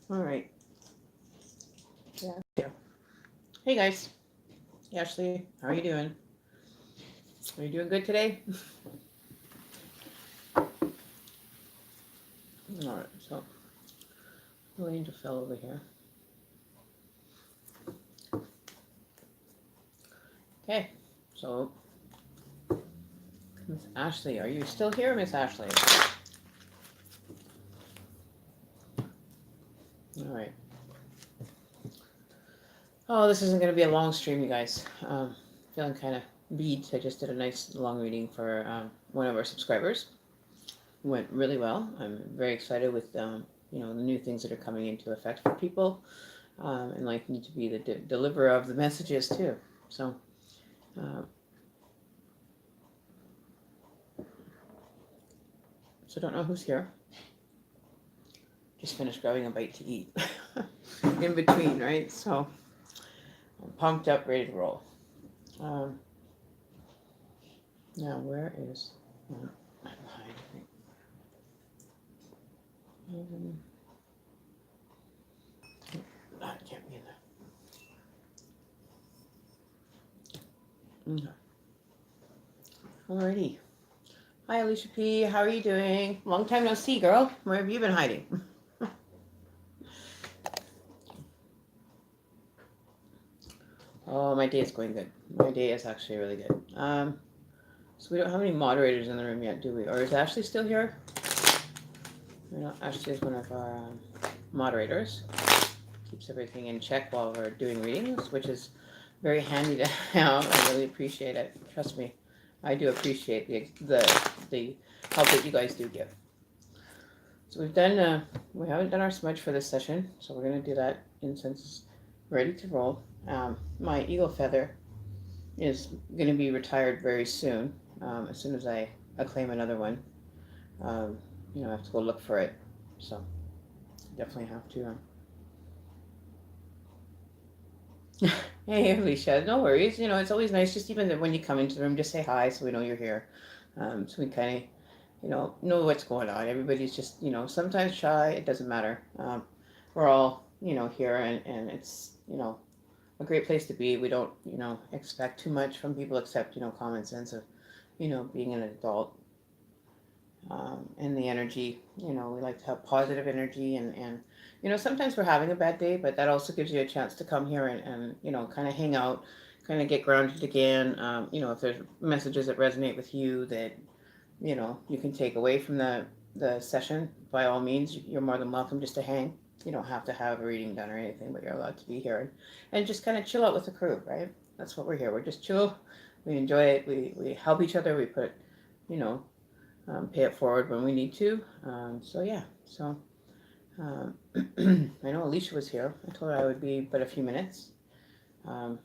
All right. Yeah. Hey guys. Ashley, how are you doing? Are you doing good today? All right. So, we'll need to fill over here. Okay. So, Miss Ashley, are you still here, Miss Ashley? All right. Oh, this isn't going to be a long stream, you guys. Feeling kind of beat. I just did a nice long reading for one of our subscribers. Went really well. I'm very excited with the new things that are coming into effect for people, and like need to be the deliverer of the messages too. So, uh, don't know who's here. Just finished grabbing a bite to eat in between, right? So I'm pumped up, ready to roll. Now where is I'm hiding? That can't be in there. Okay. Alrighty. Hi, Alicia P. How are you doing? Long time no see, girl. Where have you been hiding? Oh, my day is going good. My day is actually really good. So we don't have any moderators in the room yet, do we? Or is Ashley still here? No, Ashley is one of our moderators. Keeps everything in check while we're doing readings, which is very handy to have. I really appreciate it. Trust me, I do appreciate the help that you guys do give. So we've done. We haven't done our smudge for this session, so we're gonna do that incense is ready to roll. My eagle feather is gonna be retired very soon. As soon as I claim another one, I have to go look for it. So definitely have to. Hey, Alicia, no worries. It's always nice just even when you come into the room, just say hi so we know you're here. So we kind of, know what's going on. Everybody's just, sometimes shy. It doesn't matter. We're all, here and it's, a great place to be. We don't, expect too much from people except, common sense of, being an adult. And the energy, we like to have positive energy and sometimes we're having a bad day, but that also gives you a chance to come here and kind of hang out, kind of get grounded again. If there's messages that resonate with you that, you can take away from the session, by all means, you're more than welcome just to hang. You don't have to have a reading done or anything, but you're allowed to be here and just kind of chill out with the crew, right? That's what we're here. We're just chill. We enjoy it. We help each other. We put, pay it forward when we need to. So yeah, so I know Alicia was here. I told her I would be but a few minutes. We're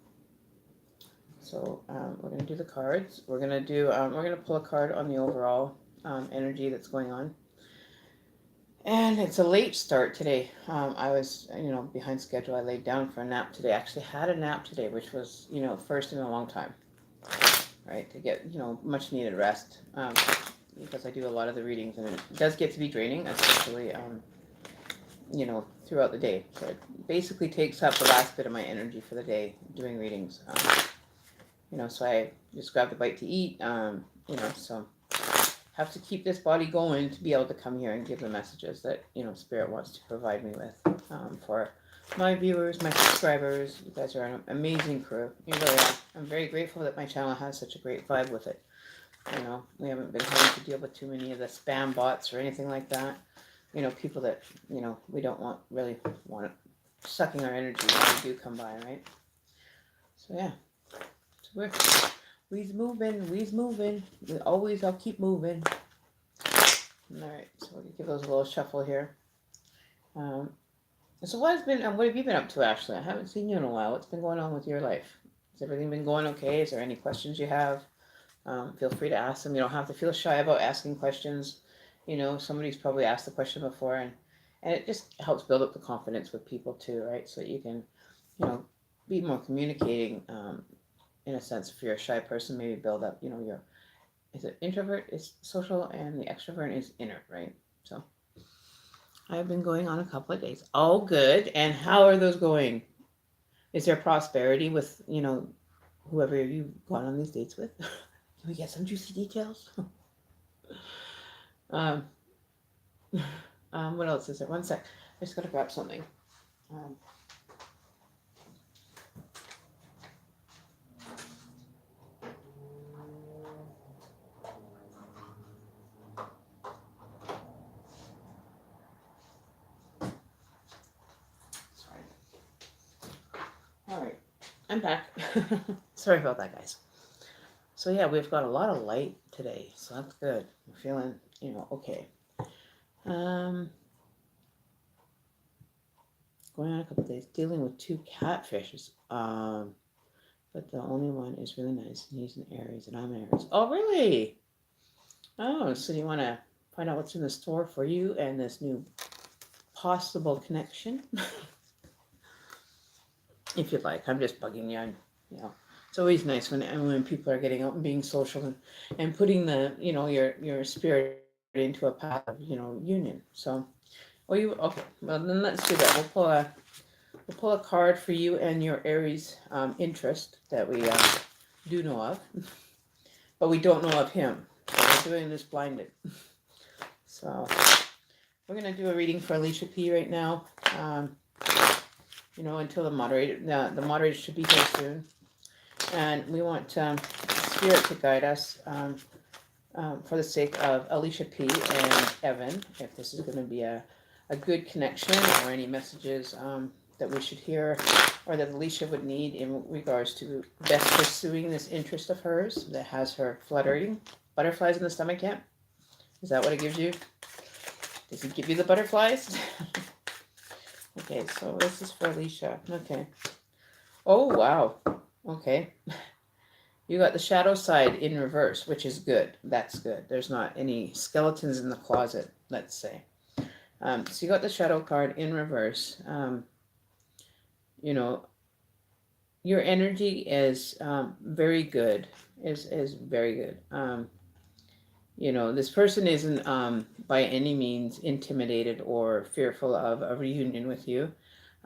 gonna do the cards. We're gonna pull a card on the overall energy that's going on. And it's a late start today. I was, behind schedule. I laid down for a nap today. I actually had a nap today, which was, first in a long time, right? To get, much needed rest. Because I do a lot of the readings and it does get to be draining, especially, throughout the day. So it basically takes up the last bit of my energy for the day doing readings. So I just grabbed a bite to eat, so have to keep this body going to be able to come here and give the messages that, Spirit wants to provide me with, for my viewers, my subscribers. You guys are an amazing crew. You really are. I'm very grateful that my channel has such a great vibe with it. We haven't been having to deal with too many of the spam bots or anything like that. People that, we don't really want sucking our energy when we do come by, right? So yeah, so we's moving. I'll keep moving. All right, so we'll give those a little shuffle here. So what have you been up to, Ashley? I haven't seen you in a while. What's been going on with your life? Has everything been going okay? Is there any questions you have? Feel free to ask them. You don't have to feel shy about asking questions. Somebody's probably asked the question before, and it just helps build up the confidence with people too, right? So that you can, be more communicating, in a sense. If you're a shy person, maybe build up, is it introvert is social and the extrovert is inner, right? So, I've been going on a couple of dates. All good. And how are those going? Is there prosperity with, whoever you've gone on these dates with? Can we get some juicy details? um, what else is there? One sec. I just gotta grab something. Um, sorry. All right. I'm back. Sorry about that, guys. So yeah, we've got a lot of light today, so that's good. I'm feeling, okay. Um, Going on a couple of days, dealing with two catfishes. But the only one is really nice, and he's an Aries, and I'm an Aries. Oh, really? Oh, so you want to find out what's in the store for you and this new possible connection? If you'd like. I'm just bugging you. It's always nice when people are getting out and being social and putting the your spirit into a path of union. So, okay. Well, then let's do that. We'll pull a card for you and your Aries interest that we do know of, but we don't know of him. So we're doing this blinded. So we're gonna do a reading for Alicia P right now. Until the moderator should be here soon, and we want spirit to guide us for the sake of Alicia P and Evan, if this is going to be a good connection or any messages that we should hear or that Alicia would need in regards to best pursuing this interest of hers that has her fluttering. Butterflies in the stomach yet? Is that what it gives you? Does it give you the butterflies? Okay, so this is for Alicia. Okay. Oh, wow. Okay. You got the shadow side in reverse, which is good. That's good. There's not any skeletons in the closet, let's say. So you got the shadow card in reverse. Your energy is very good. Is very good. This person isn't by any means intimidated or fearful of a reunion with you.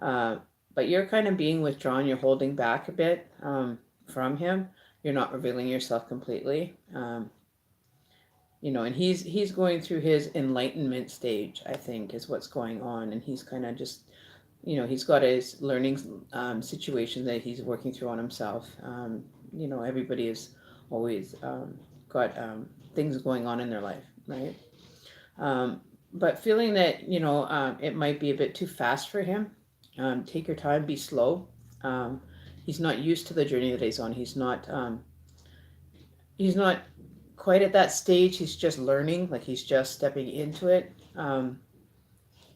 But you're kind of being withdrawn. You're holding back a bit from him. You're not revealing yourself completely. And he's going through his enlightenment stage, I think, is what's going on. And he's kind of just, he's got his learning situation that he's working through on himself. Everybody has always got things going on in their life, right? But feeling that, it might be a bit too fast for him. Take your time, be slow. He's not used to the journey that he's on. He's not quite at that stage. He's just learning, like he's just stepping into it.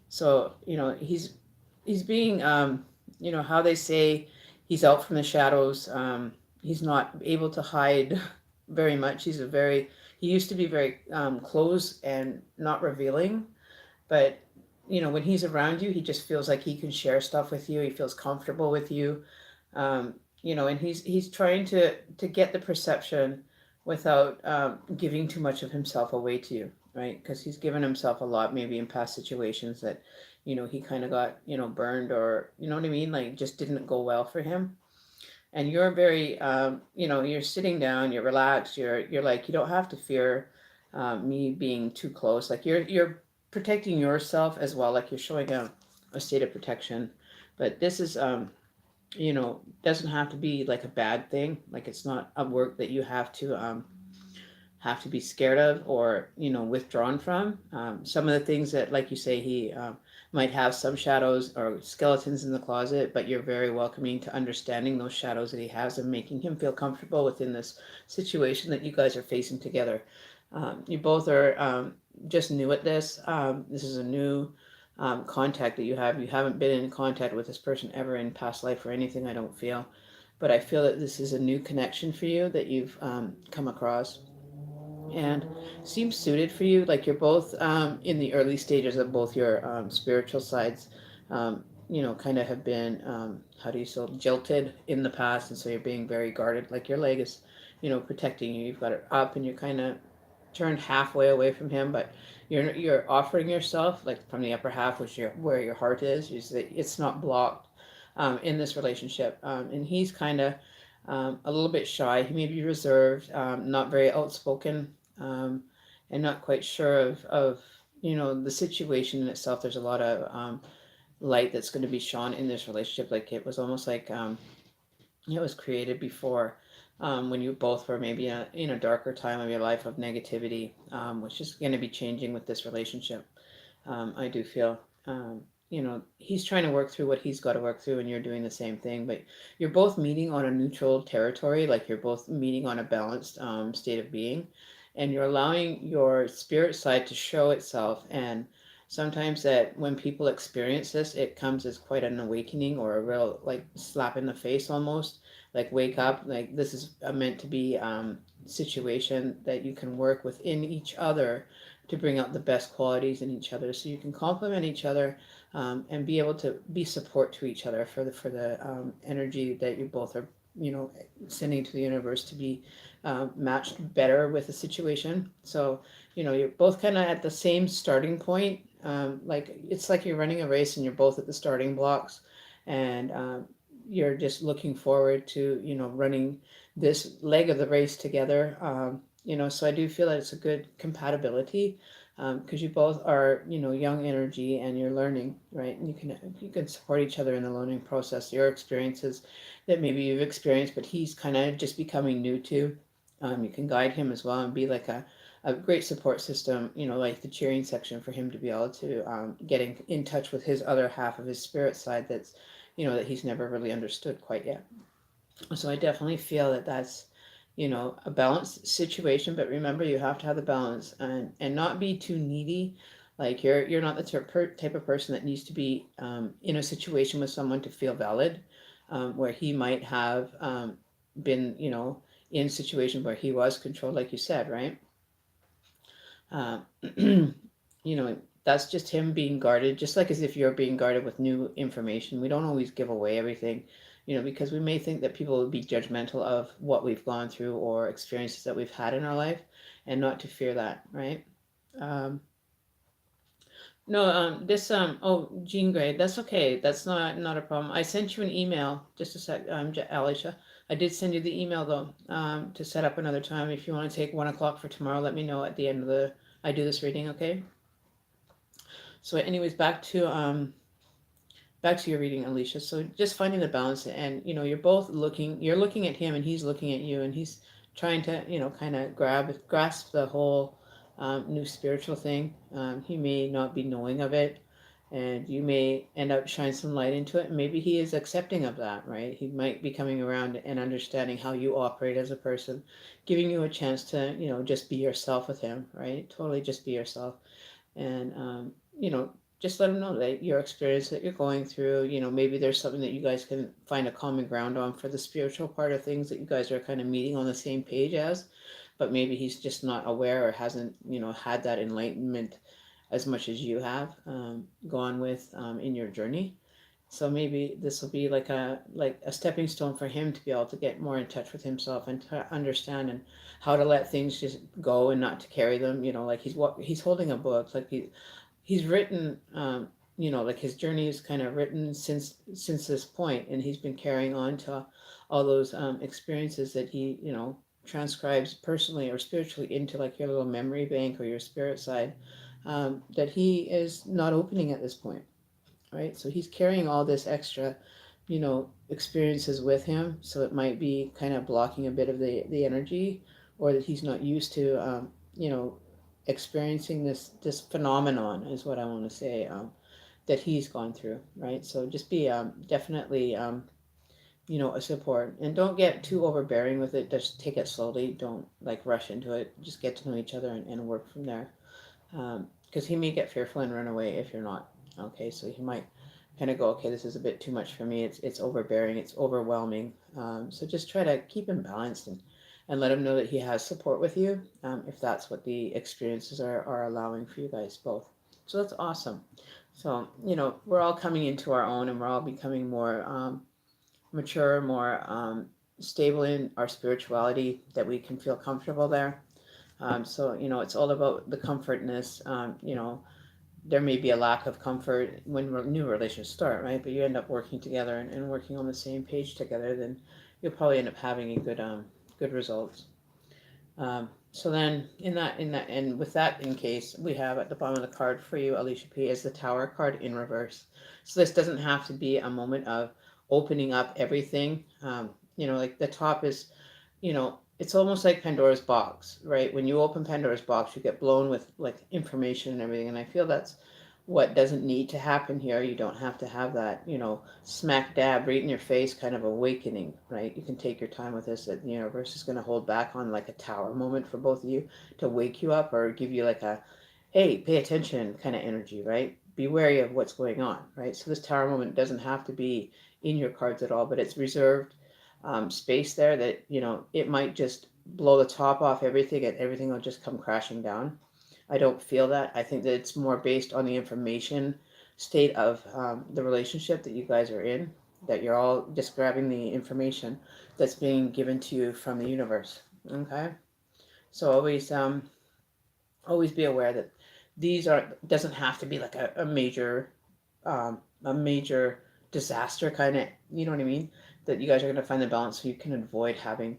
So he's being how they say he's out from the shadows. He's not able to hide very much. He used to be very close and not revealing, but when he's around you, he just feels like he can share stuff with you. He feels comfortable with you. And he's trying to get the perception without giving too much of himself away to you, right? Because he's given himself a lot, maybe in past situations that, he kind of got, burned, or, you know what I mean? Like, just didn't go well for him. And you're very, you're sitting down, you're relaxed, you're like, you don't have to fear me being too close. Like, you're protecting yourself as well. Like, you're showing a state of protection. But this is, doesn't have to be like a bad thing. Like, it's not a work that you have to be scared of or, withdrawn from. Some of the things that, like you say, he might have some shadows or skeletons in the closet, but you're very welcoming to understanding those shadows that he has and making him feel comfortable within this situation that you guys are facing together. You both are just new at this. This is a new contact that you have. You haven't been in contact with this person ever in past life or anything, I don't feel. But I feel that this is a new connection for you that you've come across and seems suited for you. Like, you're both in the early stages of both your spiritual sides. Kind of have been jilted in the past, and so you're being very guarded. Like, your leg is protecting you. You've got it up, and you're kind of turned halfway away from him, but you're offering yourself like from the upper half, which where your heart is that it's not blocked in this relationship. And he's kind of a little bit shy. He may be reserved, not very outspoken, and not quite sure of the situation in itself. There's a lot of light that's going to be shone in this relationship. Like it was almost like it was created before, when you both were maybe in a darker time of your life of negativity, which is going to be changing with this relationship. I do feel, he's trying to work through what he's got to work through, and you're doing the same thing. But you're both meeting on a neutral territory, like you're both meeting on a balanced state of being, and you're allowing your spirit side to show itself. And sometimes that when people experience this, it comes as quite an awakening or a real like slap in the face almost. Like wake up, like this is a meant to be situation that you can work within each other to bring out the best qualities in each other, so you can complement each other, and be able to be support to each other for the energy that you both are sending to the universe to be matched better with the situation. So you're both kind of at the same starting point. Like it's like you're running a race and you're both at the starting blocks, and you're just looking forward to running this leg of the race together. So I do feel that it's a good compatibility, because you both are young energy and you're learning, right? And you can support each other in the learning process. Your experiences that maybe you've experienced, but he's kind of just becoming new to. You can guide him as well and be like a great support system, like the cheering section for him to be able to get in touch with his other half of his spirit side that's, that he's never really understood quite yet. So I definitely feel that that's, a balanced situation. But remember, you have to have the balance and not be too needy. Like you're not the type of person that needs to be in a situation with someone to feel valid, where he might have been, in a situation where he was controlled, like you said, right? Uh, that's just him being guarded, just like as if you're being guarded with new information. We don't always give away everything, because we may think that people would be judgmental of what we've gone through or experiences that we've had in our life, and not to fear that, right? Um, no, this Jean Grey, that's okay. That's not a problem. I sent you an email just a sec, Alicia. I did send you the email though, to set up another time. If you want to take 1 o'clock for tomorrow, let me know at the end of I do this reading, okay? So, anyways, back to your reading, Alicia. So, just finding the balance, and you're looking at him, and he's looking at you, and he's trying to, kind of grasp the whole new spiritual thing. He may not be knowing of it, and you may end up shining some light into it. And maybe he is accepting of that, right? He might be coming around and understanding how you operate as a person, giving you a chance to, just be yourself with him, right? Totally, just be yourself. And just let them know that your experience that you're going through, maybe there's something that you guys can find a common ground on for the spiritual part of things, that you guys are kind of meeting on the same page as, but maybe he's just not aware or hasn't had that enlightenment as much as you have gone with in your journey. So maybe this will be like a stepping stone for him to be able to get more in touch with himself and to understand and how to let things just go and not to carry them. Like he's holding a book, like he's written. Like his journey is kind of written since this point, and he's been carrying on to all those experiences that he transcribes personally or spiritually into like your little memory bank or your spirit side, that he is not opening at this point, right? So he's carrying all this extra, experiences with him. So it might be kind of blocking a bit of the energy, or that he's not used to, experiencing this phenomenon is what I want to say, that he's gone through, right? So just be definitely, a support, and don't get too overbearing with it. Just take it slowly. Don't like rush into it. Just get to know each other and work from there. Because he may get fearful and run away if you're not. Okay, so he might kind of go, okay, this is a bit too much for me. It's overbearing. It's overwhelming. So just try to keep him balanced and let him know that he has support with you, if that's what the experiences are allowing for you guys both. So that's awesome. So, we're all coming into our own, and we're all becoming more mature, more stable in our spirituality, that we can feel comfortable there. So, it's all about the comfortness. There may be a lack of comfort when new relations start, right? But you end up working together and working on the same page together, then you'll probably end up having a good results. So then and with that in case, we have at the bottom of the card for you, Alicia P, is the Tower card in reverse. So this doesn't have to be a moment of opening up everything. Like the top is, it's almost like Pandora's box, right? When you open Pandora's box, you get blown with like information and everything. And I feel that's what doesn't need to happen here. You don't have to have that, smack dab right in your face kind of awakening, right? You can take your time with this. That the universe is going to hold back on like a tower moment for both of you to wake you up or give you like a, hey, pay attention kind of energy, right? Be wary of what's going on, right? So this tower moment doesn't have to be in your cards at all, but it's reserved space there that, it might just blow the top off everything and everything will just come crashing down. I don't feel that. I think that it's more based on the information state of the relationship that you guys are in, that you're all just grabbing the information that's being given to you from the universe. Okay? So always be aware that these are doesn't have to be like a major disaster kind of, you know what I mean, that you guys are going to find the balance so you can avoid having,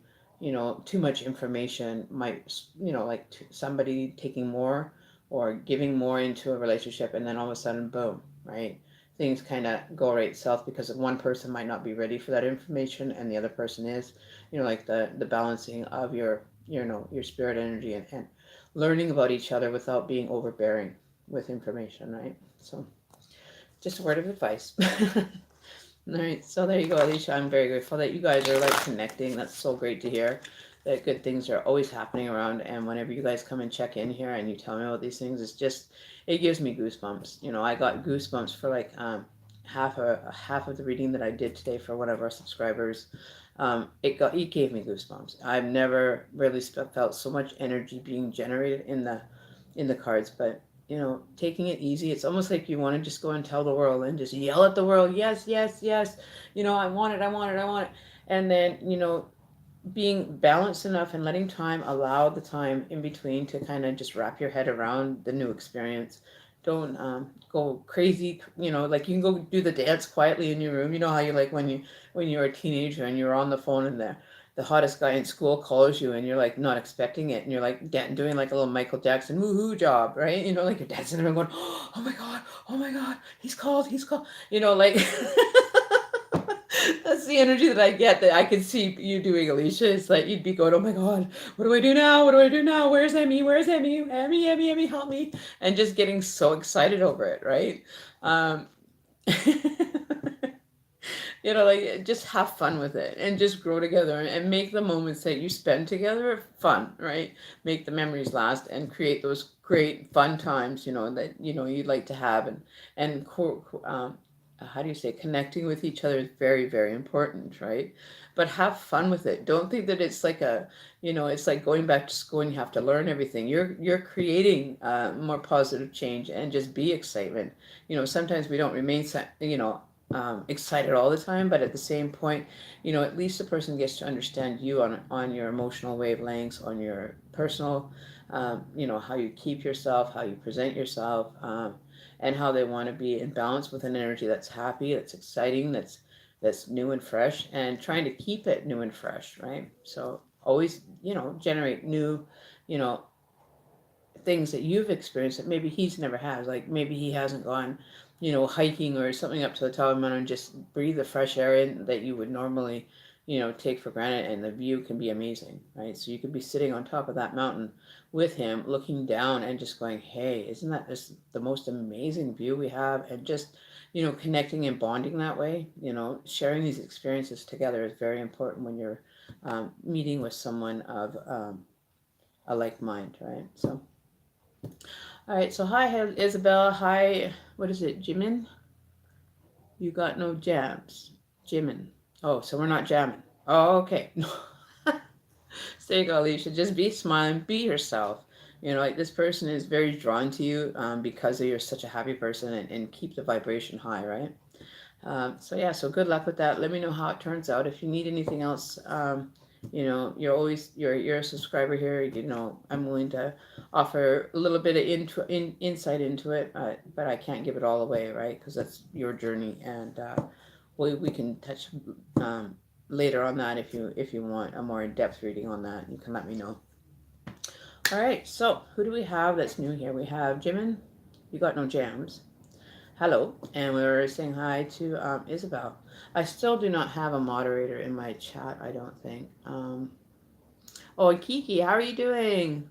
too much information might, like somebody taking more or giving more into a relationship and then all of a sudden boom, right, things kind of go right south because one person might not be ready for that information and the other person is, like the balancing of your spirit energy and learning about each other without being overbearing with information, right? So just a word of advice. All right, so there you go, Alicia. I'm very grateful that you guys are like connecting. That's so great to hear that good things are always happening around. And whenever you guys come and check in here and you tell me about these things, it gives me goosebumps. I got goosebumps for like half of the reading that I did today for one of our subscribers. It gave me goosebumps. I've never really felt so much energy being generated in the cards, but taking it easy. It's almost like you want to just go and tell the world and just yell at the world, yes, yes, yes. I want it, I want it, I want it. And then, being balanced enough and letting time allow the time in between to kind of just wrap your head around the new experience. Don't go crazy. Like you can go do the dance quietly in your room. You know how you like when you're a teenager and you're on the phone and the hottest guy in school calls you and you're like not expecting it and you're like doing like a little Michael Jackson woohoo job, right? Like you're dancing and going, oh my god, he's called. Like that's the energy that I get that I can see you doing, Alicia. It's like you'd be going, oh my god, what do I do now? What do I do now? Where's Emmy? Where's Emmy? Emmy, Emmy, Emmy, help me! And just getting so excited over it, right? Um, like just have fun with it and just grow together and make the moments that you spend together fun, right? Make the memories last and create those great fun times, that you'd like to have and how do you say, connecting with each other is very, very important, right? But have fun with it. Don't think that it's like it's like going back to school and you have to learn everything. You're creating more positive change and just be excitement. Sometimes we don't remain excited all the time, but at the same point, at least the person gets to understand you on your emotional wavelengths, on your personal, how you keep yourself, how you present yourself, and how they want to be in balance with an energy that's happy, that's exciting, that's new and fresh, and trying to keep it new and fresh, right? So always, generate new, you know, things that you've experienced that maybe he's never had. Like maybe he hasn't gone, hiking or something up to the top of the mountain and just breathe the fresh air in that you would normally, take for granted. And the view can be amazing, right? So you could be sitting on top of that mountain with him, looking down and just going, hey, isn't that just the most amazing view we have? And just, connecting and bonding that way, sharing these experiences together is very important when you're meeting with someone of a like mind, right? So. All right, so hi, Isabel. Hi, what is it, Jimin? You got no jams. Jimin. Oh, so we're not jamming. Oh, okay. So you go, Alicia. Just be smiling, be yourself. Like this person is very drawn to you because you're such a happy person and keep the vibration high, right? So yeah, so good luck with that. Let me know how it turns out. If you need anything else, you know, you're a subscriber here. You know, I'm willing to offer a little bit of insight into it, but I can't give it all away, right? Because that's your journey, and we can touch um, later on that if you want a more in depth reading on that. You can let me know. All right, so who do we have that's new here? We have Jimin. You got no jams. Hello, and we were saying hi to Isabel. I still do not have a moderator in my chat, I don't think. Oh, Kiki, how are you doing?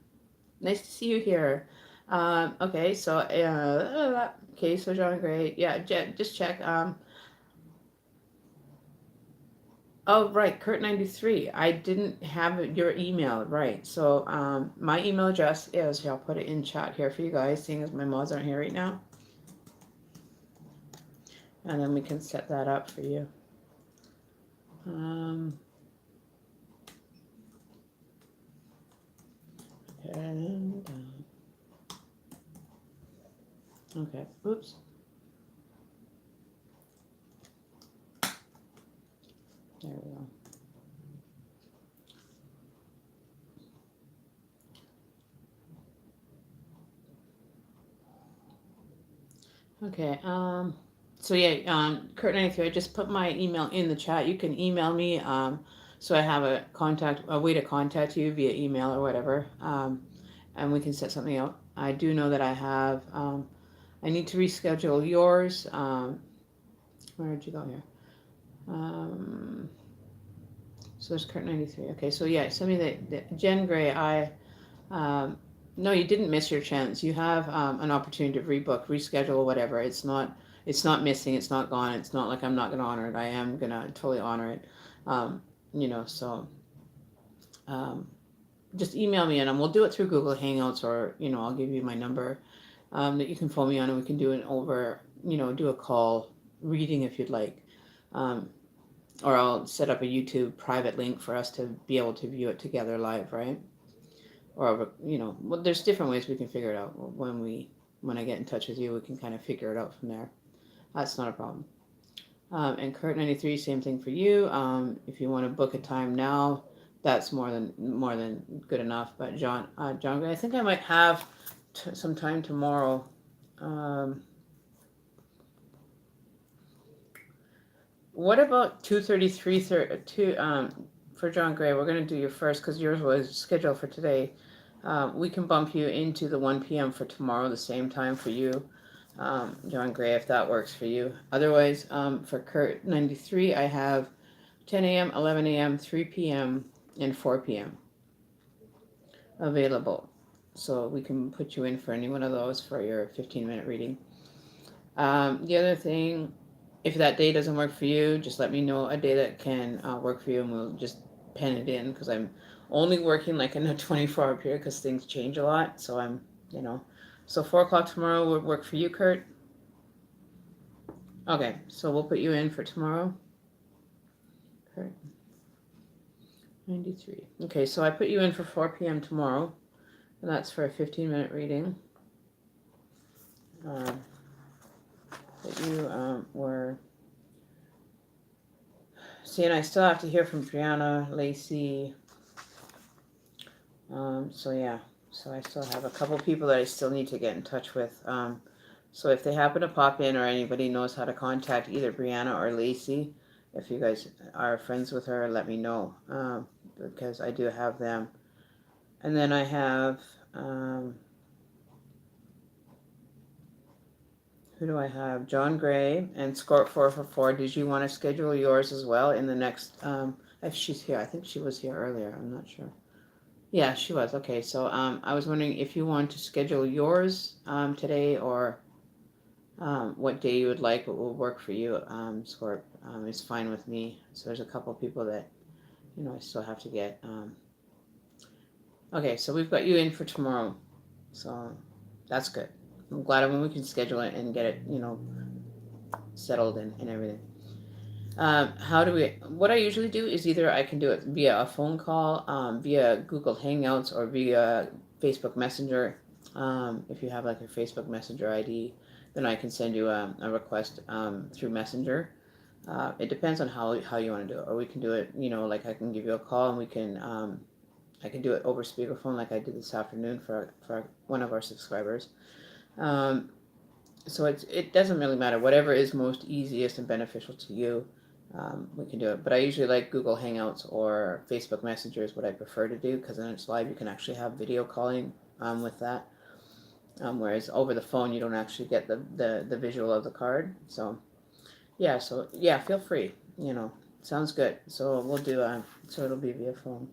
Nice to see you here. Okay, so okay, so John Gray, yeah, just check. Oh, right, Kurt93. I didn't have your email, right? So my email address is, I'll put it in chat here for you guys, seeing as my mods aren't here right now, and then we can set that up for you. And okay, oops. There we go. Okay, so yeah, Kurt93, I just put my email in the chat. You can email me, so I have a way to contact you via email or whatever, and we can set something out. I do know that I need to reschedule yours. Where did you go here? So there's Kurt93. Okay, so yeah, send me the Jen Gray. No, you didn't miss your chance. You have an opportunity to rebook, reschedule, whatever. It's not missing. It's not gone. It's not like I'm not going to honor it. I am going to totally honor it. You know, so just email me and we'll do it through Google Hangouts, or, you know, I'll give you my number that you can phone me on, and we can do it over, you know, do a call reading if you'd like. Or I'll set up a YouTube private link for us to be able to view it together live, right? Or, you know, well, there's different ways we can figure it out. When I get in touch with you, we can kind of figure it out from there. That's not a problem. And Kurt93, same thing for you. If you want to book a time now, that's more than good enough. But John, I think I might have some time tomorrow. What about 2:33 for John Gray? We're going to do your first because yours was scheduled for today. We can bump you into the 1 p.m. for tomorrow, the same time for you, John Gray, if that works for you. Otherwise, for Kurt93, I have 10 a.m., 11 a.m., 3 p.m., and 4 p.m. available. So we can put you in for any one of those for your 15-minute reading. The other thing, if that day doesn't work for you, just let me know a day that can work for you, and we'll just pen it in, because I'm only working like in a 24-hour period because things change a lot. So I'm, you know, so 4 o'clock tomorrow would work for you, Kurt? Okay, so we'll put you in for tomorrow. Kurt 93. Okay, so I put you in for 4 p.m. tomorrow, and that's for a 15-minute reading. That you were seeing. I still have to hear from Brianna, Lacey. So yeah, so I still have a couple people that I still need to get in touch with. So if they happen to pop in, or anybody knows how to contact either Brianna or Lacey, if you guys are friends with her, let me know, because I do have them. And then I have, who do I have? John Gray and Scorp 444. Did you want to schedule yours as well in the next, if she's here? I think she was here earlier. I'm not sure. Yeah, she was. Okay, so I was wondering if you want to schedule yours today, or what day you would like. What will work for you, Scorp. It's fine with me. So there's a couple people that, you know, I still have to get. Okay, so we've got you in for tomorrow. So that's good. I'm glad when we can schedule it and get it, you know, settled and everything. What I usually do is either I can do it via a phone call, via Google Hangouts, or via Facebook Messenger. If you have like a Facebook Messenger ID, then I can send you a request through Messenger. It depends on how you want to do it, or we can do it, like I can give you a call and we can, I can do it over speakerphone like I did this afternoon for one of our subscribers. Um, so it doesn't really matter. Whatever is most easiest and beneficial to you, we can do it. But I usually like Google Hangouts or Facebook Messenger is what I prefer to do, because then it's live. You can actually have video calling with that. Whereas over the phone, you don't actually get the visual of the card. So yeah, feel free. Sounds good. So we'll do so it'll be via phone.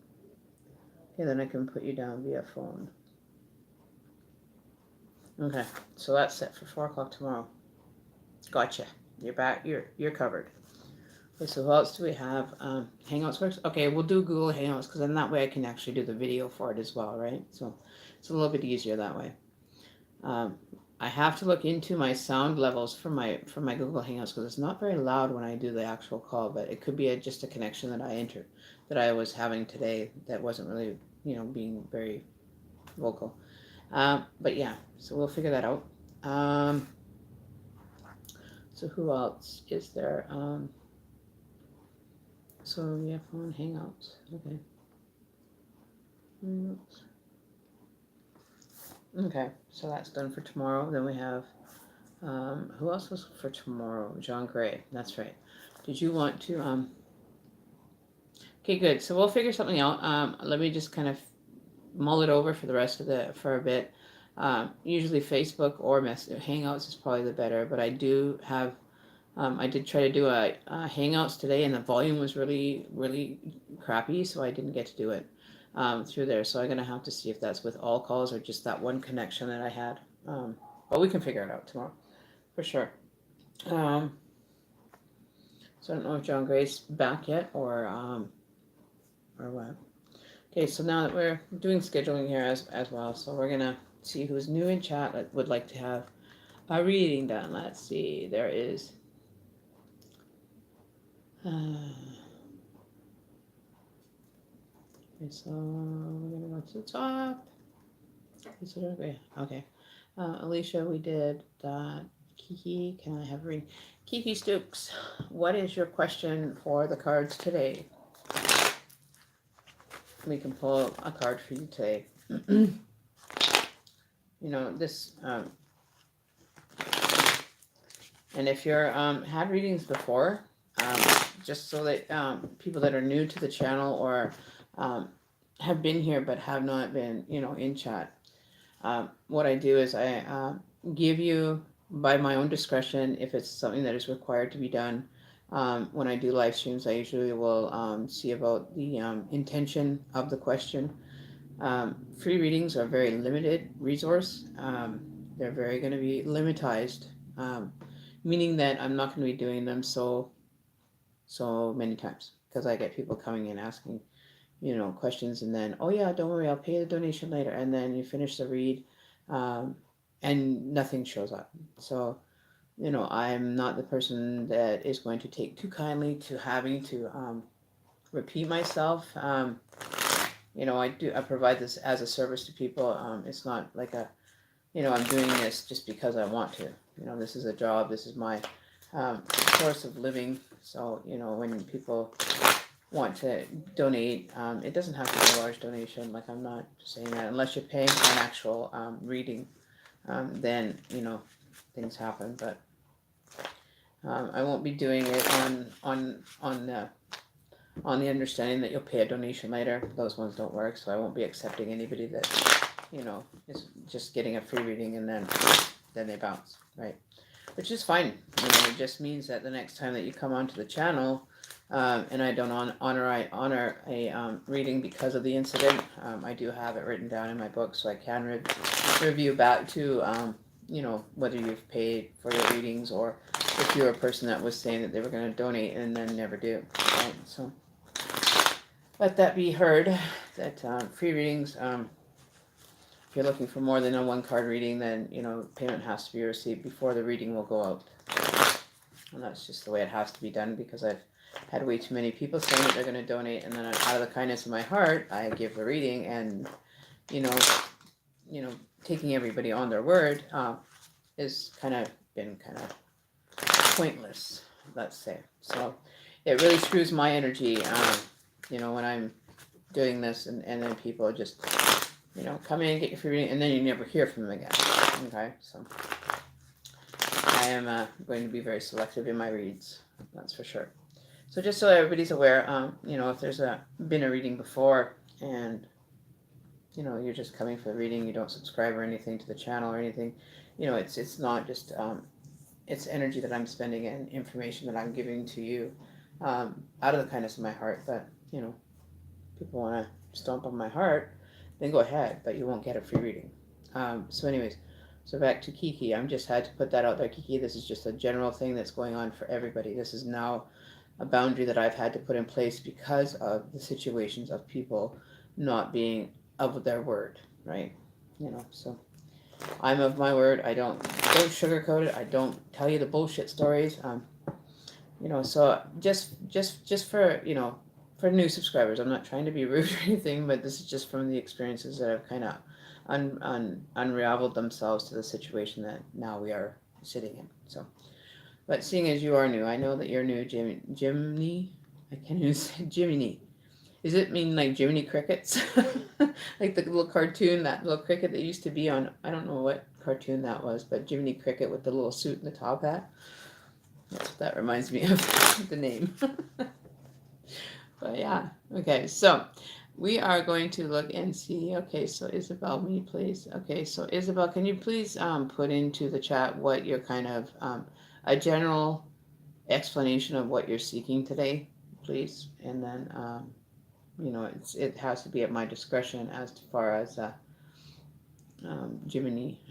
Okay, then I can put you down via phone. Okay, so that's set for 4 o'clock tomorrow. Gotcha. You're back. You're covered. Okay, so who else do we have? Hangouts works. Okay, we'll do Google Hangouts, because then that way I can actually do the video for it as well, right? So it's a little bit easier that way. I have to look into my sound levels for my Google Hangouts, because it's not very loud when I do the actual call, but it could be just a connection that I was having today that wasn't really being very vocal. But yeah, so we'll figure that out. So who else is there? So we have phone Hangouts. Okay. Hangouts. Okay, so that's done for tomorrow. Then we have, who else was for tomorrow? John Gray. That's right. Did you want to, okay, good. So we'll figure something out. Let me just kind of mull it over for the rest of for a bit. Usually Facebook or Hangouts is probably the better, but I do have, I did try to do a Hangouts today, and the volume was really, really crappy, so I didn't get to do it through there. So I'm going to have to see if that's with all calls or just that one connection that I had. But we can figure it out tomorrow, for sure. So I don't know if John Gray's back yet or what. Okay, so now that we're doing scheduling here as well, so we're going to see who's new in chat that would like to have a reading done. Let's see. There is... okay, so we're gonna go to the top. Okay. Alicia, we did that. Kiki, can I have a reading? Kiki Stooks, what is your question for the cards today? We can pull a card for you today. This, and if you're had readings before, just so that people that are new to the channel or have been here but have not been, in chat, what I do is I give you by my own discretion if it's something that is required to be done. When I do live streams, I usually will see about the intention of the question. Free readings are a very limited resource. They're very going to be limitized, meaning that I'm not going to be doing them so many times, because I get people coming in asking questions, and then, oh yeah, don't worry, I'll pay the donation later, and then you finish the read and nothing shows up. So I'm not the person that is going to take too kindly to having to repeat myself. I provide this as a service to people. It's not like I'm doing this just because I want to. This is a job. This is my source of living. So when people want to donate, it doesn't have to be a large donation. Like, I'm not saying that unless you're paying for an actual reading, then things happen. But I won't be doing it on the understanding that you'll pay a donation later. Those ones don't work, so I won't be accepting anybody that is just getting a free reading and then they bounce, right? Which is fine. It just means that the next time that you come onto the channel, and I don't honor a reading because of the incident, I do have it written down in my book, so I can review back to whether you've paid for your readings, or if you're a person that was saying that they were going to donate and then never do. Right? So let that be heard, that free readings, if you're looking for more than a one card reading, then payment has to be received before the reading will go out. And that's just the way it has to be done, because I've had way too many people saying that they're going to donate, and then out of the kindness of my heart, I give the reading, and taking everybody on their word is been kind of pointless. let's say. So it really screws my energy, when I'm doing this, and then people just, come in, get your free reading, and then you never hear from them again. Okay, so I am going to be very selective in my reads, that's for sure. So just so everybody's aware, if there's been a reading before, and you're just coming for the reading, you don't subscribe or anything to the channel or anything, it's not just it's energy that I'm spending and information that I'm giving to you, out of the kindness of my heart. But people want to stomp on my heart, then go ahead, but you won't get a free reading. So anyways, so back to Kiki. I'm just had to put that out there, Kiki. This is just a general thing that's going on for everybody. This is now a boundary that I've had to put in place because of the situations of people not being of their word, right? So I'm of my word. I don't sugarcoat it. I don't tell you the bullshit stories. So just for new subscribers, I'm not trying to be rude or anything, but this is just from the experiences that have kind of unraveled themselves to the situation that now we are sitting in. So, but seeing as you are new, I know that you're new, Jiminy. I can't even say Jiminy. Does it mean like Jiminy Crickets? Like the little cartoon, that little cricket that used to be on, I don't know what cartoon that was, but Jiminy Cricket with the little suit and the top hat. That's what that reminds me of, the name. But yeah, okay, so we are going to look and see. Okay, so Isabel, will you please? Okay, so Isabel, can you please put into the chat what you're kind of, a general explanation of what you're seeking today, please? And then, it has to be at my discretion as far as Jiminy.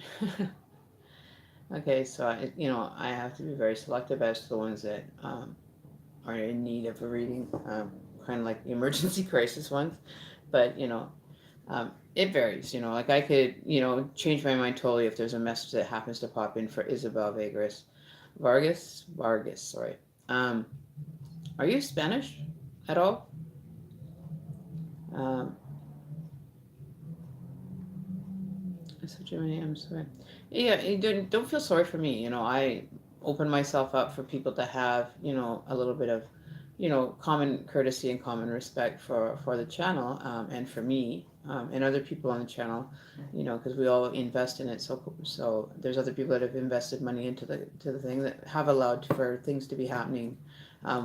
Okay, so I have to be very selective as to the ones that are in need of a reading, kind of like the emergency crisis ones. But it varies. Like I could change my mind totally if there's a message that happens to pop in for Isabel Vargas. Sorry. Are you Spanish at all? So Jiminy, I'm sorry. Yeah, don't feel sorry for me. I open myself up for people to have a little bit of common courtesy and common respect for the channel, and for me, and other people on the channel, because we all invest in it. So there's other people that have invested money into the thing that have allowed for things to be happening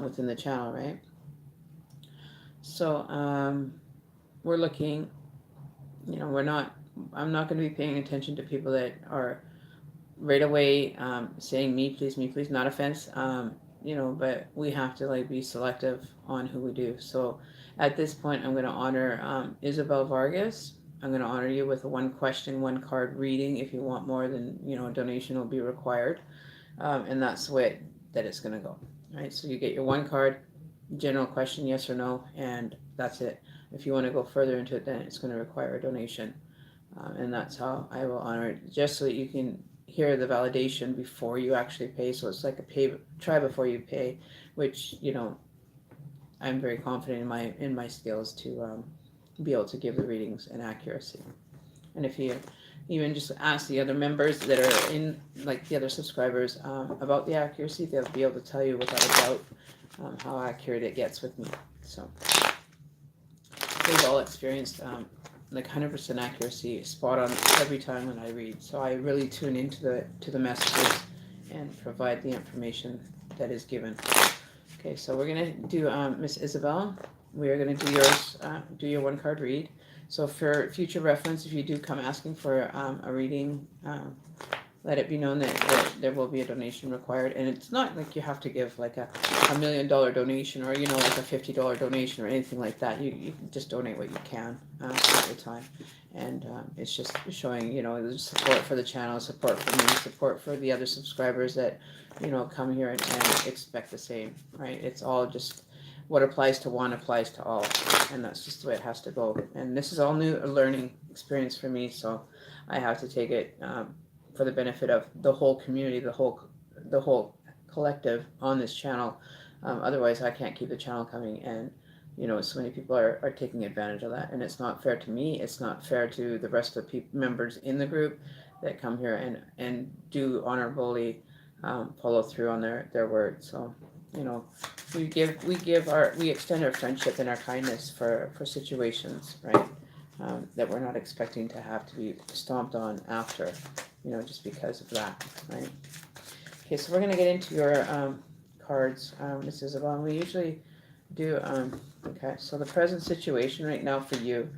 within the channel, right? So we're looking. I'm not going to be paying attention to people that are right away saying me please, not offense, but we have to be selective on who we do. So at this point, I'm going to honor Isabel Vargas. I'm going to honor you with a 1 question, 1 card reading. If you want more, then a donation will be required, and that's the way that it's going to go. All right, so you get your 1 card, general question, yes or no, and that's it. If you want to go further into it, then it's going to require a donation, and that's how I will honor it, just so that you can hear the validation before you actually pay. So it's like try before you pay, which I'm very confident in my skills to be able to give the readings and accuracy. And if you even just ask the other members that are in, like the other subscribers, about the accuracy, they'll be able to tell you without a doubt how accurate it gets with me. So they've all experienced 100% accuracy, spot on every time when I read. So I really tune into the messages and provide the information that is given. Okay, so we're gonna do Miss Isabel. We are gonna do yours. Do your 1 card read. So for future reference, if you do come asking for a reading, let it be known that there will be a donation required, and it's not like you have to give like a $1 million donation, or like a $50 donation or anything like that. You can just donate what you can at the time, and it's just showing the support for the channel, support for me, support for the other subscribers that come here and expect the same, right? It's all just what applies to one applies to all, and that's just the way it has to go. And this is all new, a learning experience for me, so I have to take it for the benefit of the whole community, the whole collective on this channel. Otherwise, I can't keep the channel coming, and so many people are taking advantage of that, and it's not fair to me. It's not fair to the rest of the members in the group that come here and do honorably follow through on their word. So You know, we extend our friendship and our kindness for situations, right? That we're not expecting to have to be stomped on after, just because of that, right? Okay, so we're gonna get into your cards, Miss Isabel. We usually do. Okay, so the present situation right now for you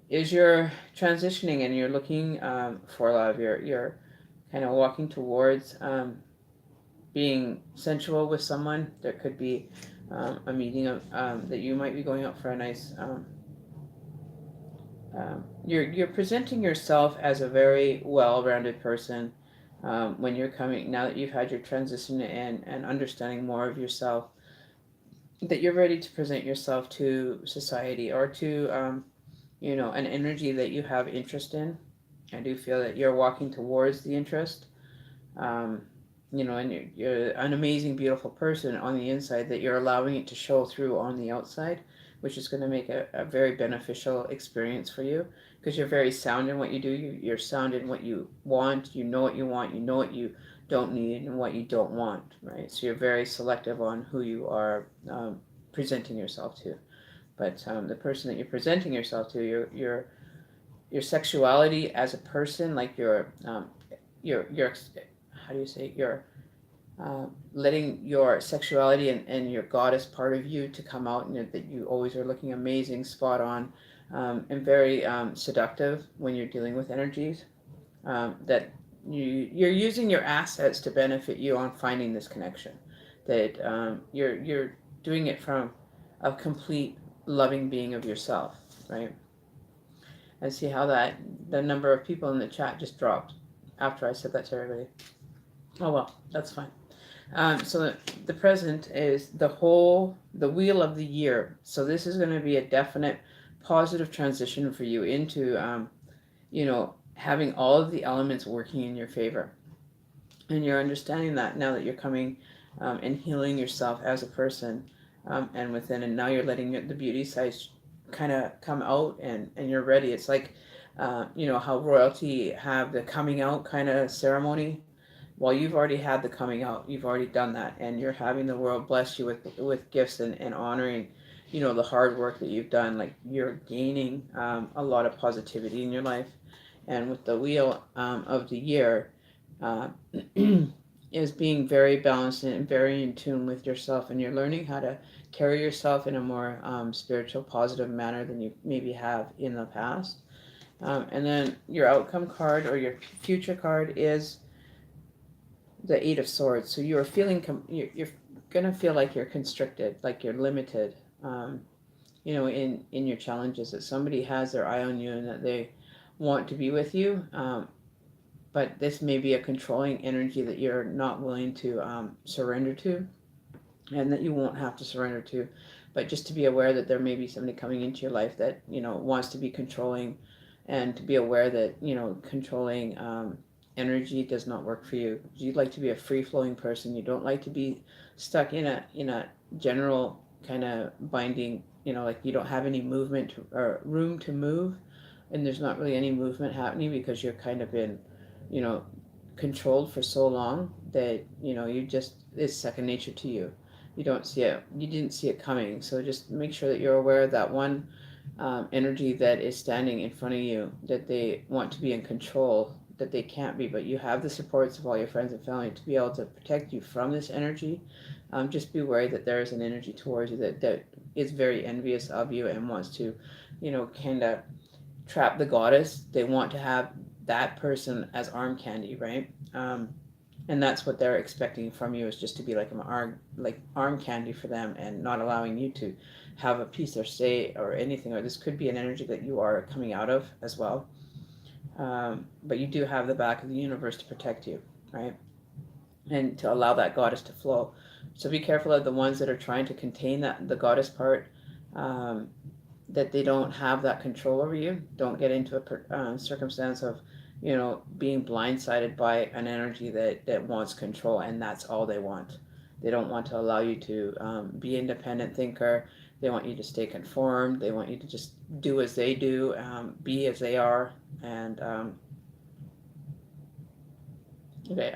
is you're transitioning and you're looking for love. You're kind of walking towards being sensual with someone. There could be a meeting of that you might be going out for a nice. You're presenting yourself as a very well-rounded person when you're coming now that you've had your transition and understanding more of yourself. That you're ready to present yourself to society or to an energy that you have interest in. I do feel that you're walking towards the interest. Um, and you're an amazing, beautiful person on the inside that you're allowing it to show through on the outside, which is going to make a very beneficial experience for you because you're very sound in what you do. You're sound in what you want. You know what you want. You know what you don't need and what you don't want, right? So you're very selective on who you are presenting yourself to. But the person that you're presenting yourself to, your sexuality as a person, like your how do you say your letting your sexuality and your goddess part of you to come out, and that you always are looking amazing, spot on, and very seductive when you're dealing with energies. That you're using your assets to benefit you on finding this connection. That you're doing it from a complete loving being of yourself, right? And see how that the number of people in the chat just dropped after I said that to everybody. Oh well, that's fine. So the present is the wheel of the year. So this is going to be a definite positive transition for you into, having all of the elements working in your favor. And you're understanding that now that you're coming and healing yourself as a person and within, and now you're letting the beauty side kind of come out and you're ready. It's like, how royalty have the coming out kind of ceremony. Well, you've already had the coming out. You've already done that, and you're having the world bless you with gifts and honoring, the hard work that you've done. Like you're gaining a lot of positivity in your life, and with the wheel of the year, uh, is being very balanced and very in tune with yourself, and you're learning how to carry yourself in a more spiritual, positive manner than you maybe have in the past. And then your outcome card or your future card is the Eight of Swords. So you're feeling you're gonna feel like you're constricted, like you're limited, in your challenges. That somebody has their eye on you and that they want to be with you, but this may be a controlling energy that you're not willing to surrender to, and that you won't have to surrender to. But just to be aware that there may be somebody coming into your life that wants to be controlling, and to be aware that controlling energy does not work for you. You'd like to be a free flowing person. You don't like to be stuck in a general kind of binding. Like you don't have any movement or room to move, and there's not really any movement happening because you're kind of been, you know, controlled for so long that you just it's second nature to you. You don't see it. You didn't see it coming. So just make sure that you're aware of that one energy that is standing in front of you, that they want to be in control, that they can't be, but you have the supports of all your friends and family to be able to protect you from this energy. Just be aware that there is an energy towards you that is very envious of you and wants to, kind of trap the goddess. They want to have that person as arm candy, right? And that's what they're expecting from you, is just to be like arm candy for them, and not allowing you to have a piece or say or anything. Or this could be an energy that you are coming out of as well. But you do have the back of the universe to protect you, right? And to allow that goddess to flow. So be careful of the ones that are trying to contain the goddess part. That they don't have that control over you. Don't get into a circumstance of, being blindsided by an energy that wants control, and that's all they want. They don't want to allow you to be independent thinker. They want you to stay conformed. They want you to just do as they do, be as they are, and okay.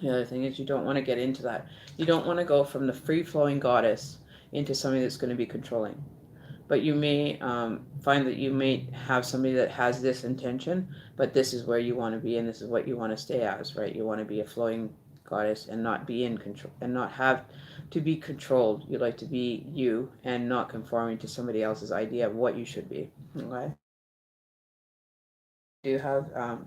The other thing is you don't want to get into that. You don't want to go from the free-flowing goddess into somebody that's going to be controlling. But you may find that you may have somebody that has this intention, but this is where you want to be and this is what you want to stay as, right? You want to be a flowing goddess and not be in control and not have to be controlled. You like to be you and not conforming to somebody else's idea of what you should be. Okay. Do have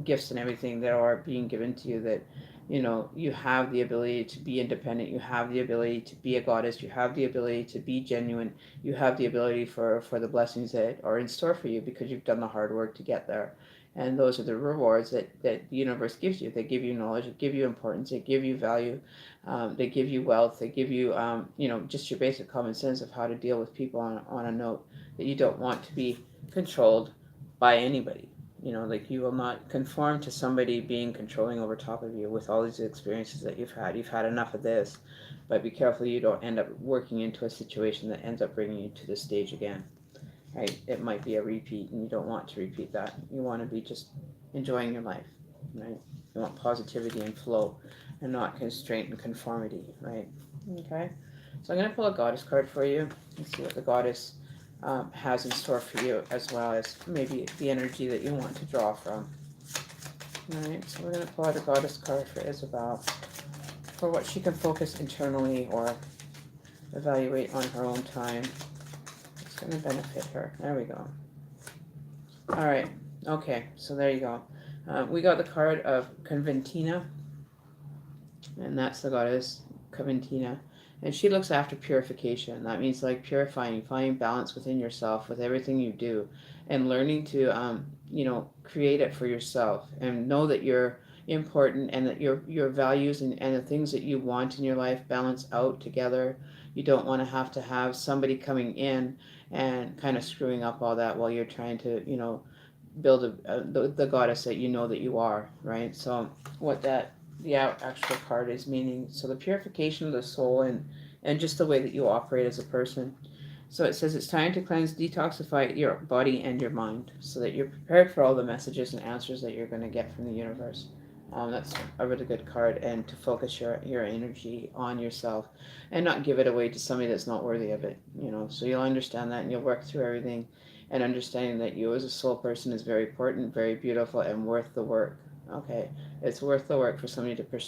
gifts and everything that are being given to you, that you have the ability to be independent, you have the ability to be a goddess, you have the ability to be genuine, you have the ability for the blessings that are in store for you because you've done the hard work to get there. And those are the rewards that the universe gives you. They give you knowledge, they give you importance, they give you value, they give you wealth, they give you just your basic common sense of how to deal with people on a note that you don't want to be controlled by anybody. Like you will not conform to somebody being controlling over top of you with all these experiences that you've had. You've had enough of this, but be careful you don't end up working into a situation that ends up bringing you to this stage again, right? It might be a repeat, and you don't want to repeat that. You want to be just enjoying your life, right? You want positivity and flow and not constraint and conformity, right? Okay, so I'm going to pull a goddess card for you and see what the goddess has in store for you, as well as maybe the energy that you want to draw from. All right, so we're going to pull out a goddess card for Isabel for what she can focus internally or evaluate on her own time. It's going to benefit her. There we go. All right, okay, so there you go. We got the card of Conventina, and that's the goddess Conventina. And she looks after purification. That means like purifying, finding balance within yourself with everything you do, and learning to, create it for yourself and know that you're important and that your values and the things that you want in your life balance out together. You don't want to have somebody coming in and kind of screwing up all that while you're trying to, build the goddess that you know that you are, right? So what that the actual card is meaning. So the purification of the soul and just the way that you operate as a person. So it says it's time to cleanse, detoxify your body and your mind so that you're prepared for all the messages and answers that you're going to get from the universe. That's a really good card, and to focus your energy on yourself and not give it away to somebody that's not worthy of it. So you'll understand that and you'll work through everything, and understanding that you as a soul person is very important, very beautiful, and worth the work. Okay, it's worth the work for somebody to for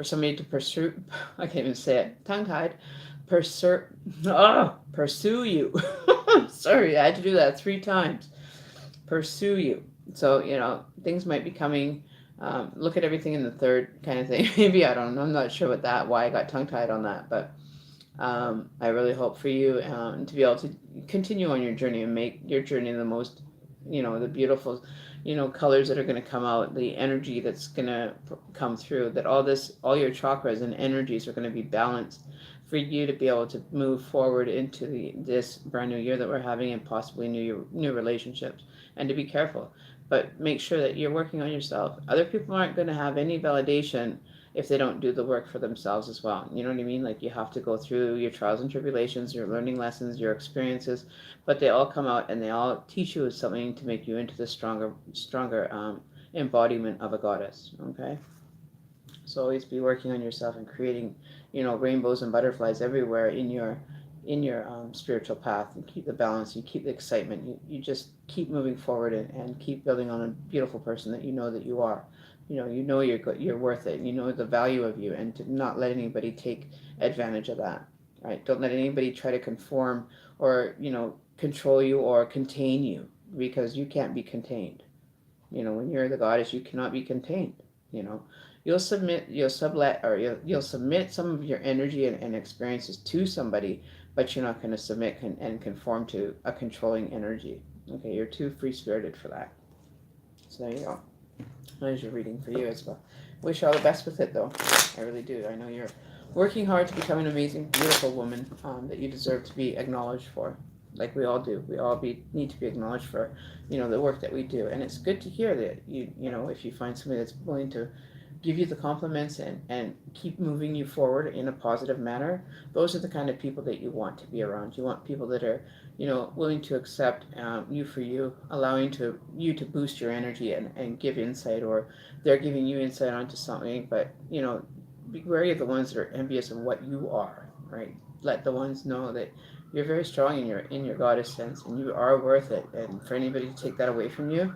somebody to pursue. I can't even say it. Tongue tied. Pursue you. Sorry, I had to do that 3 times. Pursue you. So things might be coming. Look at everything in the third kind of thing. Maybe I don't know. I'm not sure why I got tongue tied on that, but I really hope for you to be able to continue on your journey and make your journey the most, the beautiful, colors that are going to come out, the energy that's going to come through, that all your chakras and energies are going to be balanced for you to be able to move forward into this brand new year that we're having, and possibly new relationships, and to be careful. But make sure that you're working on yourself. Other people aren't going to have any validation if they don't do the work for themselves as well. You know what I mean? Like, you have to go through your trials and tribulations, your learning lessons, your experiences, but they all come out and they all teach you something to make you into the stronger embodiment of a goddess. Okay, so always be working on yourself and creating, rainbows and butterflies everywhere in your spiritual path, and keep the balance, you keep the excitement, you just keep moving forward and keep building on a beautiful person that you know that you are. You're worth it. You know the value of you, and to not let anybody take advantage of that. Right? Don't let anybody try to conform or control you or contain you, because you can't be contained. When you're the goddess, you cannot be contained. You'll submit some of your energy and experiences to somebody, but you're not going to submit and conform to a controlling energy. Okay, you're too free spirited for that. So there you go. There's your reading for you as well. Wish you all the best with it, though. I really do. I know you're working hard to become an amazing, beautiful woman that you deserve to be acknowledged for. Like we all do. We all need to be acknowledged for, the work that we do. And it's good to hear that if you find somebody that's willing to give you the compliments and keep moving you forward in a positive manner, those are the kind of people that you want to be around. You want people that are, willing to accept you for you, allowing you to boost your energy and give insight, or they're giving you insight onto something. But, be wary of the ones that are envious of what you are, right? Let the ones know that you're very strong in your goddess sense, and you are worth it. And for anybody to take that away from you,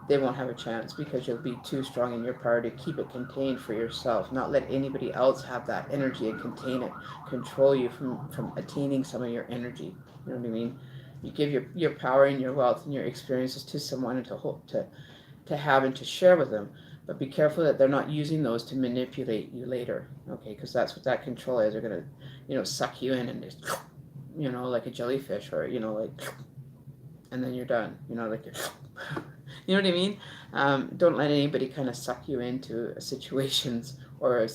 they won't have a chance, because you'll be too strong in your power to keep it contained for yourself, not let anybody else have that energy and contain it, control you from attaining some of your energy. You know what I mean? You give your power and your wealth and your experiences to someone, and to have and to share with them, but be careful that they're not using those to manipulate you later, okay? Because that's what that control is. They're going to, suck you in and just, like a jellyfish, or, like, and then you're done, like you're, you know what I mean? Don't let anybody kind of suck you into situations, or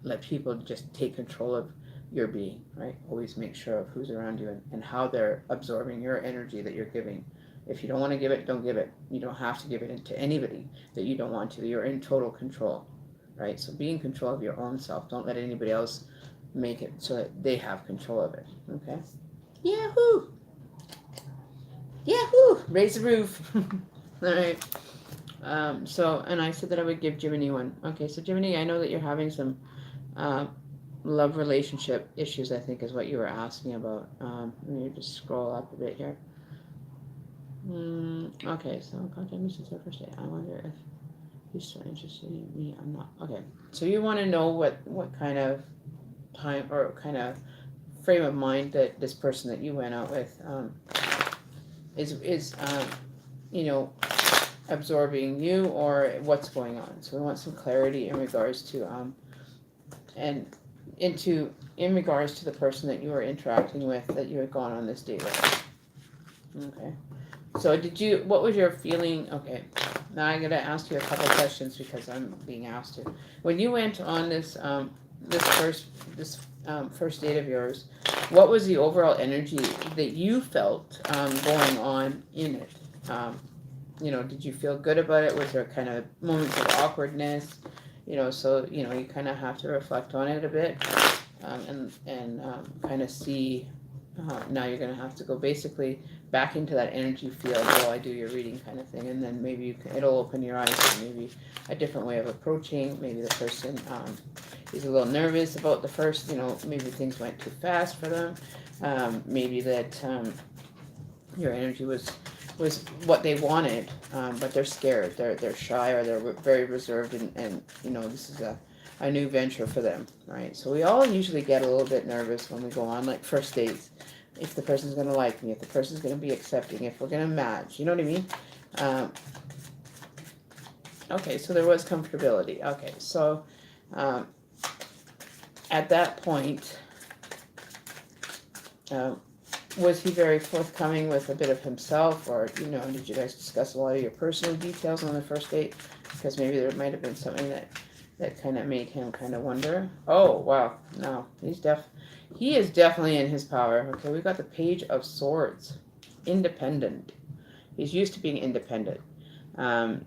let people just take control of your being, right? Always make sure of who's around you, and how they're absorbing your energy that you're giving. If you don't want to give it, don't give it. You don't have to give it to anybody that you don't want to. You're in total control, right? So be in control of your own self. Don't let anybody else make it so that they have control of it, okay? Yahoo! Yahoo! Raise the roof. All right. And I said that I would give Jiminy one. Okay, so Jiminy, I know that you're having some love relationship issues, I think is what you were asking about. Let me just scroll up a bit here. Okay, so contact me since our first day. I wonder if he's so interested in me. I'm not. Okay, so you want to know what kind of time or kind of frame of mind that this person that you went out with is absorbing you, or what's going on. So we want some clarity in regards to in regards to the person that you were interacting with, that you had gone on this date with. Okay. So what was your feeling? Okay. Now I'm gonna ask you a couple questions, because I'm being asked to. When you went on this first date of yours, what was the overall energy that you felt going on in it? Did you feel good about it? Was there kind of moments of awkwardness? So you kind of have to reflect on it a bit, and kind of see. Now you're going to have to go basically back into that energy field while I do your reading, kind of thing, and then maybe it'll open your eyes to maybe a different way of approaching. Maybe the person is a little nervous about the first. Maybe things went too fast for them. Maybe that your energy was what they wanted, but they're scared. They're shy, or they're very reserved, and this is a new venture for them, right? So we all usually get a little bit nervous when we go on like first dates. If the person's going to like me, if the person's going to be accepting, if we're going to match, you know what I mean? Okay, so there was comfortability. Okay, so at that point, was he very forthcoming with a bit of himself, or did you guys discuss a lot of your personal details on the first date? Because maybe there might have been something that kind of made him kind of wonder. Oh wow, no, he is definitely in his power. Okay, we got the Page of Swords, independent. He's used to being independent, and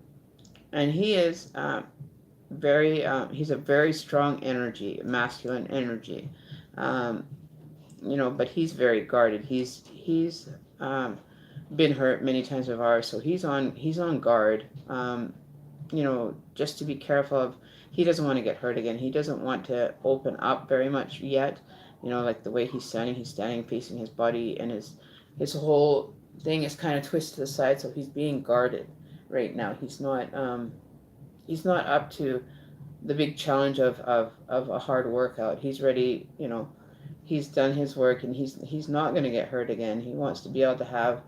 he is he's a very strong energy, masculine energy. But he's very guarded. He's been hurt many times with ours, so he's on guard. Just to be careful of. He doesn't want to get hurt again. He doesn't want to open up very much yet. Like the way he's standing facing his body, and his whole thing is kind of twisted to the side, so he's being guarded right now. He's not up to the big challenge of a hard workout. He's ready. He's done his work, and he's not going to get hurt again. He wants to be able to have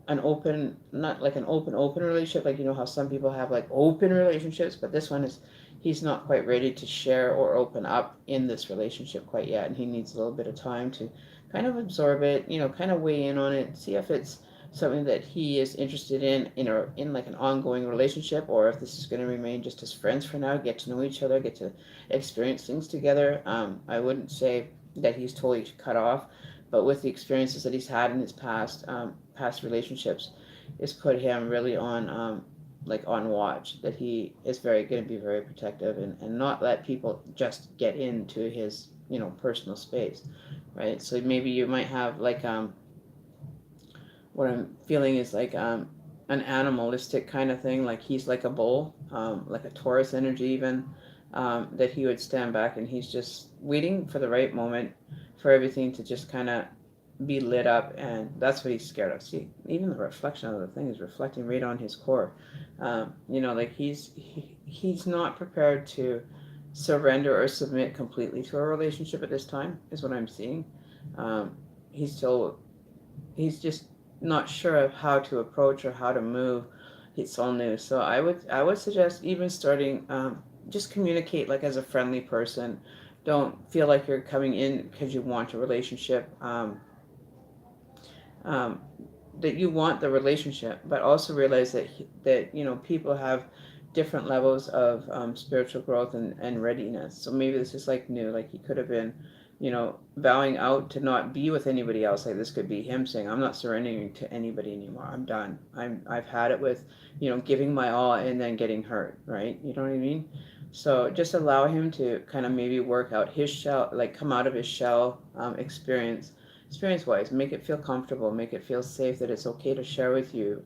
an open, not like an open relationship, like how some people have like open relationships, but this one is, he's not quite ready to share or open up in this relationship quite yet, and he needs a little bit of time to kind of absorb it, kind of weigh in on it, see if it's something that he is interested in like an ongoing relationship, or if this is going to remain just as friends for now, get to know each other, get to experience things together. I wouldn't say that he's totally cut off, but with the experiences that he's had in his past relationships, it's put him really on like on watch, that he is very going to be very protective, and not let people just get into his, personal space, right? So maybe you might have like what I'm feeling is like an animalistic kind of thing, like he's like a bull, like a Taurus energy even, that he would stand back and he's just waiting for the right moment for everything to just kind of be lit up, and that's what he's scared of. See, even the reflection of the thing is reflecting right on his core. Like he's not prepared to surrender or submit completely to a relationship at this time, is what I'm seeing. Um, he's still he's just not sure of how to approach or how to move. It's all new, so I would suggest even starting, just communicate like as a friendly person. Don't feel like you're coming in because you want a relationship. Um, that you want the relationship, but also realize that people have different levels of spiritual growth and readiness. So maybe this is like new, like he could have been, vowing out to not be with anybody else. Like this could be him saying, "I'm not surrendering to anybody anymore. I'm done. I've had it with, giving my all and then getting hurt." Right? You know what I mean? So just allow him to kind of maybe work out his shell, like come out of his shell, experience wise, make it feel comfortable, make it feel safe, that it's okay to share with you.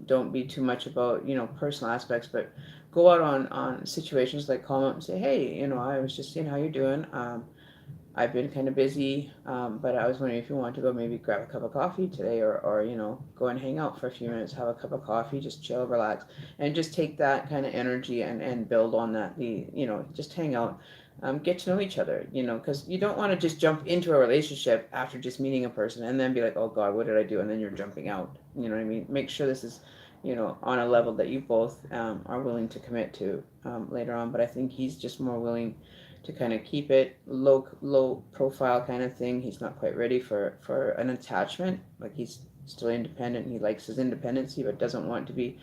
Don't be too much about personal aspects, but go out on situations, like call him up and say, "Hey, I was just seeing how you're doing. I've been kind of busy, but I was wondering if you want to go maybe grab a cup of coffee today, or go and hang out for a few minutes, have a cup of coffee, just chill, relax, and just take that kind of energy and build on that. Just hang out, get to know each other, because you don't want to just jump into a relationship after just meeting a person and then be like, oh God, what did I do? And then you're jumping out. You know what I mean? Make sure this is, on a level that you both are willing to commit to later on. But I think he's just more willing to kind of keep it low profile kind of thing. He's not quite ready for an attachment. Like he's still independent. He likes his independency, but doesn't want to be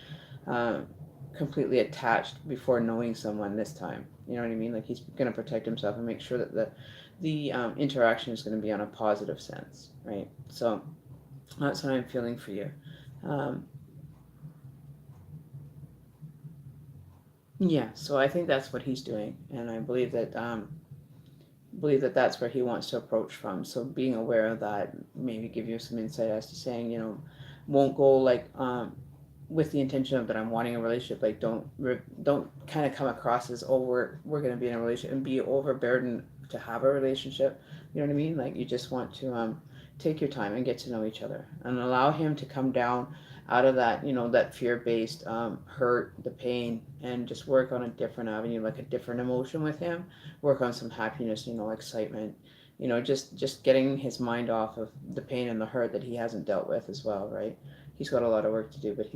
um, completely attached before knowing someone this time. You know what I mean? Like he's going to protect himself and make sure that the interaction is going to be on a positive sense, right? So that's what I'm feeling for you. Um, yeah, so I think that's what he's doing, and I believe that that's where he wants to approach from. So being aware of that, maybe give you some insight as to saying, won't go like with the intention of that I'm wanting a relationship. Like don't kind of come across as, oh, we're going to be in a relationship and be overburdened to have a relationship. You know what I mean? Like you just want to take your time and get to know each other and allow him to come down out of that, that fear-based hurt, the pain, and just work on a different avenue, like a different emotion with him. Work on some happiness, excitement, just getting his mind off of the pain and the hurt that he hasn't dealt with as well, right? He's got a lot of work to do, but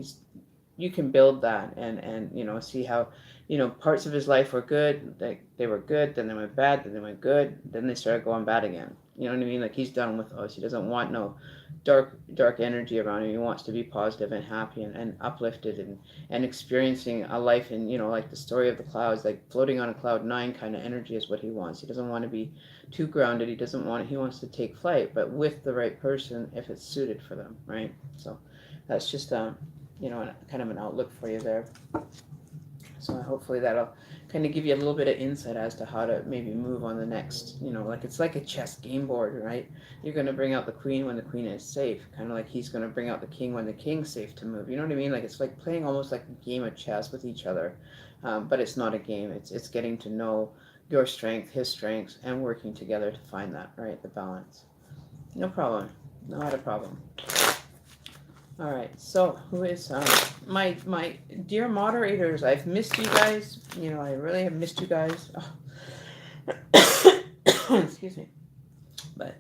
you can build that, and see how parts of his life were good, they were good, then they went bad, then they went good, then they started going bad again. You know what I mean? Like he's done with us. He doesn't want no dark energy around him. He wants to be positive and happy and uplifted, and experiencing a life in, like the story of the clouds, like floating on a cloud nine kind of energy is what he wants. He doesn't want to be too grounded. He wants to take flight, but with the right person if it's suited for them, right? So that's just kind of an outlook for you there. So hopefully that'll kind of give you a little bit of insight as to how to maybe move on the next, like it's like a chess game board, right? You're going to bring out the queen when the queen is safe, kind of like he's going to bring out the king when the king's safe to move. You know what I mean? Like it's like playing almost like a game of chess with each other, but it's not a game. It's getting to know your strength, his strengths, and working together to find that, right? The balance. No problem. Not a problem. All right, so who is my dear moderators? I've missed you guys. I really have missed you guys. Oh. Excuse me, but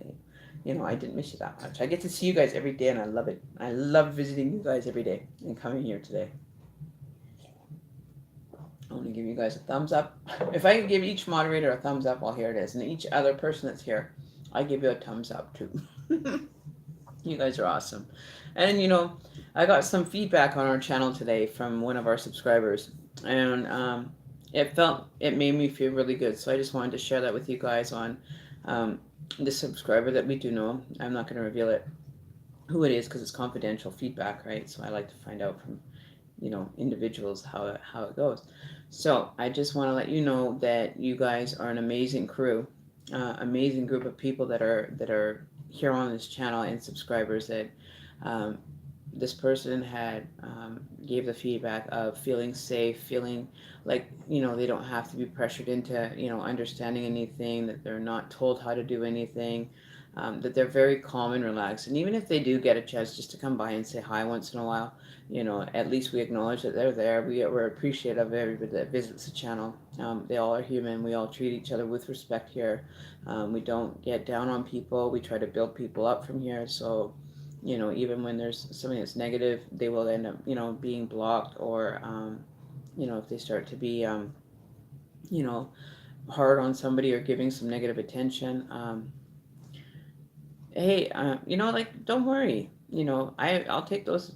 I didn't miss you that much. I get to see you guys every day, and I love it. I love visiting you guys every day and coming here today. I want to give you guys a thumbs up. If I can give each moderator a thumbs up, well, here it is, and each other person that's here, I give you a thumbs up too. You guys are awesome. And I got some feedback on our channel today from one of our subscribers, and it made me feel really good. So I just wanted to share that with you guys on the subscriber that we do know. I'm not going to reveal who it is because it's confidential feedback, right? So I like to find out from individuals how it goes. So I just want to let you know that you guys are an amazing crew, amazing group of people that are here on this channel and subscribers that um, this person had gave the feedback of feeling safe, feeling like they don't have to be pressured into understanding anything, that they're not told how to do anything, that they're very calm and relaxed. And even if they do get a chance just to come by and say hi once in a while, at least we acknowledge that they're there. We're appreciative of everybody that visits the channel. They all are human. We all treat each other with respect here. We don't get down on people. We try to build people up from here. So even when there's something that's negative, they will end up, being blocked, or, if they start to be, you know, hard on somebody or giving some negative attention, hey, like, don't worry. I'll take those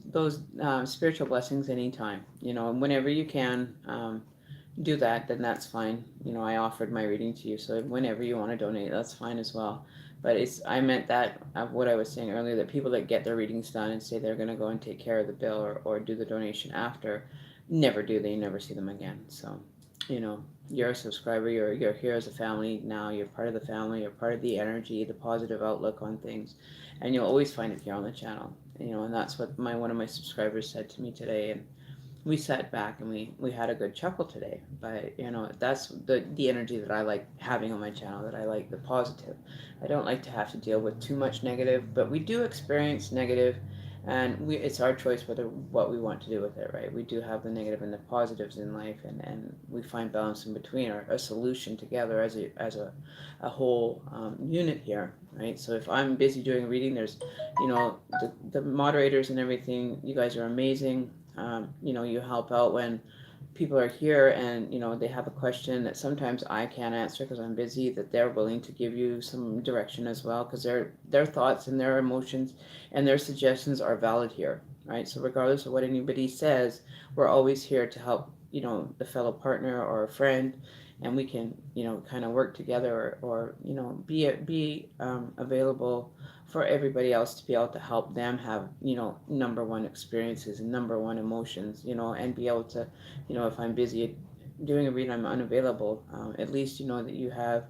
spiritual blessings anytime, and whenever you can, do that, then that's fine. I offered my reading to you, so whenever you want to donate, that's fine as well. But I meant that what I was saying earlier, that people that get their readings done and say they're going to go and take care of the bill, or do the donation after, never do. They never see them again. So, you're a subscriber. You're here as a family now. You're part of the family. You're part of the energy, the positive outlook on things, and you'll always find it here on the channel. And that's what one of my subscribers said to me today, and we sat back and we had a good chuckle today. But that's the energy that I like having on my channel, that I like the positive. I don't like to have to deal with too much negative, but we do experience negative, and it's our choice what we want to do with it, right? We do have the negative and the positives in life, and we find balance in between, or a solution together as a whole unit here, right? So if I'm busy doing a reading, there's the moderators and everything, you guys are amazing. You help out when people are here, and they have a question that sometimes I can't answer because I'm busy, that they're willing to give you some direction as well, because their thoughts and their emotions and their suggestions are valid here, right? So regardless of what anybody says, we're always here to help the fellow partner or a friend, and we can kind of work together, or be available for everybody else, to be able to help them have number one experiences and number one emotions, and be able to, if I'm busy doing a reading, I'm unavailable, at least that you have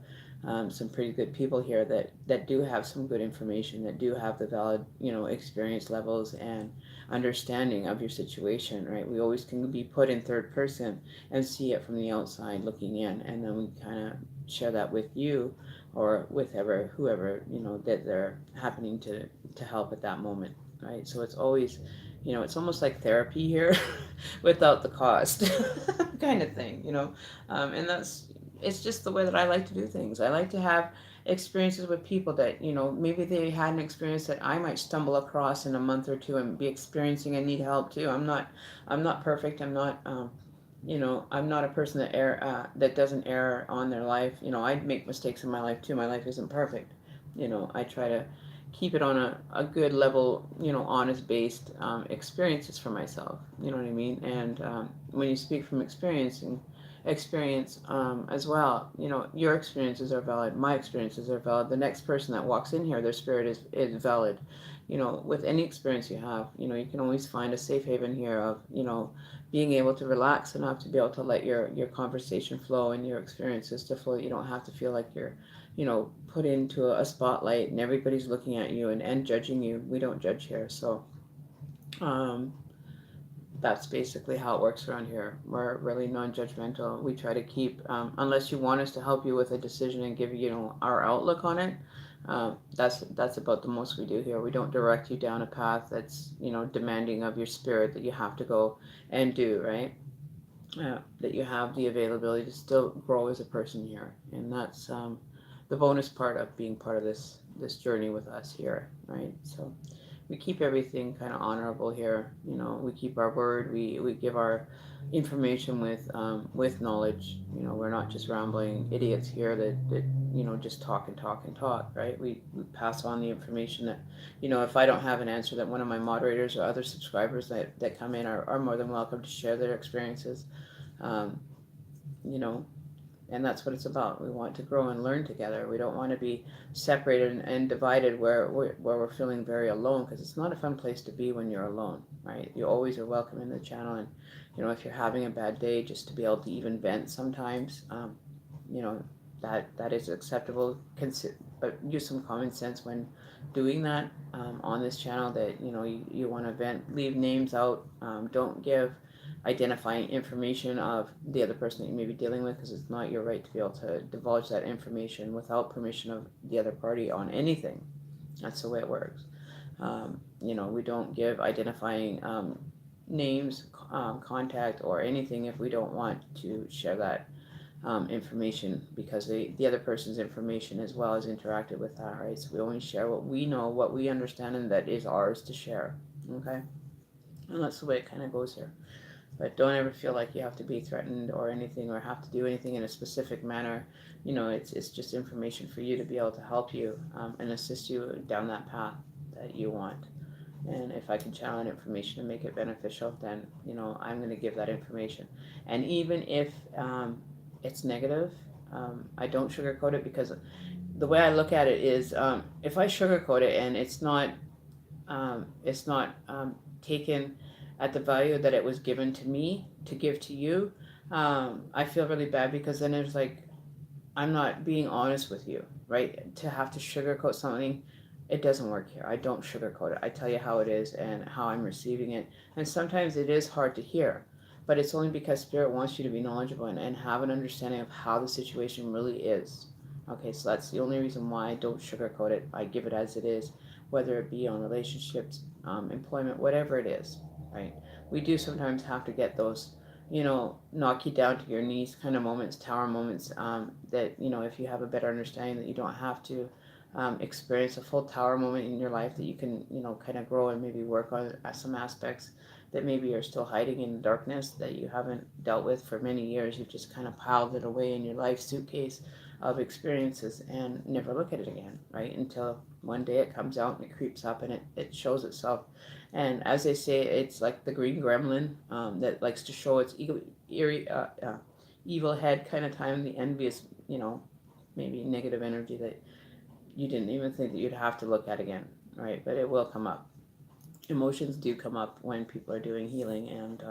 some pretty good people here that do have some good information, that do have the valid experience levels and understanding of your situation, right? We always can be put in third person and see it from the outside looking in, and then we kind of share that with you, or with whoever that they're happening to help at that moment, right? So it's always, it's almost like therapy here without the cost, kind of thing, and it's just the way that I like to do things. I like to have experiences with people that maybe they had an experience that I might stumble across in a month or two and be experiencing and need help too. I'm not perfect. I'm not a person that doesn't err on their life. I make mistakes in my life too. My life isn't perfect. I try to keep it on a good level, honest based experiences for myself. You know what I mean? And when you speak from experience as well, your experiences are valid. My experiences are valid. The next person that walks in here, their spirit is valid. With any experience you have, you can always find a safe haven here of, being able to relax enough to be able to let your conversation flow and your experiences to flow. You don't have to feel like you're, put into a spotlight and everybody's looking at you and judging you. We don't judge here. So um, that's basically how it works around here. We're really non-judgmental. We try to keep, unless you want us to help you with a decision and give our outlook on it. That's about the most we do here. We don't direct you down a path that's demanding of your spirit that you have to go and do, right. That you have the availability to still grow as a person here, and that's the bonus part of being part of this journey with us here, right. So we keep everything kind of honorable here. We keep our word. We give our information with knowledge. We're not just rambling idiots here that just talk and talk and talk, right? We pass on the information that, if I don't have an answer, that one of my moderators or other subscribers that come in are more than welcome to share their experiences. Um, you know, And that's what it's about. We want to grow and learn together. We don't want to be separated and divided where we're feeling very alone, because it's not a fun place to be when you're alone, right? You always are welcome in the channel. And, if you're having a bad day, just to be able to even vent sometimes, you know, that is acceptable. But use some common sense when doing that on this channel, that, you want to vent. Leave names out. Don't give identifying information of the other person that you may be dealing with, because it's not your right to be able to divulge that information without permission of the other party on anything. That's the way it works. We don't give identifying names, contact, or anything if we don't want to share that information, because the other person's information as well is interacted with that, right? So we only share what we know, what we understand, and that is ours to share. Okay? And that's the way it kind of goes here. But don't ever feel like you have to be threatened or anything, or have to do anything in a specific manner. It's just information for you to be able to help you and assist you down that path that you want. And if I can channel that information and make it beneficial, then I'm going to give that information. And even if it's negative, I don't sugarcoat it, because the way I look at it is, if I sugarcoat it and it's not taken at the value that it was given to me to give to you, I feel really bad, because then it's like I'm not being honest with you, right? To have to sugarcoat something, it doesn't work here. I don't sugarcoat it. I tell you how it is and how I'm receiving it. And sometimes it is hard to hear, but it's only because Spirit wants you to be knowledgeable and have an understanding of how the situation really is. Okay, so that's the only reason why I don't sugarcoat it. I give it as it is, whether it be on relationships, employment, whatever it is, right? We do sometimes have to get those, knock you down to your knees kind of moments, tower moments, that, if you have a better understanding, that you don't have to experience a full tower moment in your life, that you can, kind of grow and maybe work on some aspects that maybe you're still hiding in the darkness, that you haven't dealt with for many years. You've just kind of piled it away in your life suitcase of experiences and never look at it again, right? Until one day it comes out and it creeps up and it shows itself. And as they say, it's like the green gremlin that likes to show its evil head kind of time, the envious, maybe negative energy that you didn't even think that you'd have to look at again, right? But it will come up. Emotions do come up when people are doing healing and,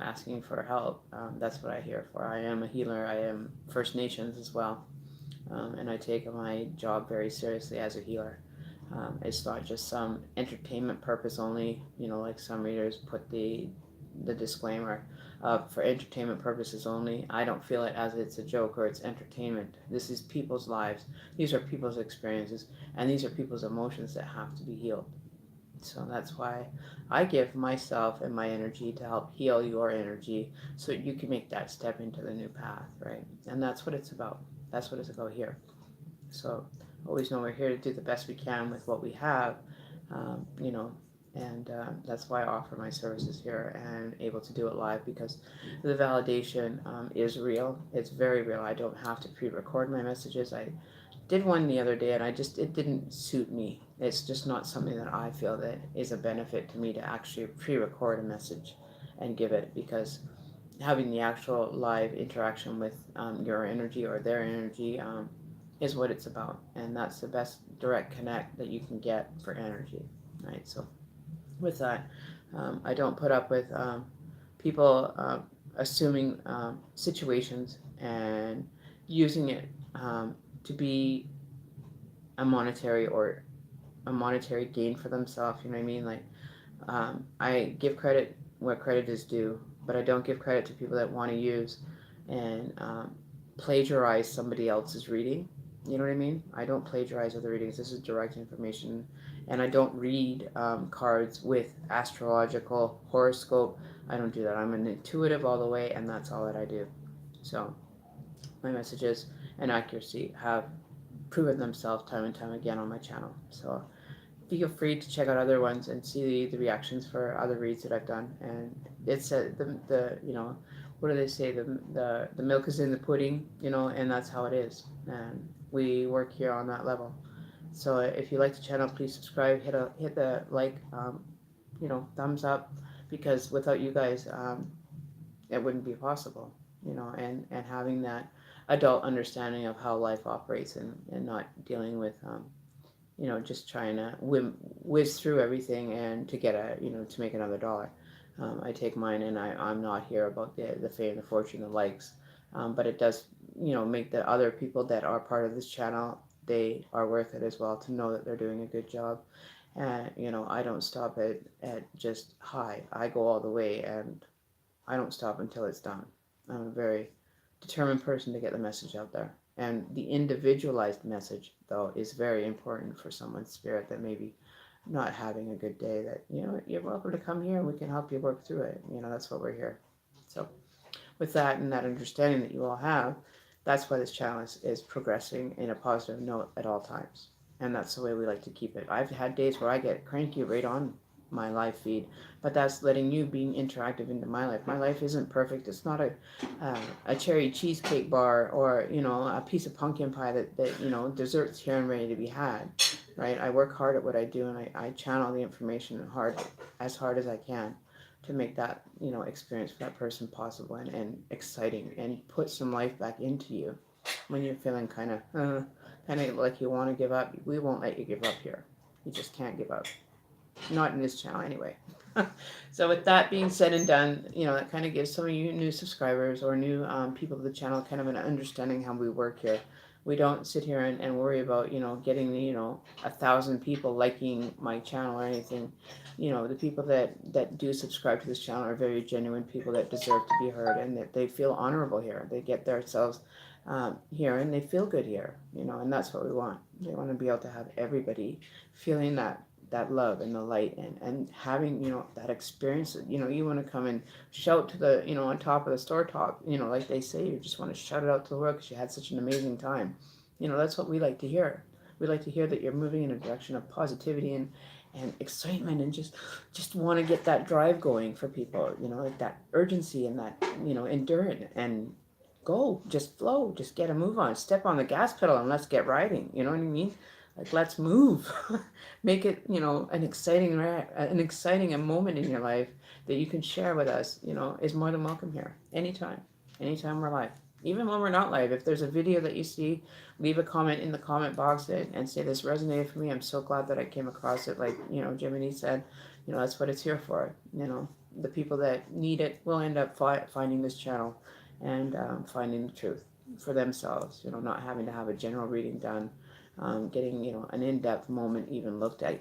asking for help. That's what I here for. I am a healer. I am First Nations as well. And I take my job very seriously as a healer. It's not just some entertainment purpose only, like some readers put the disclaimer for entertainment purposes only. I don't feel it as it's a joke or it's entertainment. This is people's lives. These are people's experiences, and these are people's emotions that have to be healed. So that's why I give myself and my energy to help heal your energy, so you can make that step into the new path, right? And that's what it's about. That's what it's about here. So always know we're here to do the best we can with what we have, you know, and that's why I offer my services here and able to do it live, because the validation is real. It's very real. I don't have to pre-record my messages. I did one the other day and it didn't suit me. It's just not something that I feel that is a benefit to me to actually pre-record a message and give it, because having the actual live interaction with your energy or their energy is what it's about, and that's the best direct connect that you can get for energy, right? So with that, I don't put up with people assuming situations and using it to be a monetary gain for themselves. You know what I mean? Like, I give credit where credit is due, but I don't give credit to people that want to use and plagiarize somebody else's reading. You know what I mean? I don't plagiarize other readings. This is direct information. And I don't read cards with astrological horoscope. I don't do that. I'm an intuitive all the way, and that's all that I do. So my messages and accuracy have proven themselves time and time again on my channel. So feel free to check out other ones and see the reactions for other reads that I've done. And it's the what do they say, the milk is in the pudding, and that's how it is. And we work here on that level. So if you like the channel, please subscribe, hit the like, thumbs up, because without you guys, it wouldn't be possible, and having that adult understanding of how life operates, and not dealing with just trying to whiz through everything and to get to make another dollar. I take mine, and I'm not here about the fame, the fortune, the likes, but it does make the other people that are part of this channel, they are worth it as well, to know that they're doing a good job. And I don't stop at just hi. I go all the way, and I don't stop until it's done. I'm a very determined person to get the message out there. And the individualized message, though, is very important for someone's spirit that maybe not having a good day, that, you're welcome to come here and we can help you work through it. That's what we're here. So with that and that understanding that you all have, that's why this channel is progressing in a positive note at all times. And that's the way we like to keep it. I've had days where I get cranky right on my live feed, but that's letting you being interactive into my life. My life isn't perfect. It's not a cherry cheesecake bar, or a piece of pumpkin pie that desserts here and ready to be had, right? I work hard at what I do, and I channel the information as hard as I can to make that experience for that person possible, and exciting, and put some life back into you when you're feeling kind of like you want to give up. We won't let you give up here. You just can't give up. Not in this channel anyway. So with that being said and done, that kind of gives some of you new subscribers or new people to the channel kind of an understanding how we work here. We don't sit here and worry about getting 1,000 people liking my channel or anything. The people that do subscribe to this channel are very genuine people that deserve to be heard, and that they feel honorable here. They get themselves here, and they feel good here. And that's what we want. We want to be able to have everybody feeling that love and the light, and having that experience that you want to come and shout to the on top of the store top, like they say, you just want to shout it out to the world because you had such an amazing time. That's what we like to hear. We like to hear that you're moving in a direction of positivity and excitement, and just want to get that drive going for people, like that urgency and that endurance, and go, just flow, just get a move on, step on the gas pedal and let's get riding. You know what I mean? Like, let's move. Make it, an exciting a moment in your life that you can share with us, is more than welcome here. Anytime we're live. Even when we're not live, if there's a video that you see, leave a comment in the comment box and say, this resonated for me. I'm so glad that I came across it. Like, Jiminy said, that's what it's here for. The people that need it will end up finding this channel and finding the truth for themselves, not having to have a general reading done. Getting an in-depth moment even looked at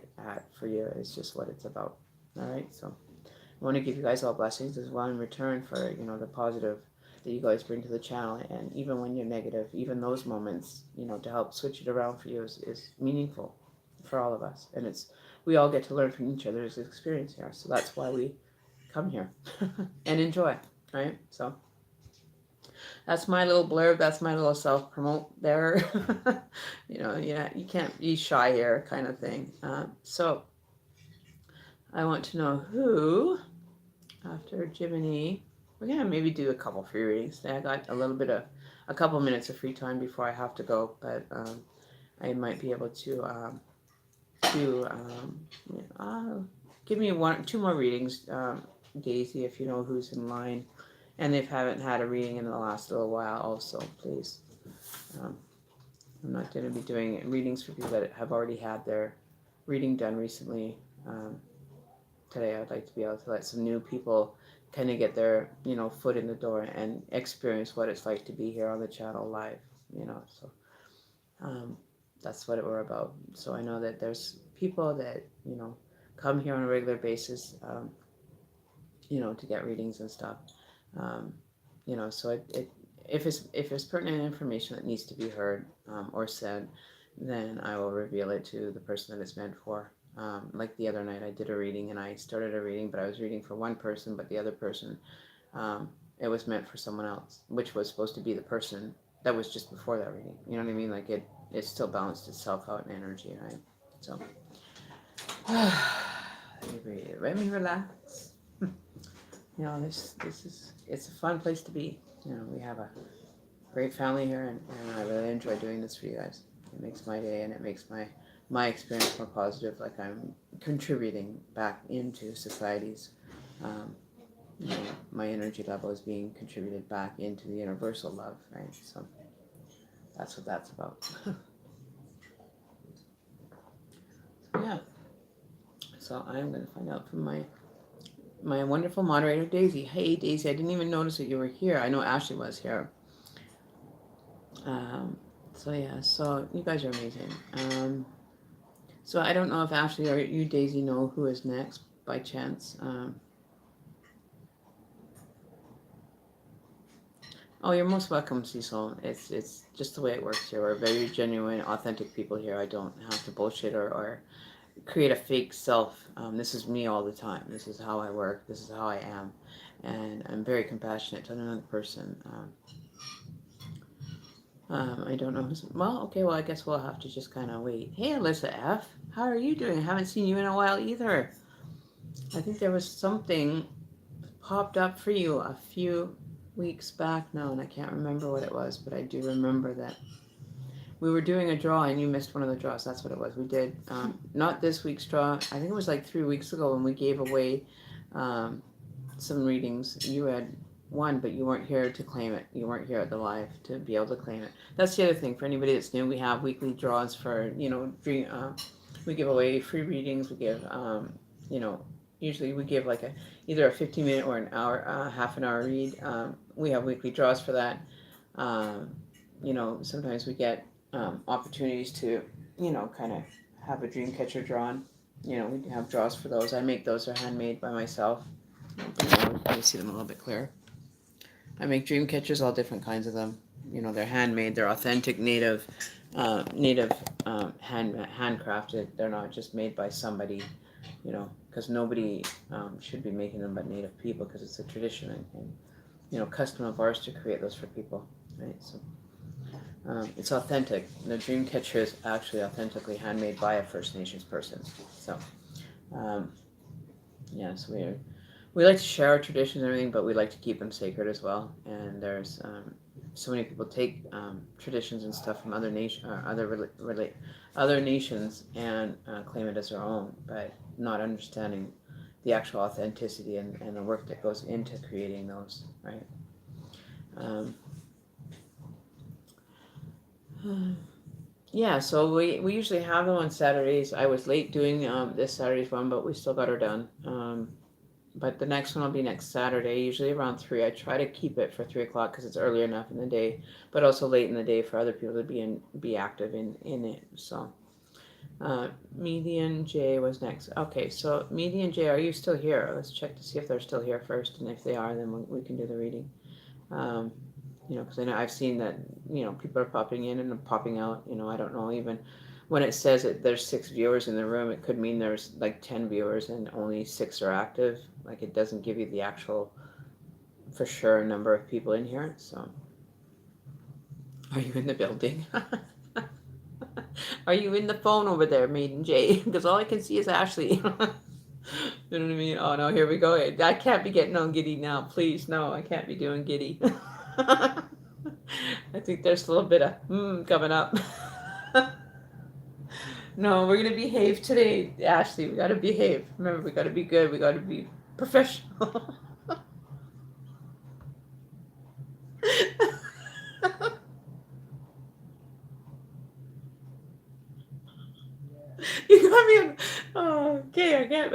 for you is just what it's about. All right, so I want to give you guys all blessings as well in return for the positive that you guys bring to the channel. And even when you're negative, even those moments, to help switch it around for you is meaningful for all of us. And we all get to learn from each other's experience here. So that's why we come here and enjoy, right? So that's my little blurb. That's my little self-promote there. You can't be shy here kind of thing. So I want to know who, after Jiminy, we're going to maybe do a couple free readings today. I got a couple minutes of free time before I have to go, but I might be able to give me two more readings, Daisy, if you know who's in line. And they haven't had a reading in the last little while also, please. I'm not going to be doing readings for people that have already had their reading done recently. Today I'd like to be able to let some new people kind of get their, foot in the door and experience what it's like to be here on the channel live, So that's what we're about. So I know that there's people that, come here on a regular basis, to get readings and stuff. So if it's pertinent information that needs to be heard or said, then I will reveal it to the person that it's meant for. Like the other night, I did a reading, and I started a reading, but I was reading for one person, but the other person, it was meant for someone else, which was supposed to be the person that was just before that reading. You know what I mean? Like it still balanced itself out in energy, right? So let me breathe. Let me relax. It's a fun place to be. We have a great family here, and I really enjoy doing this for you guys. It makes my day, and it makes my experience more positive, like I'm contributing back into society's you know, my energy level is being contributed back into the universal love, right? So that's what that's about. Yeah. So I'm going to find out from my wonderful moderator, Daisy. Hey, Daisy, I didn't even notice that you were here. I know Ashley was here. Um, so yeah, so you guys are amazing. So I don't know if Ashley or you, Daisy, know who is next by chance. Oh, you're most welcome, Cecil. It's just the way it works here. We're very genuine, authentic people here. I don't have to bullshit or create a fake self. This is me all the time. This is how I work. This is how I am. And I'm very compassionate to another person. I don't know. Well, okay, well, I guess we'll have to just kind of wait. Hey, Alyssa F., how are you doing? I haven't seen you in a while either. I think there was something popped up for you a few weeks back now, and I can't remember what it was, but I do remember that we were doing a draw and you missed one of the draws. That's what it was. We did not this week's draw. I think it was like 3 weeks ago when we gave away some readings. You had one, but you weren't here to claim it. You weren't here at the live to be able to claim it. That's the other thing for anybody that's new. We have weekly draws for we give away free readings. We give usually we give like either a 15-minute or an hour, half an hour read. We have weekly draws for that. Sometimes we get opportunities to, kind of have a dream catcher drawn. We have draws for those. I make those. They're handmade by myself. Let me see them a little bit clearer. I make dream catchers, all different kinds of them. They're handmade. They're authentic, native, handcrafted. They're not just made by somebody, because nobody should be making them but native people, because it's a tradition and custom of ours to create those for people, right? So. It's authentic. The dream catcher is actually authentically handmade by a First Nations person. So, so we like to share our traditions and everything, but we like to keep them sacred as well. And there's so many people take traditions and stuff from other other nations and claim it as their own, but not understanding the actual authenticity and the work that goes into creating those, right? So we usually have them on Saturdays. I was late doing this Saturday's one, but we still got her done. But the next one will be next Saturday, usually around 3. I try to keep it for 3 o'clock because it's early enough in the day, but also late in the day for other people to be active in it. So Median J was next. Okay, so Median J, are you still here? Let's check to see if they're still here first, and if they are, then we can do the reading. Because I know I've seen that, people are popping in and popping out. I don't know, even when it says that there's 6 viewers in the room, it could mean there's like 10 viewers and only 6 are active. Like, it doesn't give you the actual, for sure, number of people in here. So, are you in the building? Are you in the phone over there, Maiden J? Because all I can see is Ashley. You know what I mean? Oh no, here we go. I can't be getting on giddy now. Please, no, I can't be doing giddy. I think there's a little bit of coming up. No, we're gonna behave today, Ashley. We gotta behave. Remember, we gotta be good. We gotta be professional. You got me on. Oh, okay, I can't.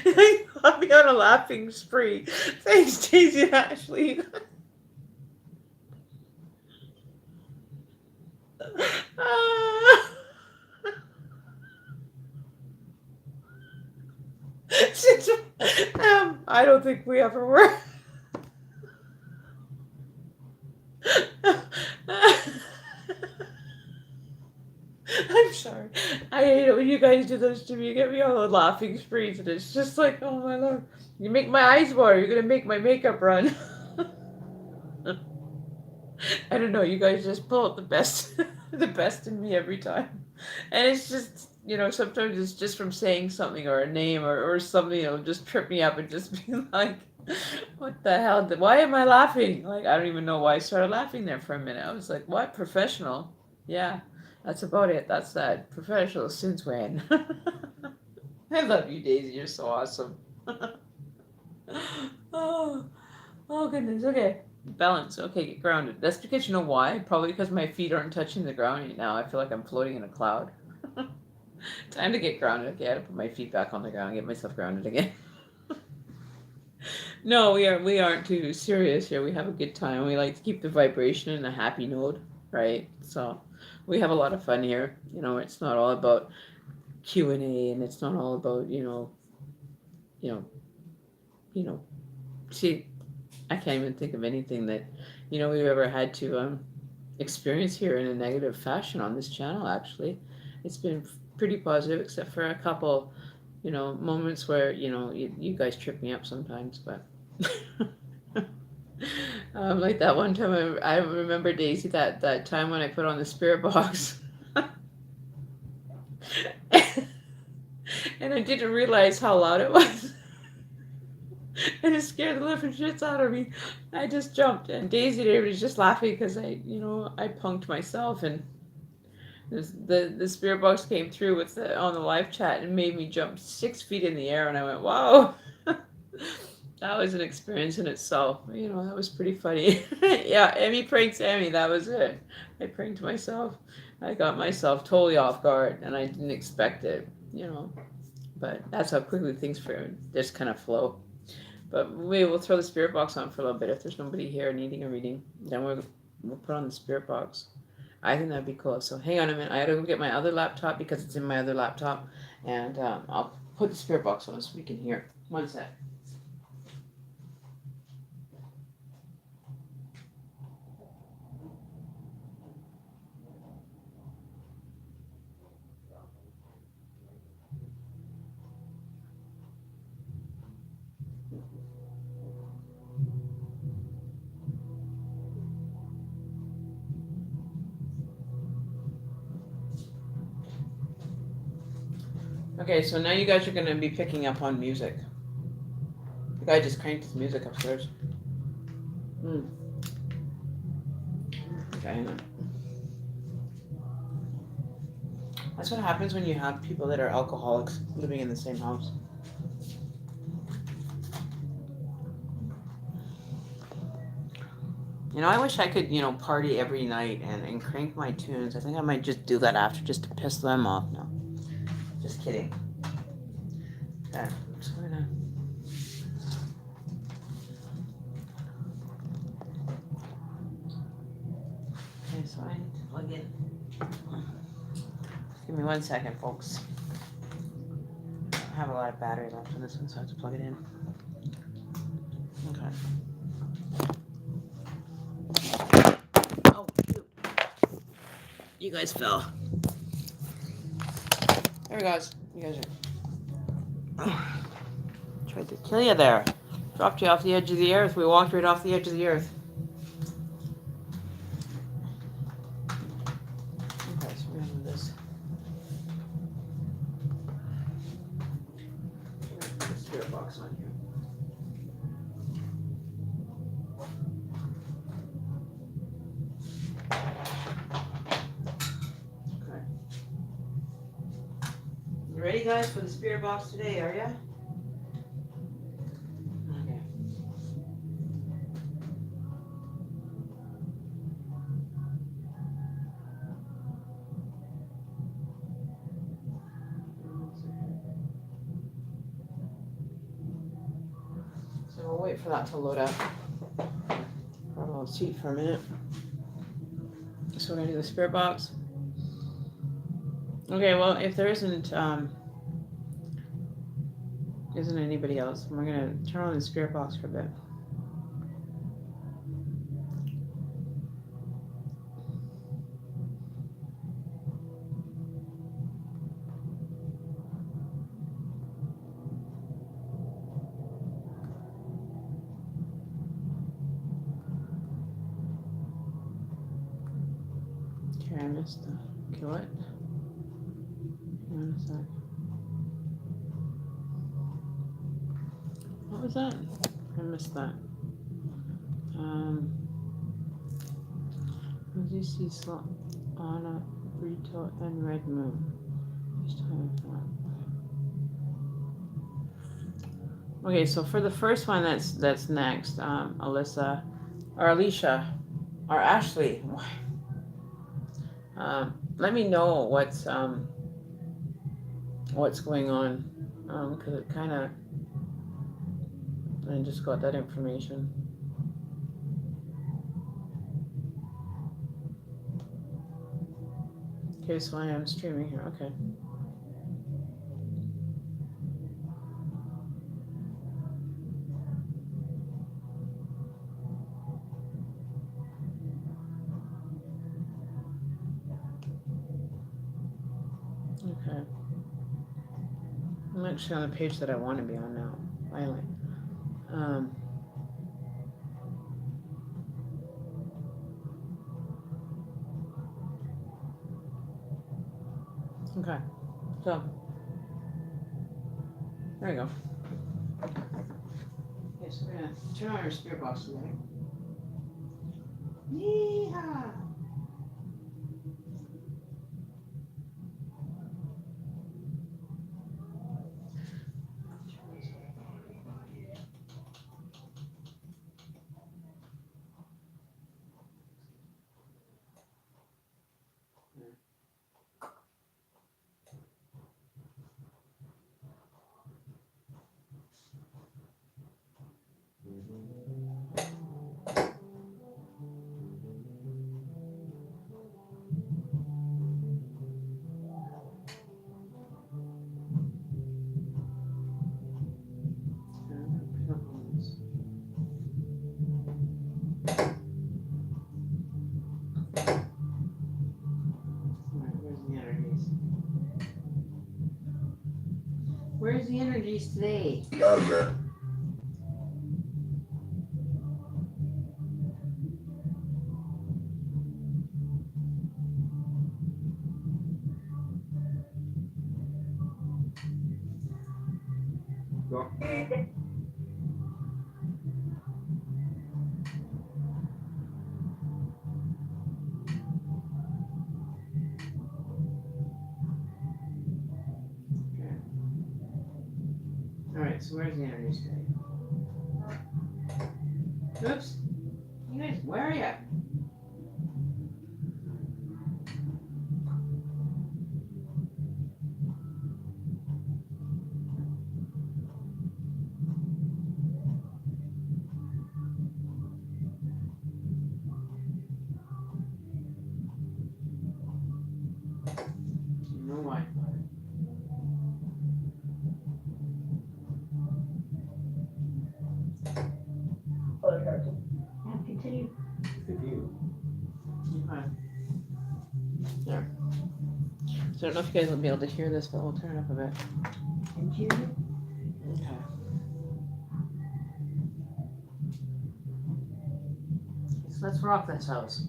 You got me on a laughing spree. Thanks, Daisy and Ashley. I don't think we ever were. I'm sorry. I hate it when you guys do those to me. You get me all the laughing sprees, and it's just like, oh my lord. You make my eyes water. You're gonna make my makeup run. I don't know. You guys just pull out the best, the best in me every time, and it's just, sometimes it's just from saying something or a name or something. Just trip me up and just be like, what the hell? Why am I laughing? Like, I don't even know why I started laughing there for a minute. I was like, what? Professional? Yeah, that's about it. That's that. Professional since when? I love you, Daisy. You're so awesome. Oh, oh goodness. Okay. Balance. Okay, get grounded. That's because you know why? Probably because my feet aren't touching the ground right now. I feel like I'm floating in a cloud. Time to get grounded. Okay, I had to put my feet back on the ground and get myself grounded again. No, we aren't too serious here. We have a good time. We like to keep the vibration in a happy note, right? So we have a lot of fun here. You know, it's not all about Q&A, and it's not all about, you know, you know. See, I can't even think of anything that, we've ever had to experience here in a negative fashion on this channel. Actually, it's been pretty positive, except for a couple, moments where you guys trip me up sometimes, but. Like that one time, I remember, Daisy, that time when I put on the spirit box. And I didn't realize how loud it was. And it scared the living shits out of me. I just jumped, and Daisy and everybody's just laughing because I punked myself, and the spirit box came through on the live chat and made me jump 6 feet in the air, and I went, wow. That was an experience in itself. That was pretty funny. Yeah, Emmy pranks Emmy. That was it. I pranked myself. I got myself totally off guard, and I didn't expect it. But that's how quickly things just kind of flow. But we will throw the spirit box on for a little bit. If there's nobody here needing a reading, then we'll put on the spirit box. I think that'd be cool. So hang on a minute. I gotta go get my other laptop because it's in my other laptop, and I'll put the spirit box on so we can hear. One sec. Okay, so now you guys are gonna be picking up on music. The guy just cranked his music upstairs. Okay, hang on. That's what happens when you have people that are alcoholics living in the same house. I wish I could, party every night and crank my tunes. I think I might just do that after, just to piss them off. No, just kidding. Okay, so we're gonna. Okay, so I need to plug in. Give me 1 second, folks. I don't have a lot of battery left on this one, so I have to plug it in. Okay. Oh, shoot. You guys fell. There we go. You guys are. Tried to kill you there. Dropped you off the edge of the earth. We walked right off the edge of the earth. Okay, so we're gonna do this. Put the spirit box on here. Okay. You ready, guys, for the spirit box today, are ya? Okay. So we'll wait for that to load up. I'll see for a minute. So we're gonna do the spirit box. Okay, well, if there isn't anybody else, we're gonna turn on the spirit box for a bit. Okay, I missed the. Okay, what? Hang on a sec. What was that? I missed that. ZC slot Anna, Brito, and Red Moon. Each time. Okay, so for the first one that's next, Alyssa, or Alicia, or Ashley, let me know what's going on, because it kind of, I just got that information. Okay, so I am streaming here. Okay. Okay. I'm actually on the page that I want to be on now. Finally. Okay. So there you go. Okay, so we're gonna turn on our spirit box today. Yeehaw! Where's the energies today? Alright, so where's the energies today? Oops. You guys, where are you? No Wi-Fi. Continue. Okay. There. So I don't know if you guys will be able to hear this, but we'll turn it up a bit. Continue. Okay. So let's rock this house.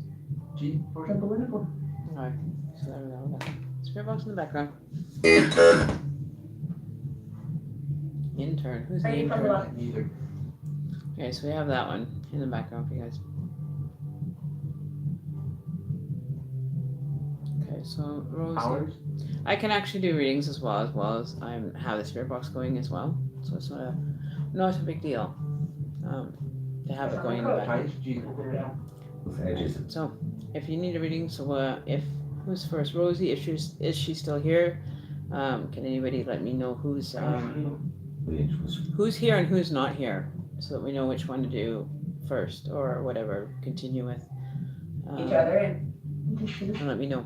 Okay. So there we go. We got spirit box in the background. Intern. Who's the intern? Neither. Okay, so we have that one in the background for you guys. Okay, so Rosie. Hours? I can actually do readings as well as I have the spirit box going as well. So it's not a big deal to have it going in the background. So if you need a reading, so if who's first, Rosie? Is she still here? Can anybody let me know who's here and who's not here, so that we know which one to do first or whatever. Continue with Each other and let me know.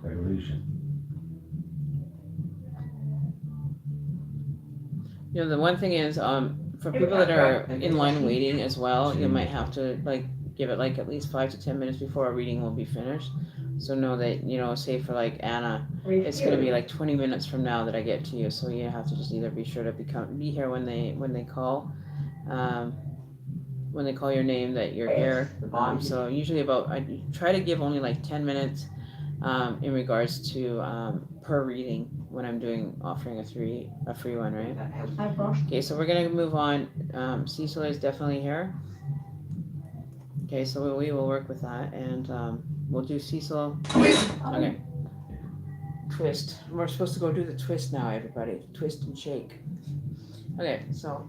You know, the one thing is, for people that are in line waiting as well, you might have to give it at least 5 to 10 minutes before a reading will be finished. So know that, say for Anna, it's going to be 20 minutes from now that I get to you. So you have to just either be sure to be here when they call, when they call your name, that you're here. So usually I try to give only 10 minutes in regards to per reading when I'm offering a free one, right? Okay, so we're gonna move on. Cecil is definitely here. Okay, so we will work with that, and we'll do Cecil. Okay. Twist. We're supposed to go do the twist now, everybody. Twist and shake. Okay, so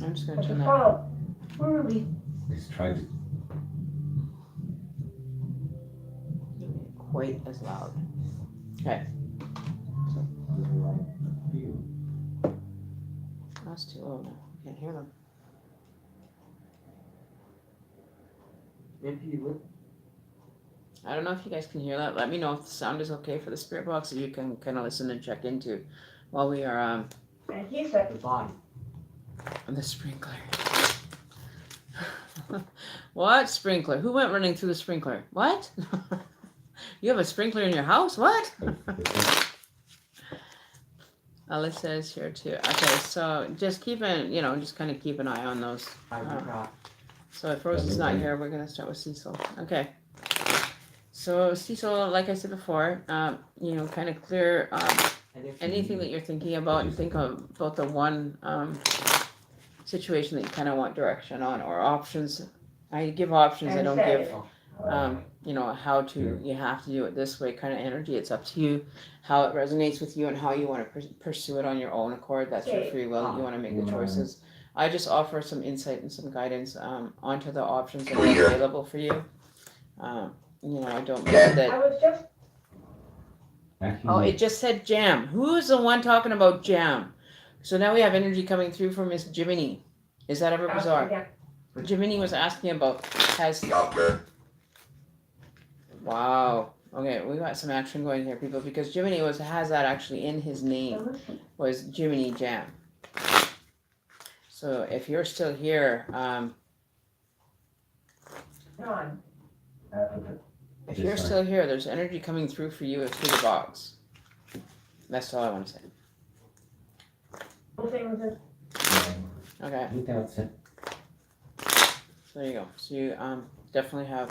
I'm just going But to the turn that. fall, we're really Just try to. Quite as loud. Okay. That's too low now. I can't hear them. Maybe you would. I don't know if you guys can hear that. Let me know if the sound is okay for the spirit box that you can kind of listen and check into while we are and he said The body. on the sprinkler. What sprinkler? Who went running through the sprinkler? What? You have a sprinkler in your house? What? Alyssa is here too. Okay, so just just kind of keep an eye on those. So if Rose is not here, we're gonna start with Cecil. Okay. So Cecil, like I said before, kind of clear anything that you're thinking about, and think about the one situation that you kind of want direction on or options. I give options. I don't give how to. You have to do it this way kind of energy. It's up to you how it resonates with you and how you want to pursue it on your own accord. That's your free will. You want to make the choices. I just offer some insight and some guidance onto the options that are available for you. I don't mean I that. was just Oh, it just said jam. Who's the one talking about jam? So now we have energy coming through from Miss Jiminy. Is that ever bizarre? Jiminy was asking about Wow. Okay, we got some action going here, people, because Jiminy has that actually in his name, was Jiminy Jam. So if you're still here, if you're still here, there's energy coming through for you through the box. That's all I want to say. Okay. So there you go. So you definitely have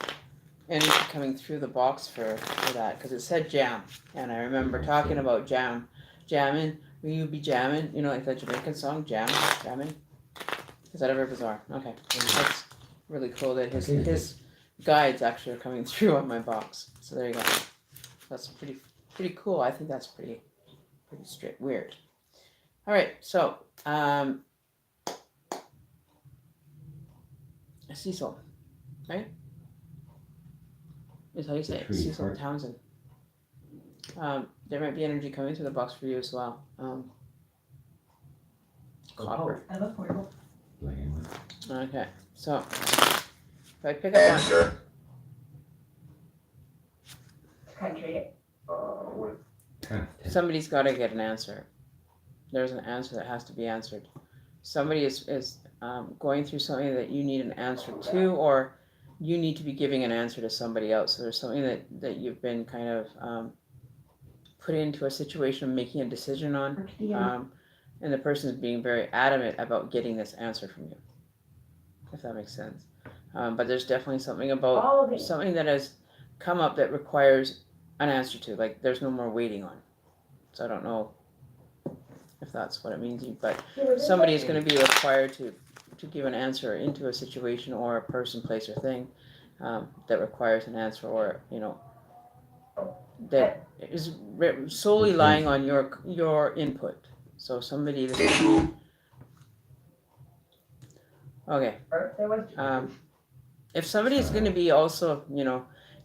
energy coming through the box for that, because it said jam, and I remember talking about jamming. Will you be jamming? Like that Jamaican song, jamming. Is that ever bizarre? Okay, that's really cool that his guides actually are coming through on my box. So there you go. That's pretty cool. I think that's pretty straight weird. All right, so Cecil, right? Is how you say it. Cecil Townsend. There might be energy coming through the box for you as well. Copper. Okay, so if I pick up on country. somebody's got to get an answer. There's an answer that has to be answered. Somebody is going through something that you need an answer to, or you need to be giving an answer to somebody else. So there's something that you've been kind of put into a situation of making a decision on, and the person is being very adamant about getting this answer from you, if that makes sense. But there's definitely something about something that has come up that requires an answer to, like there's no more waiting on. So I don't know if that's what it means, but somebody is going to be required to give an answer into a situation or a person, place, or thing that requires an answer, or that is solely lying on your input. So somebody that's going to be okay. If somebody is going to be also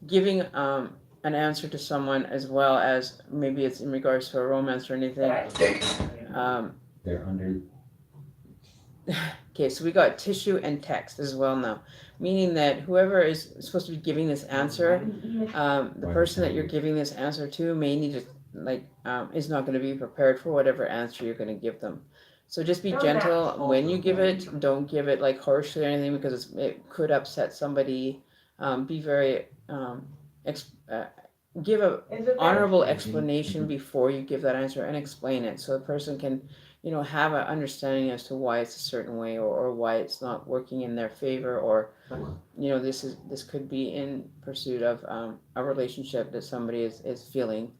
giving an answer to someone, as well as maybe it's in regards to a romance or anything. They're under. Okay, so we got tissue and text as well now, meaning that whoever is supposed to be giving this answer, the person that you're giving this answer to may need to is not going to be prepared for whatever answer you're going to give them. So just be gentle when you give it. Don't give it like harshly or anything, because it could upset somebody. Be very give a honorable explanation before you give that answer, and explain it so the person can have an understanding as to why it's a certain way, or why it's not working in their favor, or this could be in pursuit of a relationship that somebody is feeling.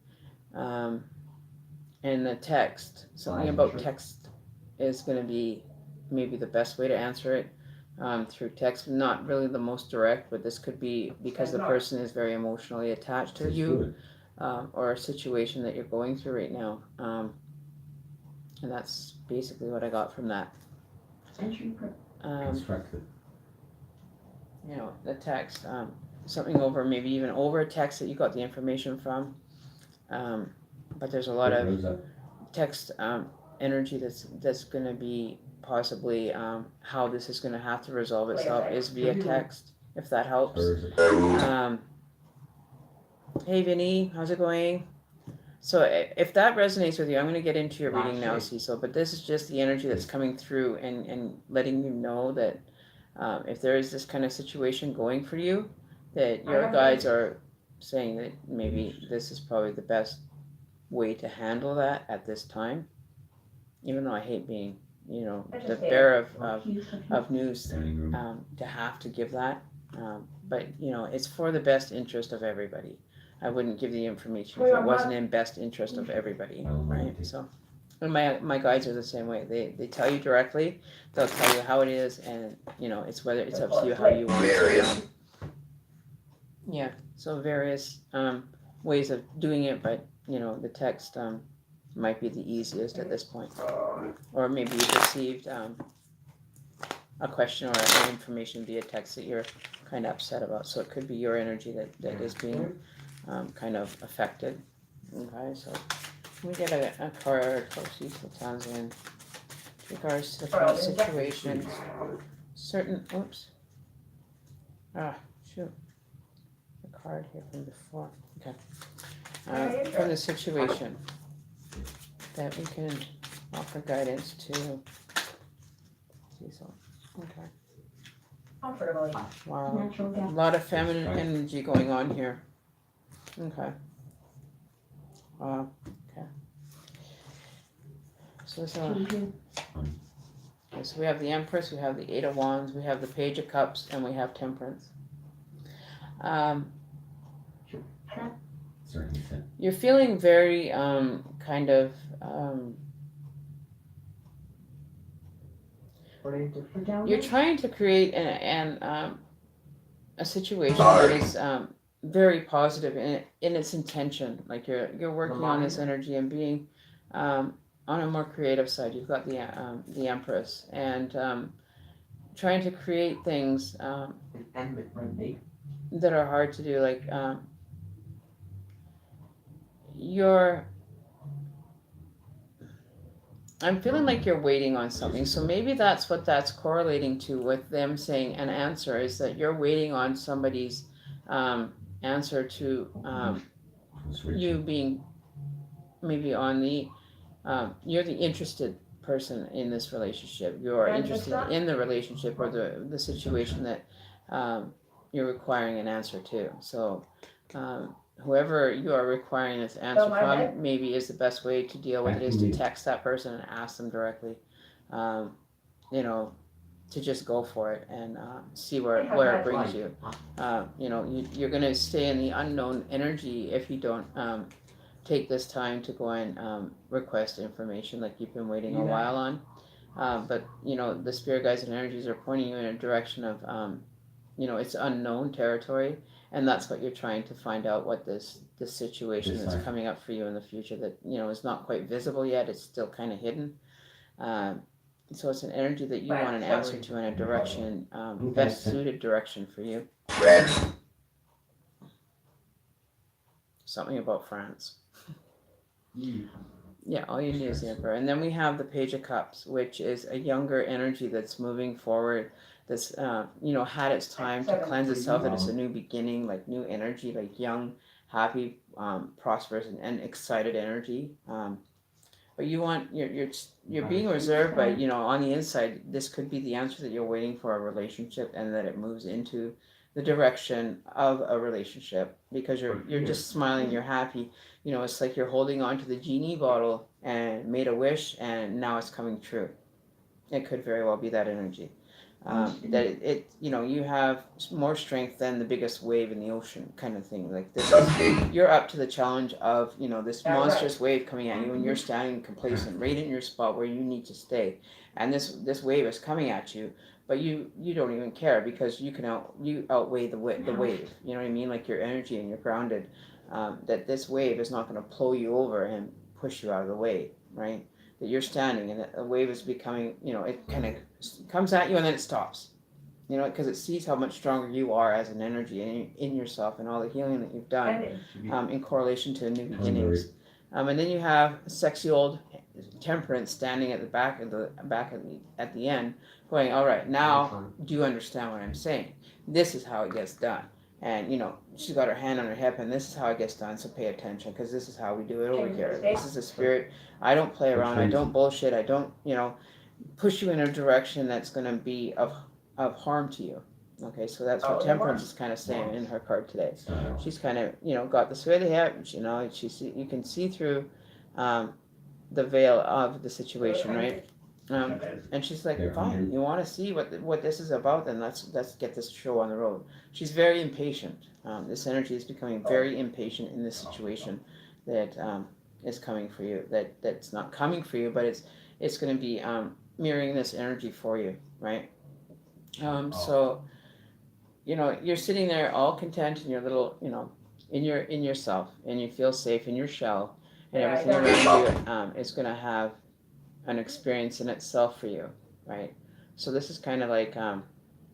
And the text, something about text is going to be maybe the best way to answer it, through text. Not really the most direct, but this could be because the person is very emotionally attached to you, or a situation that you're going through right now. And that's basically what I got from that. constructed. You know, the text, something over, maybe even over a text that you got the information from. But there's a lot It of rose up. text energy that's going to be possibly how this is going to have to resolve itself is via text, if that helps. Hey Vinny, how's it going? So if that resonates with you, I'm going to get into your reading now, Cecil, but this is just the energy that's coming through and letting you know that if there is this kind of situation going for you, that your guides are saying that maybe this is probably the best way to handle that at this time. Even though I hate being, you know, the bearer of news, to have to give that. But, you know, it's for the best interest of everybody. I wouldn't give the information if it wasn't in best interest of everybody, right? So, and my guides are the same way. They tell you directly. They'll tell you how it is, and you know, it's whether it's up to you how you want to. Yeah. So various ways of doing it, but you know, the text might be the easiest at this point, or maybe you received a question or information via text that you're kind of upset about. So it could be your energy that is being kind of affected. Okay, so we get a card for Cecil Townsend with regards to the current situation. Certain, oops. Shoot. The card here from before. Okay. From the situation that we can offer guidance to Cecil. Okay. Comfortably. Wow. A lot of feminine energy going on here. Okay. Wow. Okay. So this okay, so we have the Empress, we have the Eight of Wands, we have the Page of Cups, and we have Temperance. You're feeling very kind of you're trying to create a situation that is very positive in its intention. Like you're working on this energy and being on a more creative side. You've got the Empress and trying to create things that are hard to do. Like I'm feeling like you're waiting on something. So maybe that's what that's correlating to with them saying an answer is that you're waiting on somebody's answer to you being maybe on the you're the interested person in this relationship. You're interested in the relationship or the situation that you're requiring an answer to. So whoever you are requiring this answer from maybe is the best way to deal with it is to text that person and ask them directly. You know, to just go for it and see where it brings you. You know, you're going to stay in the unknown energy if you don't take this time to go and request information like you've been waiting a while on. But, you know, the spirit guides and energies are pointing you in a direction of, you know, it's unknown territory. And that's what you're trying to find out, what this situation that's coming up for you in the future that, you know, is not quite visible yet. It's still kind of hidden. So it's an energy that you want an answer to in a direction, best suited direction for you. Something about France. Yeah, all you need is the Emperor. And then we have the Page of Cups, which is a younger energy that's moving forward, that's, you know, had its time to cleanse itself, that it's a new beginning, like new energy, like young, happy, prosperous, and excited energy. But you want, you're being reserved, but, you know, on the inside, this could be the answer that you're waiting for a relationship and that it moves into the direction of a relationship because you're just smiling, you're happy. You know, it's like you're holding on to the genie bottle and made a wish and now it's coming true. It could very well be that energy. That it you know, you have more strength than the biggest wave in the ocean kind of thing. Like this is, you're up to the challenge of, you know, this monstrous wave coming at you and you're standing complacent right in your spot where you need to stay. And this wave is coming at you, but you don't even care because you outweigh the wave. You know what I mean? Like your energy and you're grounded. That this wave is not going to blow you over and push you out of the way, right? that you're standing and that a wave is becoming, it kind of comes at you and then it stops. Because it sees how much stronger you are as an energy in yourself and all the healing that you've done in correlation to new beginnings. And then you have sexy old temperance standing at the back at the end, going, all right, now do you understand what I'm saying? This is how it gets done. And she's got her hand on her hip, and this is how it gets done. So pay attention, because this is how we do it over here. This is the spirit. I don't play around. I don't bullshit. I don't push you in a direction that's going to be of harm to you. Okay, so that's what Temperance is kind of saying in her card today. She's kind of got the sway of the hip. You can see through the veil of the situation, right? And she's like, fine, you want to see what this is about, then let's get this show on the road. She's very impatient. This energy is becoming very impatient in this situation that is coming for you. That's not coming for you, but it's going to be mirroring this energy for you, right? So you're sitting there all content in your little, in yourself, and you feel safe in your shell, and everything around you is going to have an experience in itself for you, right? So this is kind of like,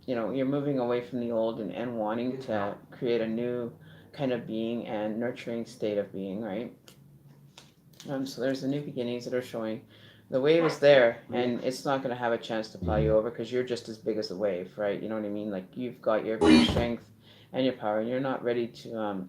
you're moving away from the old and wanting to create a new kind of being and nurturing state of being, right? So there's the new beginnings that are showing. The wave is there, and it's not going to have a chance to plow you over because you're just as big as the wave, right? You know what I mean? Like, you've got your strength and your power, and you're not ready to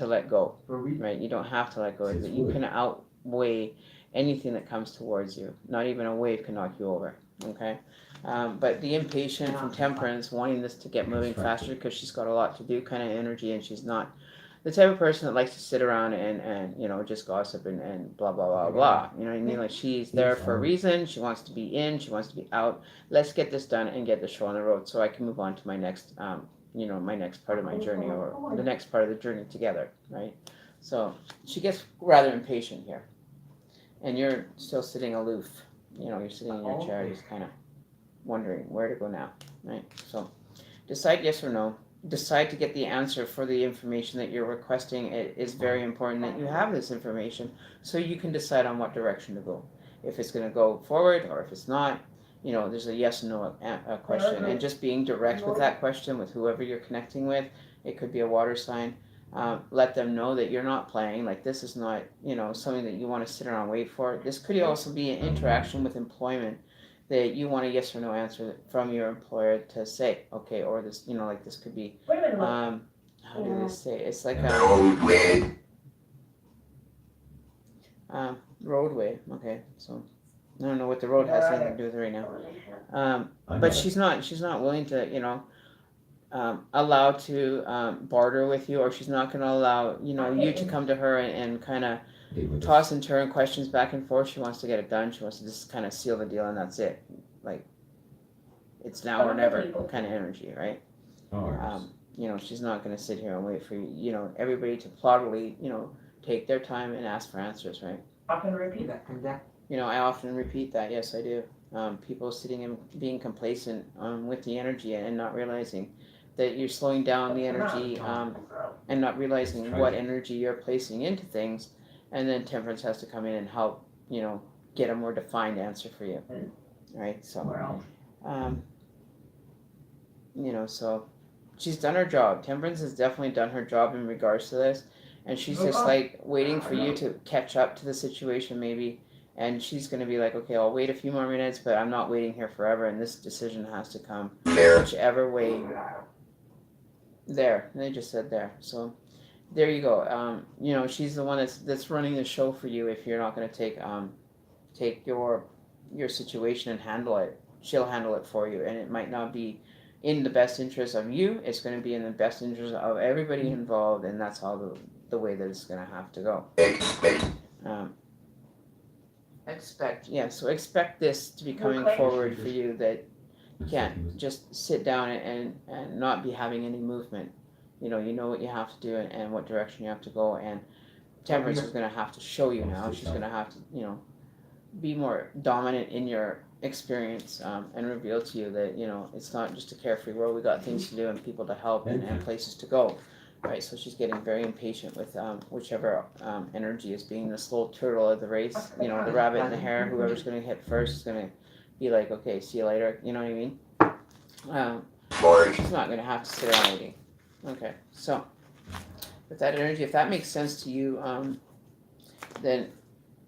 let go, right? You don't have to let go. You can outweigh anything that comes towards you. Not even a wave can knock you over, okay? But the impatient from Temperance, wanting this to get moving faster because she's got a lot to do kind of energy, and she's not the type of person that likes to sit around and just gossip and blah blah blah blah. You know what I mean? Like, she's there for a reason. She wants to be in. She wants to be out. Let's get this done and get the show on the road so I can move on to my next my next part of my journey, or the next part of the journey together, right? So she gets rather impatient here, and you're still sitting aloof. You're sitting in your chair, just kind of wondering where to go now, right? So decide yes or no. Decide to get the answer for the information that you're requesting. It is very important that you have this information so you can decide on what direction to go. If it's going to go forward or if it's not, there's a yes and no question. And just being direct with that question with whoever you're connecting with. It could be a water sign. Let them know that you're not playing. Like, this is not, something that you want to sit around and wait for. This could also be an interaction with employment that you want a yes or no answer from your employer to say, okay, or this, like, this could be, how do they say? It's like a roadway. Okay, so I don't know what the road has anything to do with right now. But she's not willing to, allow to barter with you, or she's not going to allow, you to come to her and kind of toss and turn questions back and forth. She wants to get it done. She wants to just kind of seal the deal, and that's it. Like, it's now or never kind of energy, right? She's not going to sit here and wait for everybody to plausibly, take their time and ask for answers, right? Often repeat that. I often repeat that. Yes, I do. People sitting and being complacent with the energy and not realizing that you're slowing down the energy and not realizing what energy you're placing into things. And then Temperance has to come in and help, get a more defined answer for you, right? So, so she's done her job. Temperance has definitely done her job in regards to this, and she's just like waiting for you to catch up to the situation, maybe. And she's going to be like, okay, I'll wait a few more minutes, but I'm not waiting here forever, and this decision has to come whichever way. There, they just said there. So there you go. She's the one that's running the show for you. If you're not going to take your situation and handle it, she'll handle it for you, and it might not be in the best interest of you. It's going to be in the best interest of everybody involved, and that's how the way that it's going to have to go. So expect this to be coming forward for you, that you can't just sit down and not be having any movement. You know what you have to do and what direction you have to go, and Temperance is going to have to show you now. She's going to have to, be more dominant in your experience and reveal to you that, it's not just a carefree world. We got things to do and people to help and places to go. right? So she's getting very impatient with whichever energy is being the slow turtle of the race. You know, the rabbit in the hare. Whoever's going to hit first is going to be like, okay, see you later. You know what I mean? She's not going to have to sit around waiting. Okay, so with that energy, if that makes sense to you, then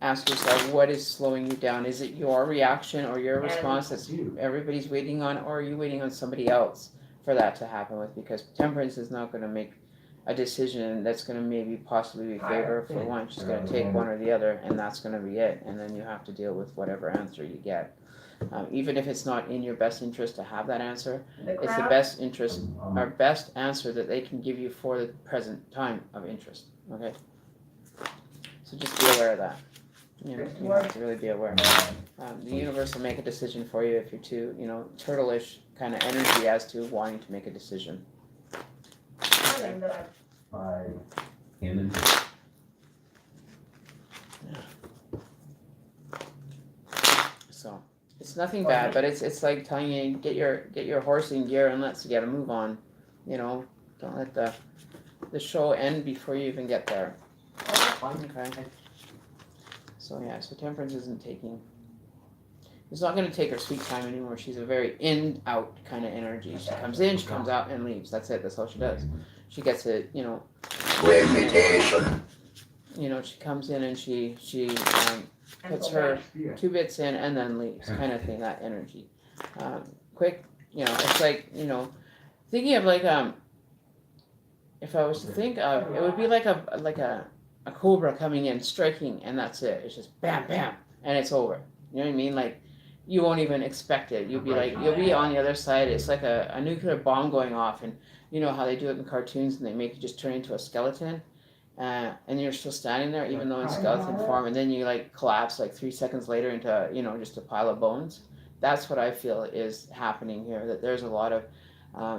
ask yourself, what is slowing you down? Is it your reaction or your response that everybody's waiting on, or are you waiting on somebody else for that to happen with? Because temperance is not going to make a decision that's going to maybe possibly be favor for one. She's going to take one or the other, and that's going to be it. And then you have to deal with whatever answer you get. Even if it's not in your best interest to have that answer, it's the best interest or best answer that they can give you for the present time of interest. Okay? So just be aware of that. You have to really be aware. The universe will make a decision for you if you're too, turtle-ish kind of energy as to wanting to make a decision. By him and So it's nothing bad, but it's like telling you get your horse in gear and let's get a move on. Don't let the show end before you even get there. Okay. So yeah, so temperance isn't taking. It's not going to take her sweet time anymore. She's a very in-out kind of energy. She comes in, she comes out, and leaves. That's it. That's all she does. She gets it, Reputation. She comes in and she puts her 2 bits in and then leaves, kind of thing. That energy, quick. It's like thinking of like if I was to think of, it would be like a cobra coming in, striking, and that's it. It's just bam, bam, and it's over. You know what I mean? Like, you won't even expect it. You'll be on the other side. It's like a nuclear bomb going off, and you know how they do it in cartoons, and they make you just turn into a skeleton, and you're still standing there, even though in skeleton form, and then you like collapse like 3 seconds later into just a pile of bones. That's what I feel is happening here. That there's a lot of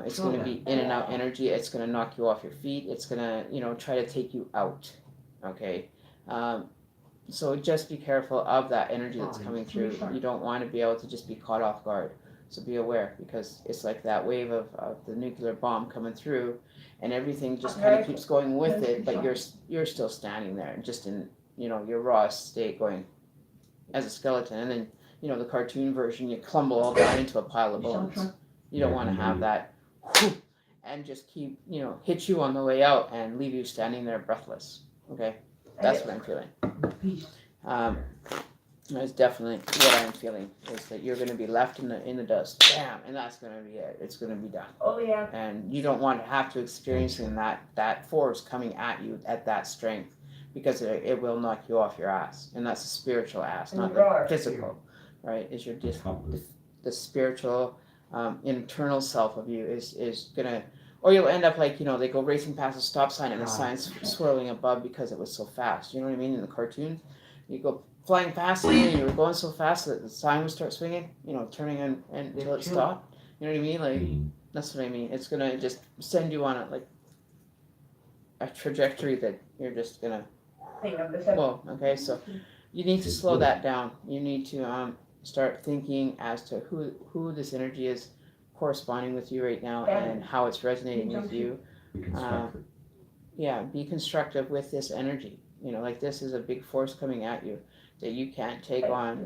it's going to be in and out energy. It's going to knock you off your feet. It's going to try to take you out. Okay, so just be careful of that energy that's coming through. You don't want to be able to just be caught off guard. So be aware, because it's like that wave of the nuclear bomb coming through, and everything just kind of keeps going with it, but you're still standing there, just in your raw state, going as a skeleton, and then the cartoon version, you clumble all down into a pile of bones. You don't want to have that, and just keep hit you on the way out and leave you standing there breathless. Okay, that's what I'm feeling. That's definitely what I'm feeling, is that you're going to be left in the dust, bam, and that's going to be it. It's going to be done. Oh yeah. And you don't want to have to experience that force coming at you at that strength, because it will knock you off your ass, and that's a spiritual ass, not the physical, right? Is your the spiritual internal self of you is gonna. Or you'll end up like, they go racing past a stop sign and the sign's swirling above because it was so fast. You know what I mean? In the cartoon, you go flying past and you were going so fast that the sign would start swinging, turning until it stopped. You know what I mean? Like, that's what I mean. It's going to just send you on a trajectory that you're just going to, whoa, okay? So you need to slow that down. You need to start thinking as to who this energy is corresponding with you right now and how it's resonating with you. be constructive. Be constructive with this energy. Like, this is a big force coming at you that you can't take on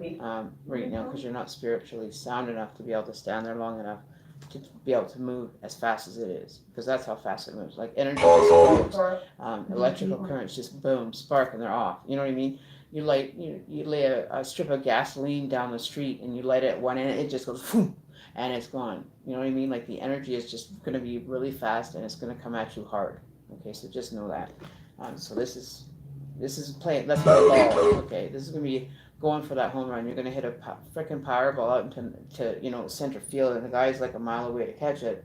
right now, because you're not spiritually sound enough to be able to stand there long enough to be able to move as fast as it is, because that's how fast it moves. Like, energy just goes. Electrical currents just boom, spark, and they're off. You know what I mean? You lay a strip of gasoline down the street and you light it at one end, it just goes boom, and it's gone. You know what I mean? Like, the energy is just going to be really fast, and it's going to come at you hard. Okay, so just know that. So this is playing. Let's play ball. Okay, this is going to be going for that home run. You're going to hit a freaking power ball out to center field, and the guy's like a mile away to catch it.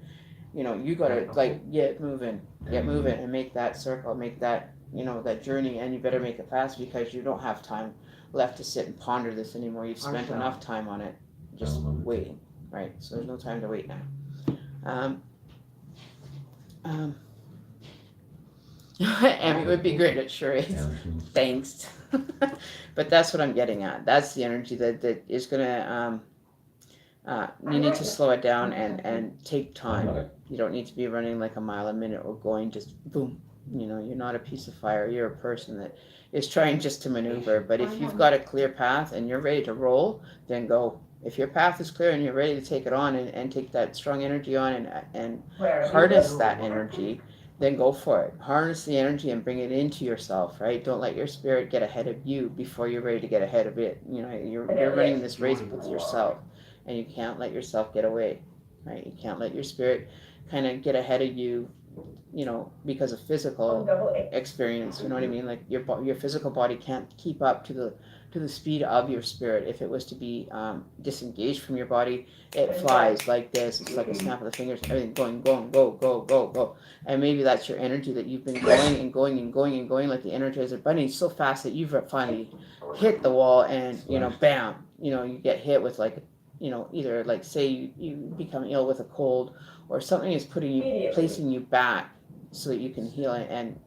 You got to get moving, and make that circle, make that that journey, and you better make it fast, because you don't have time left to sit and ponder this anymore. You've spent enough time on it just waiting. Right, so there's no time to wait now. Amy would be great at charades. Thanks. But that's what I'm getting at. That's the energy that is gonna You need to slow it down and take time. You don't need to be running like a mile a minute or going just boom. You're not a piece of fire. You're a person that is trying just to maneuver. But if you've got a clear path and you're ready to roll, then go. If your path is clear and you're ready to take it on and take that strong energy on and harness that energy, then go for it. Harness the energy and bring it into yourself, right? Don't let your spirit get ahead of you before you're ready to get ahead of it. You're running this race with yourself, and you can't let yourself get away, right? You can't let your spirit kind of get ahead of you, because of physical experience. You know what I mean? Like your physical body can't keep up to the speed of your spirit. If it was to be disengaged from your body, it flies like this. It's like a snap of the fingers. Everything going, go, go, go, go. And maybe that's your energy that you've been going and going and going and going like the Energizer Bunny so fast that you've finally hit the wall and bam, you get hit with like either like say you become ill with a cold or something is placing you back so that you can heal and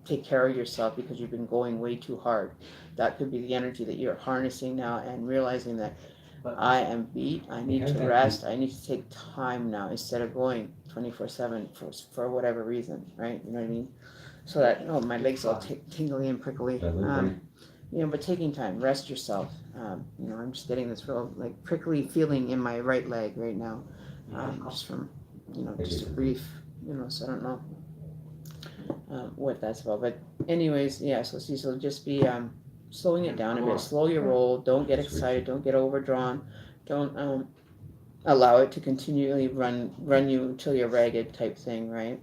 take care of yourself because you've been going way too hard. That could be the energy that you're harnessing now and realizing that I am beat. I need to rest. I need to take time now instead of going 24/7 for whatever reason, right? You know what I mean? So that my legs all tingly and prickly. But taking time, rest yourself. I'm just getting this real like prickly feeling in my right leg right now, just from just a brief, so I don't know what that's about. But anyways, yeah. So just be slowing it down a bit. Slow your roll. Don't get excited. Don't get overdrawn. Don't allow it to continually run you until you're ragged type thing, right?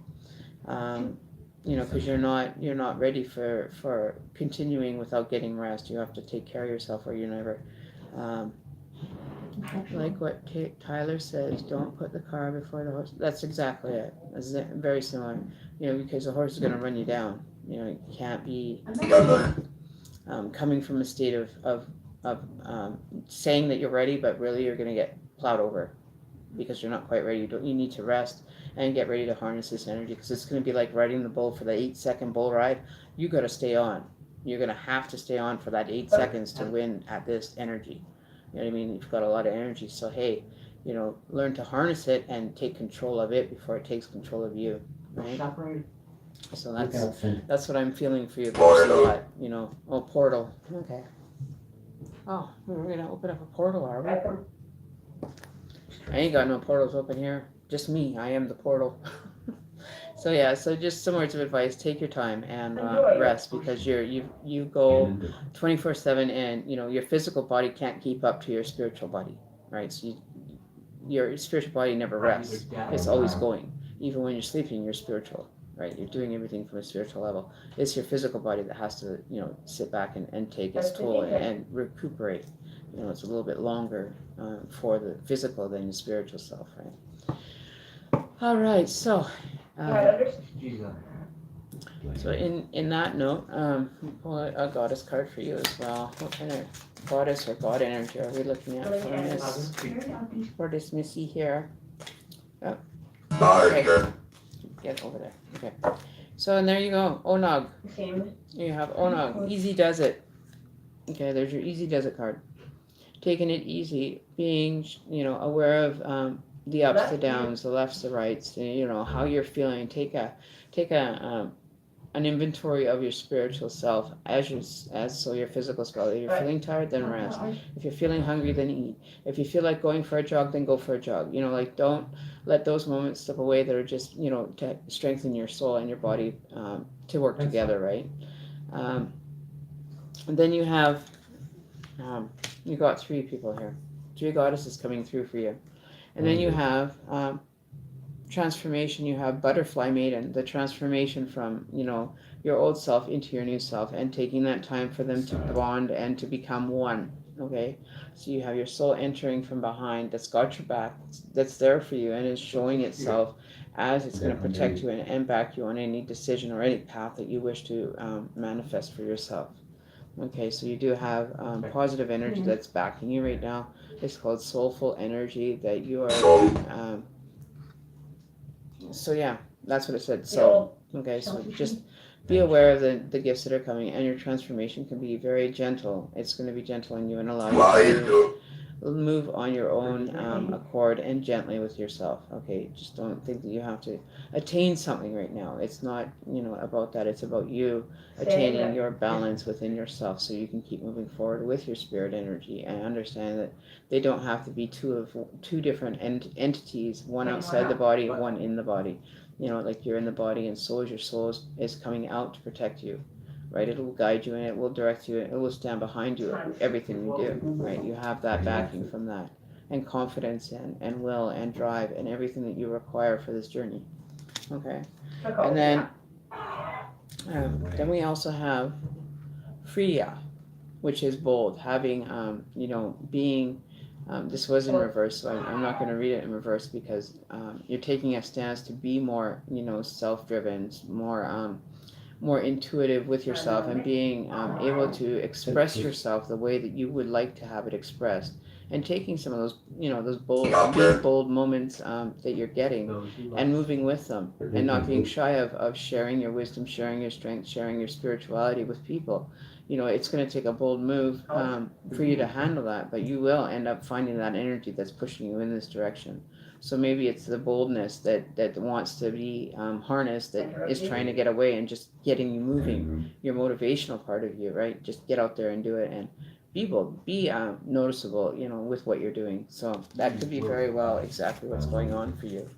Because you're not ready for continuing without getting rest. You have to take care of yourself, or you never. Like what Tyler says, don't put the car before the horse. That's exactly it. That's very similar. Because the horse is going to run you down. You can't be coming from a state of saying that you're ready, but really you're going to get plowed over because you're not quite ready. You need to rest and get ready to harness this energy, because it's going to be like riding the bull for the 8-second bull ride. You got to stay on. You're going to have to stay on for that 8 seconds to win at this energy. You know what I mean? You've got a lot of energy, so hey, learn to harness it and take control of it before it takes control of you, right? So that's what I'm feeling for you. There's a lot, Oh, portal. Okay. Oh, we're gonna open up a portal, are we? I ain't got no portals open here. Just me. I am the portal. So yeah. So just some words of advice. Take your time and rest, because you go 24/7, and your physical body can't keep up to your spiritual body, right? So your spiritual body never rests. It's always going. Even when you're sleeping, you're spiritual. Right, you're doing everything from a spiritual level. It's your physical body that has to, sit back and take its toll and recuperate. It's a little bit longer for the physical than the spiritual self, right? All right, so in that note, pull a goddess card for you as well. What kind of goddess or god energy are we looking at for this Missy here? Oh, okay. Get over there. Okay. So, and there you go. Onog. You have Onog. Easy does it. Okay, there's your easy does it card. Taking it easy, being, aware of the ups, the downs, the lefts, the rights, how you're feeling. Take an inventory of your spiritual self as your physical self. If you're feeling tired, then rest. If you're feeling hungry, then eat. If you feel like going for a jog, then go for a jog. Don't let those moments slip away that are just, to strengthen your soul and your body to work together, right? And then you have, you got 3 people here. 3 goddesses coming through for you. And then you have transformation. You have butterfly maiden, the transformation from your old self into your new self, and taking that time for them to bond and to become one. Okay, so you have your soul entering from behind, that's got your back, that's there for you, and is showing itself as it's going to protect you and back you on any decision or any path that you wish to manifest for yourself. Okay, so you do have positive energy that's backing you right now. It's called soulful energy that you are so yeah, that's what it said. So okay, so just be aware of the gifts that are coming, and your transformation can be very gentle. It's going to be gentle on you and allow you to move on your own accord and gently with yourself. Okay, just don't think that you have to attain something right now. It's not, about that. It's about you attaining your balance within yourself, so you can keep moving forward with your spirit energy and understand that they don't have to be two different entities, one outside the body, one in the body. Like you're in the body, and your soul is coming out to protect you, right? It will guide you and it will direct you and it will stand behind you everything you do, right? You have that backing from that, and confidence and will and drive and everything that you require for this journey. Okay, and then we also have Freya, which is bold, having being. This was in reverse, so I'm not going to read it in reverse because you're taking a stance to be more, self-driven, more intuitive with yourself, and being able to express yourself the way that you would like to have it expressed, and taking some of those those bold moments that you're getting and moving with them, and not being shy of sharing your wisdom, sharing your strength, sharing your spirituality with people. It's going to take a bold move for you to handle that, but you will end up finding that energy that's pushing you in this direction. So maybe it's the boldness that wants to be harnessed, that is trying to get away and just getting you moving, your motivational part of you, right? Just get out there and do it and be bold, be noticeable, with what you're doing. So that could be very well exactly what's going on for you.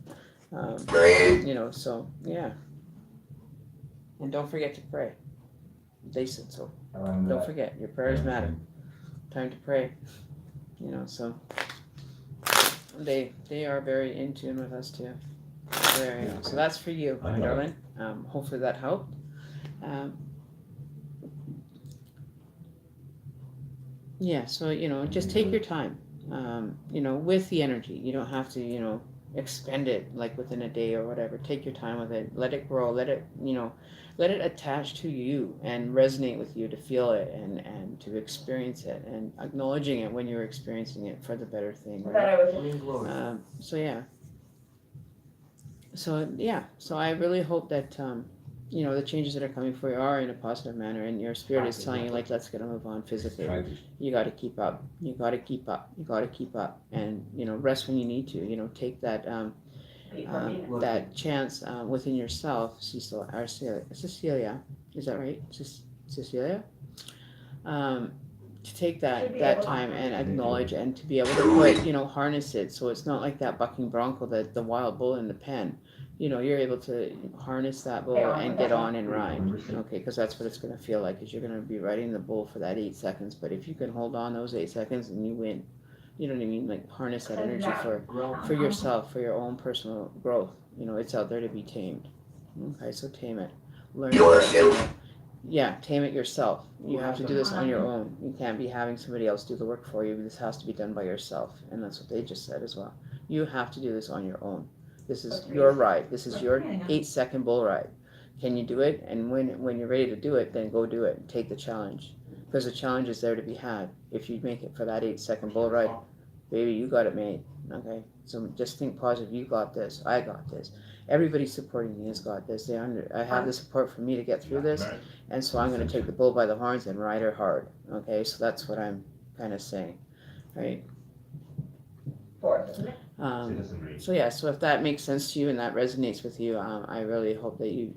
So yeah. And don't forget to pray. They said so. Don't forget, your prayers matter. Time to pray. So they are very in tune with us too. So that's for you, my darling. Hopefully that helped. Yeah, so just take your time. With the energy. You don't have to expend it like within a day or whatever. Take your time with it. Let it grow. Let it attach to you and resonate with you, to feel it and to experience it, and acknowledging it when you're experiencing it for the better thing. Right? So yeah. So I really hope that the changes that are coming for you are in a positive manner, and your spirit is telling you, like, let's get a move on physically. You got to keep up. You got to keep up. You got to keep up, and rest when you need to. Take that that chance within yourself, Cecilia, is that right? Cecilia. To take that time and acknowledge, and to be able to put harness it, so it's not like that bucking bronco, the wild bull in the pen. You're able to harness that bull and get on and ride. Okay, because that's what it's going to feel like, is you're going to be riding the bull for that 8 seconds. But if you can hold on those 8 seconds, and you win. You know what I mean? Like, harness that energy for yourself, for your own personal growth. It's out there to be tamed. Okay, so tame it. Learn. Yeah, tame it yourself. You have to do this on your own. You can't be having somebody else do the work for you. This has to be done by yourself, and that's what they just said as well. You have to do this on your own. This is your ride. This is your 8-second bull ride. Can you do it? And when you're ready to do it, then go do it. Take the challenge, because the challenge is there to be had. If you make it for that 8-second bull ride, baby, you got it made. Okay, so just think positive. You got this. I got this. Everybody supporting me has got this. I have the support for me to get through this, and so I'm going to take the bull by the horns and ride her hard. Okay, so that's what I'm kind of saying, right? So yeah, so if that makes sense to you and that resonates with you, I really hope that you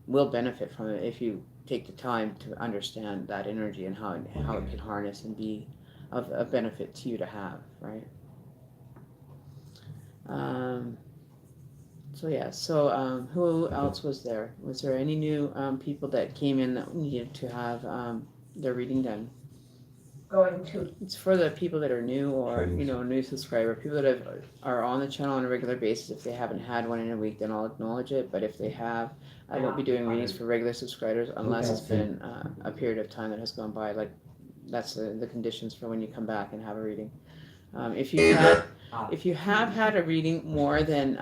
will benefit from it if you take the time to understand that energy and how it can harness and be of a benefit to you to have, right? So who else was there? Was there any new people that came in that needed to have their reading done? It's for the people that are new, or new subscriber, people that are on the channel on a regular basis. If they haven't had one in a week, then I'll acknowledge it. But if they have, I won't be doing readings for regular subscribers unless it's been a period of time that has gone by. Like, that's the conditions for when you come back and have a reading. If you have had a reading more than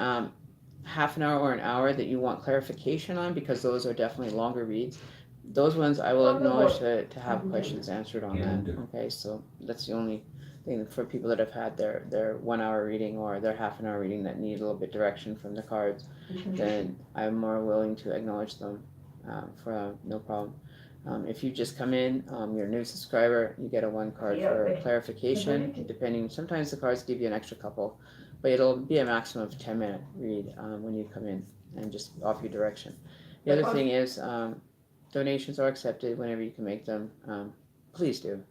half an hour or an hour that you want clarification on, because those are definitely longer reads, those ones I will acknowledge to have questions answered on that. Okay, so that's the only thing for people that have had their 1 hour reading or their half an hour reading that need a little bit direction from the cards. Then I'm more willing to acknowledge them for no problem. If you just come in, you're a new subscriber, you get a 1 card for clarification. Depending, sometimes the cards give you an extra couple, but it'll be a maximum of 10-minute read when you come in and just offer you direction. The other thing is donations are accepted whenever you can make them. Please do.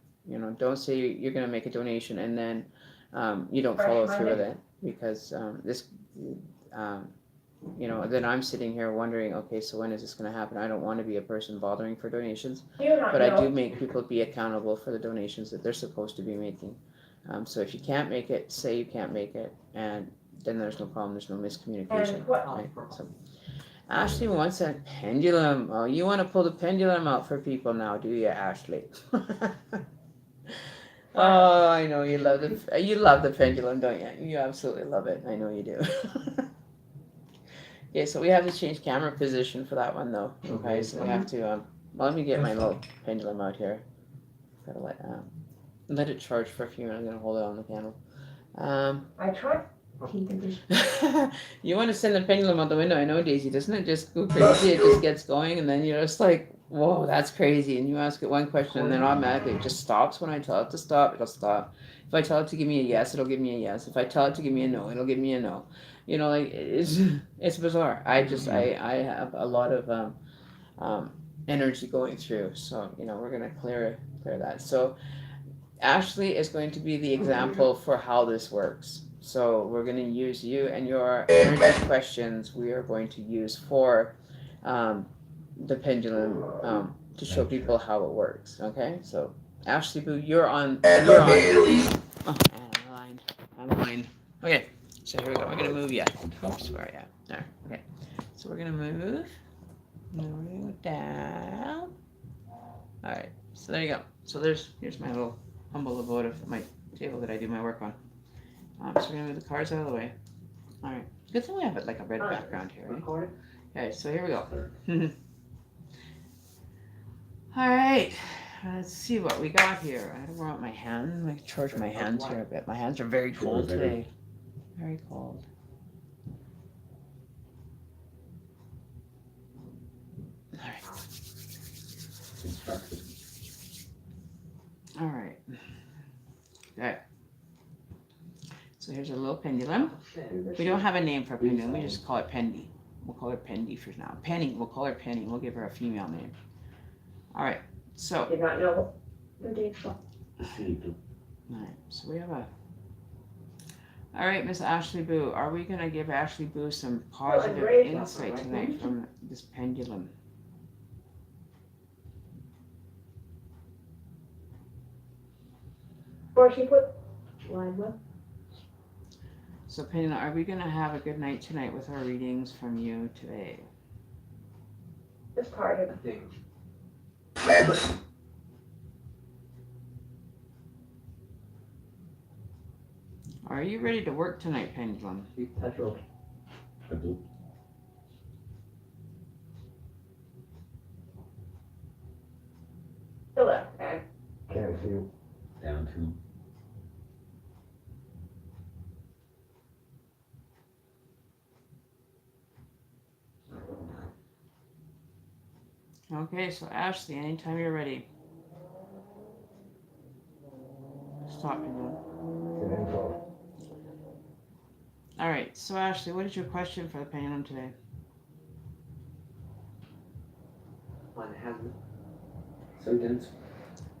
Don't say you're going to make a donation and then you don't follow through with it, because then I'm sitting here wondering, okay, so when is this going to happen? I don't want to be a person bothering for donations, but I do make people be accountable for the donations that they're supposed to be making. So if you can't make it, say you can't make it, and then there's no problem, there's no miscommunication. Right? So Ashley wants a pendulum. Oh, you want to pull the pendulum out for people now, do you, Ashley? Oh, I know you love the pendulum, don't you? You absolutely love it. I know you do. Okay, so we have to change camera position for that one, though. Okay, so we have to. Well, let me get my little pendulum out here. Gotta let it charge for a few minutes. I'm gonna hold it on the candle. I tried. You want to send the pendulum out the window? I know, Daisy. Doesn't it just go crazy? It just gets going, and then you're just like, "Whoa, that's crazy!" And you ask it one question, and then automatically it just stops. When I tell it to stop, it'll stop. If I tell it to give me a yes, it'll give me a yes. If I tell it to give me a no, it'll give me a no. Like it's bizarre. I have a lot of energy going through, so we're gonna clear that. So Ashley is going to be the example for how this works. So we're going to use you and your energy questions. We are going to use for the pendulum to show people how it works. Okay, so Ashley Boo, you're on. Oh, I'm aligned. Okay, so here we go. We're gonna move you. Oops, where are you at? There. Okay, so we're gonna move. Then we're gonna go down. All right. So there you go. So here's my little humble abode of my table that I do my work on. So we're gonna move the cards out of the way. All right. Good thing we have like a red background here. Right? Okay. So here we go. All right. Let's see what we got here. I don't want my hand. I charge my hands here a bit. My hands are very cold today. Very cold. All right. All right. Okay. So here's a little pendulum. We don't have a name for a pendulum. We just call it Pendy. We'll call her Pendy for now. Penny. We'll call her Penny. We'll give her a female name. All right. So. Did not know the date. All right. So we have a. All right, Miss Ashley Boo. Are we gonna give Ashley Boo some positive insight tonight from this pendulum? Or she put line with. So, Pendulum, are we gonna have a good night tonight with our readings from you today? This part of Are you ready to work tonight, Pendulum? the left hand. Can't feel. Down to. Okay, so Ashley, anytime you're ready. Stop, Pendulum. All right, so Ashley, what is your question for the pendulum today? So dense.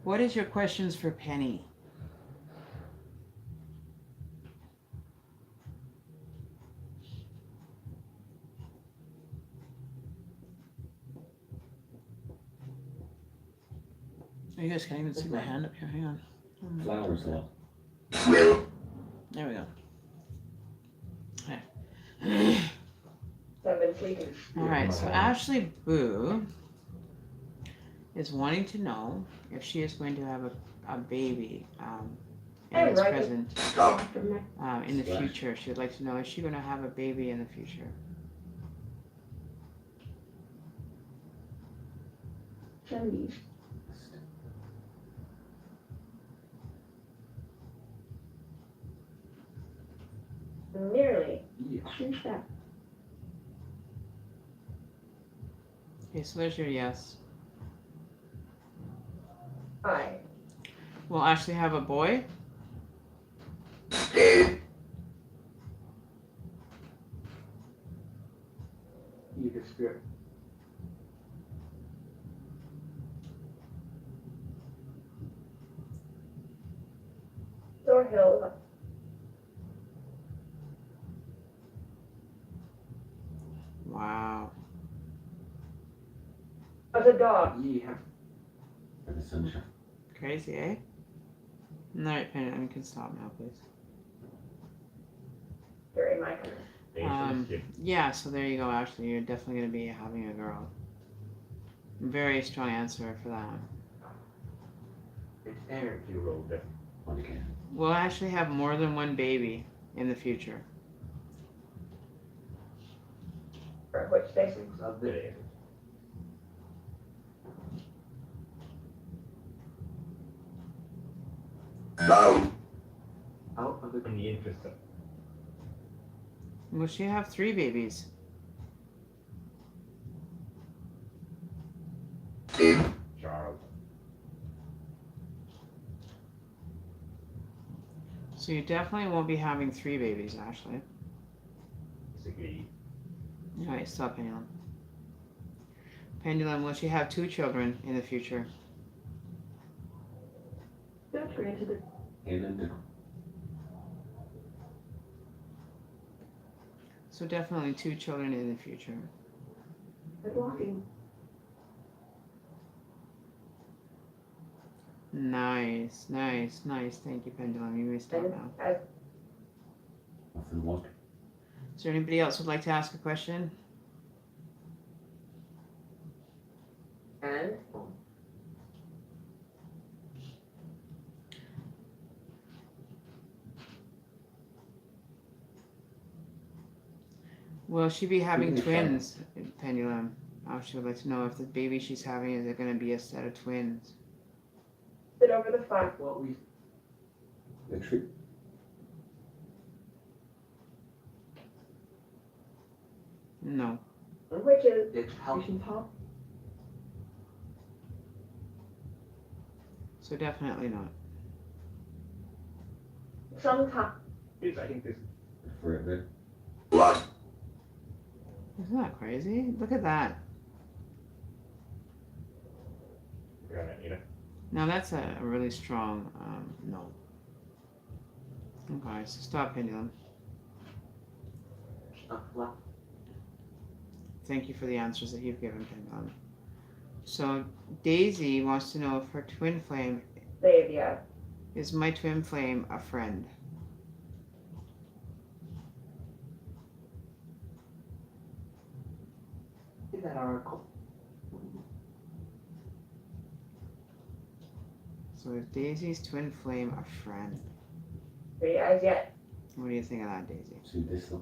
What is your questions for Penny? Oh, you guys can't even see my hand up here. Hang on. Flowers love. There we go. So I've been sleeping. All right, so Ashley Boo is wanting to know if she is going to have a baby in this present, in the future. She would like to know, is she going to have a baby in the future? Nearly. Okay, so there's your yes. I. We'll actually have a boy. Evil spirit. Thorhill. Wow. As a dog. Yeah. For the sunshine. Crazy, eh? Alright, Penny, you can stop now, please. During my time. Yeah, so there you go, Ashley. You're definitely going to be having a girl. Very strong answer for that. It's Eric you rolled it. One again. We'll actually have more than one baby in the future. For which station? Up there. Out of the in the interest of Will she have 3 babies? Charles. So you definitely won't be having 3 babies, Ashley. Disagree. Alright, stop, Pendulum. Pendulum, will she have 2 children in the future? That's granted. And So definitely 2 children in the future. Good walking. Nice, nice, nice. Thank you, Pendulum. You may stop now. As nothing what? Is there anybody else who'd like to ask a question? and Will she be having can try. twins, Pendulum? She would like to know if the baby she's having, is it going to be a set of twins? sit over the fire. What we the tree. No. Which is It's Ocean Top. So definitely not. Sometime. I think this for a bit. Isn't that crazy? Look at that. Now that's a really strong no. Okay, so stop, Pendulum. Thank you for the answers that you've given, Pendulum. So Daisy wants to know if her twin flame, Save, yeah. is my twin flame a friend? In that article. So is Daisy's twin flame a friend? As yet. What do you think of that, Daisy? See this one?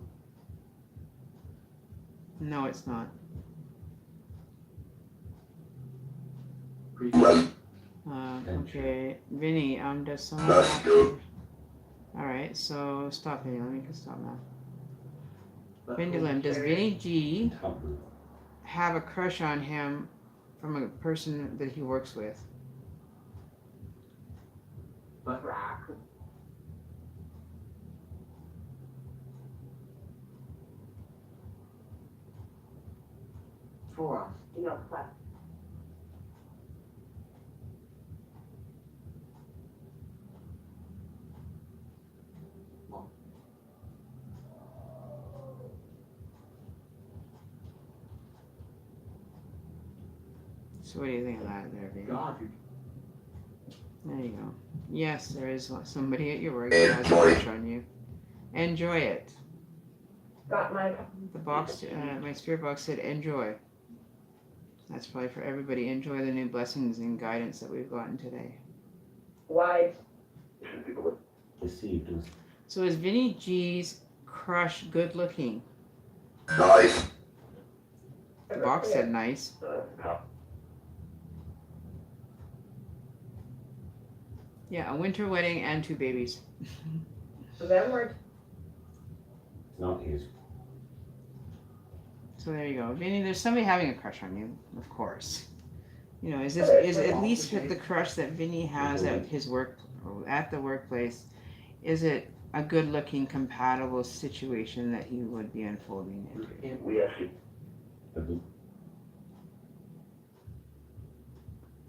No, it's not. Okay, Vinny, does someone have to... Alright, so stop, Pendulum. You can stop now. Pendulum, does Vinny G Top roof. have a crush on him from a person that he works with? But rock. For us. You know, but So what do you think of that there, Vinny? God, There you go. Yes, there is somebody at your work that has a crush on you. Enjoy it. got my The box, my spirit box said enjoy. That's probably for everybody. Enjoy the new blessings and guidance that we've gotten today. wide. deceived us. So is Vinny G's crush good looking? Nice. The box said nice. Yeah, a winter wedding and 2 babies. So then we're It's not his. So there you go. Vinny, there's somebody having a crush on you, of course. You know, is at least with the crush that Vinny has at his work, at the workplace, is it a good-looking, compatible situation that he would be unfolding into? We actually.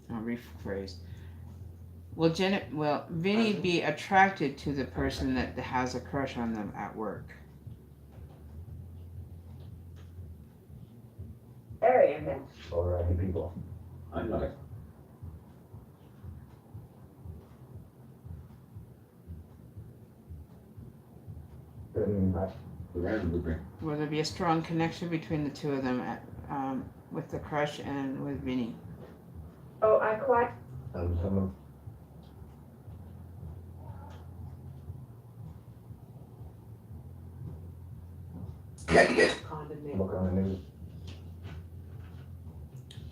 I'll rephrase. Will Vinny be attracted to the person that has a crush on them at work? Very intense. Or people. I'm not. Will there be a strong connection between the two of them with the crush and with Vinny? Oh, I quite. Look on the news.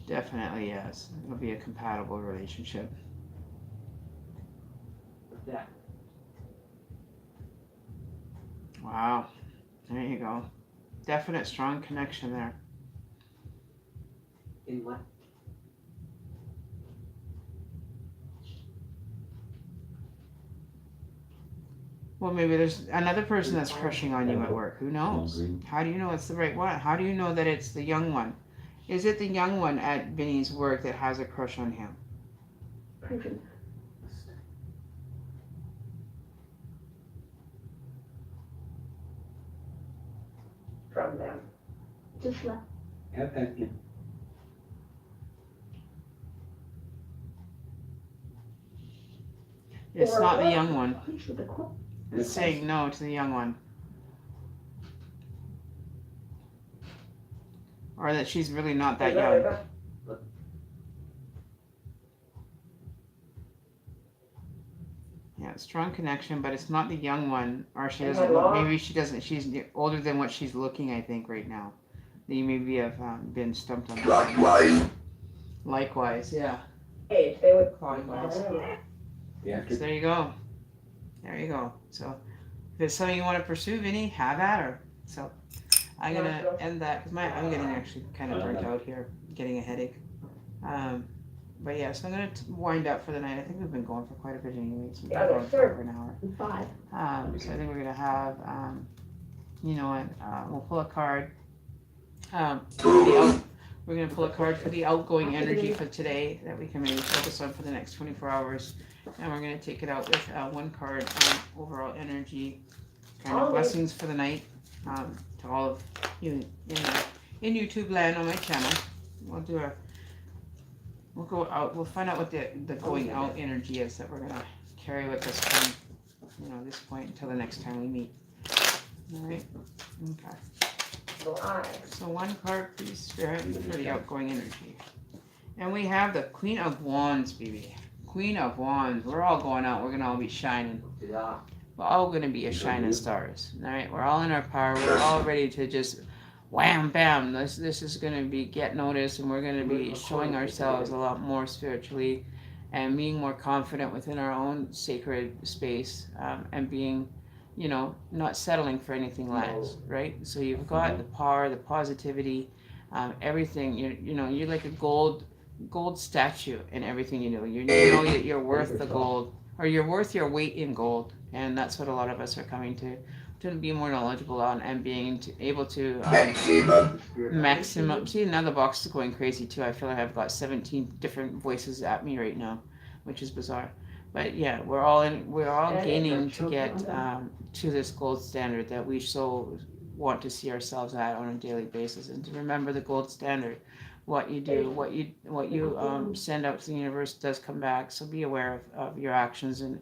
Definitely yes. It'll be a compatible relationship. Wow. There you go. Definite strong connection there. In what? Well, maybe there's another person that's crushing on you at work. Who knows? How do you know it's the right one? How do you know that it's the young one? Is it the young one at Vinny's work that has a crush on him? From them. Just left. It's Or not the what? young one. It's saying no to the young one. Or that she's really not that young. Yeah, strong connection, but it's not the young one. Or she doesn't look, maybe she doesn't, she's older than what she's looking, I think, right now. You maybe have been stumped on that. Likewise, yeah. Age, they would. Likewise. Yeah. So there you go. There you go. So if it's something you want to pursue, Vinny, have at her. So I'm gonna end that because I'm getting actually kind of burnt out here, getting a headache. But yeah, so I'm gonna wind up for the night. I think we've been going for quite a bit anyways. We've been going for over an hour. 5. So I think we're gonna have, you know what? We'll pull a card. We're gonna pull a card for the outgoing energy for today that we can maybe focus on for the next 24 hours. And we're going to take it out with one card on overall energy, kind of blessings for the night to all of you in YouTube land on my channel. We'll go out, we'll find out what the going out energy is that we're going to carry with us from this point until the next time we meet. All right? Okay. So one card, please, Spirit, for the outgoing energy. And we have the Queen of Wands, baby. Queen of Wands. We're all going out. We're going to all be shining. We're all going to be as shining stars. All right? We're all in our power. We're all ready to just wham, bam. This is going to be get noticed, and we're going to be showing ourselves a lot more spiritually and being more confident within our own sacred space and being, not settling for anything less, right? So you've got the power, the positivity, everything. You're like a gold statue in everything you do. You know that you're worth the gold, or you're worth your weight in gold, and that's what a lot of us are coming to be more knowledgeable on and being able to maximum. See, another box is going crazy too. I feel like I've got 17 different voices at me right now, which is bizarre. But yeah, we're all gaining to get to this gold standard that we so want to see ourselves at on a daily basis, and to remember the gold standard. What you do, what you send out to the universe does come back. So be aware of your actions and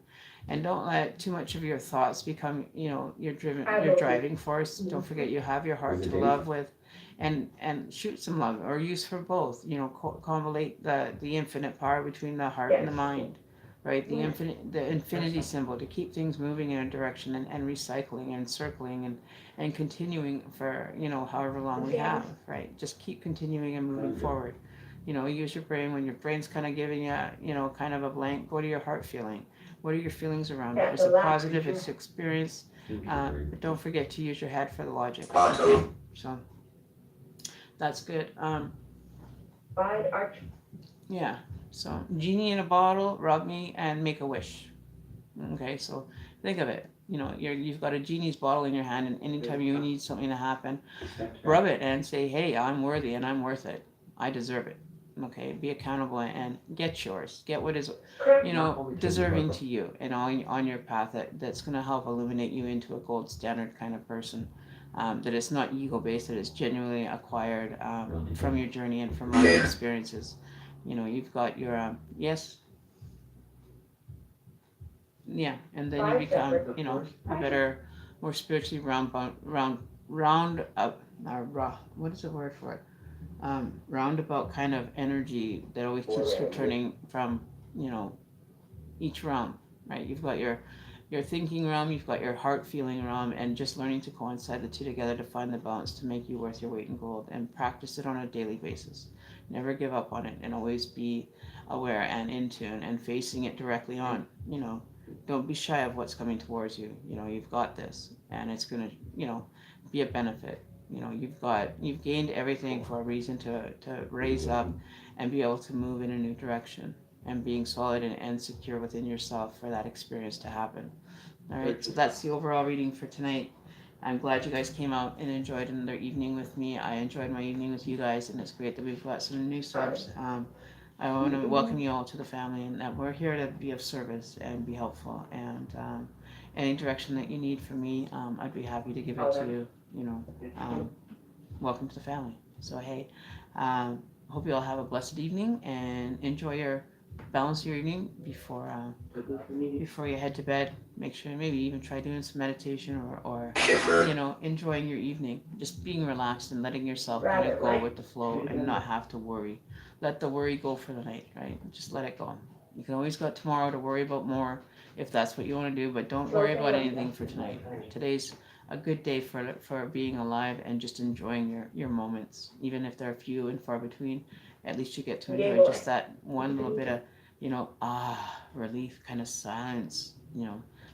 don't let too much of your thoughts become your driving force. Don't forget you have your heart to love with, and shoot some love or use for both. Convolate the infinite power between the heart and the mind, right? The infinity symbol to keep things moving in a direction and recycling and circling and continuing for however long we have, right? Just keep continuing and moving forward. Use your brain. When your brain's kind of giving you kind of a blank, go to your heart feeling. What are your feelings around it? Is it positive? It's experience. But don't forget to use your head for the logic. Okay? So that's good. Yeah. So genie in a bottle, rub me, and make a wish. Okay. So think of it. You've got a genie's bottle in your hand, and anytime you need something to happen, rub it and say, "Hey, I'm worthy and I'm worth it. I deserve it." Okay. Be accountable and get yours. Get what is Correct. deserving to you and on your path that's going to help illuminate you into a gold standard kind of person. That it's not ego based, that it's genuinely acquired from your journey and from life experiences. You've got your yes, yeah, and then you Five become separate. a better, more spiritually round up. What is the word for it? Roundabout kind of energy that always keeps returning from you know each realm, right? You've got your thinking realm, you've got your heart feeling realm, and just learning to coincide the two together to find the balance to make you worth your weight in gold, and practice it on a daily basis. Never give up on it, and always be aware and in tune and facing it directly on. Don't be shy of what's coming towards you. You've got this, and it's gonna be a benefit. You've gained everything for a reason to raise up and be able to move in a new direction, and being solid and secure within yourself for that experience to happen. All right, so that's the overall reading for tonight. I'm glad you guys came out and enjoyed another evening with me. I enjoyed my evening with you guys, and it's great that we've got some new subs. I want to welcome you all to the family, and that we're here to be of service and be helpful. And any direction that you need from me, I'd be happy to give it to you. Welcome to the family. So hey, hope you all have a blessed evening and enjoy your balance your evening before you head to bed. Make sure maybe even try doing some meditation or enjoying your evening, just being relaxed and letting yourself kind of go with the flow and not have to worry. Let the worry go for the night, right? Just let it go. You can always go tomorrow to worry about more if that's what you want to do, but don't worry about anything for tonight. Today's a good day for being alive and just enjoying your moments, even if they're few and far between. At least you get to enjoy just that one little bit of relief, kind of silence.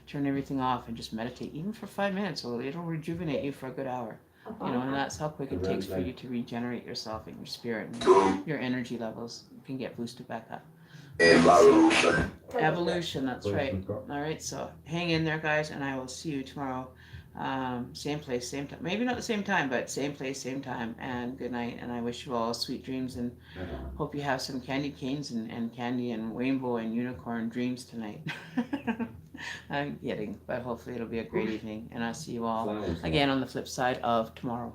Turn everything off and just meditate, even for 5 minutes. So it'll rejuvenate you for a good hour. And that's how quick it takes for you to regenerate yourself and your spirit, and your energy levels can get boosted back up. Evolution, that's right. All right, so hang in there, guys, and I will see you tomorrow. Same place, same time. Maybe not the same time, but same place, same time. And good night. And I wish you all sweet dreams, and hope you have some candy canes and candy and rainbow and unicorn dreams tonight. I'm kidding, but hopefully it'll be a great evening. And I'll see you all again on the flip side of tomorrow.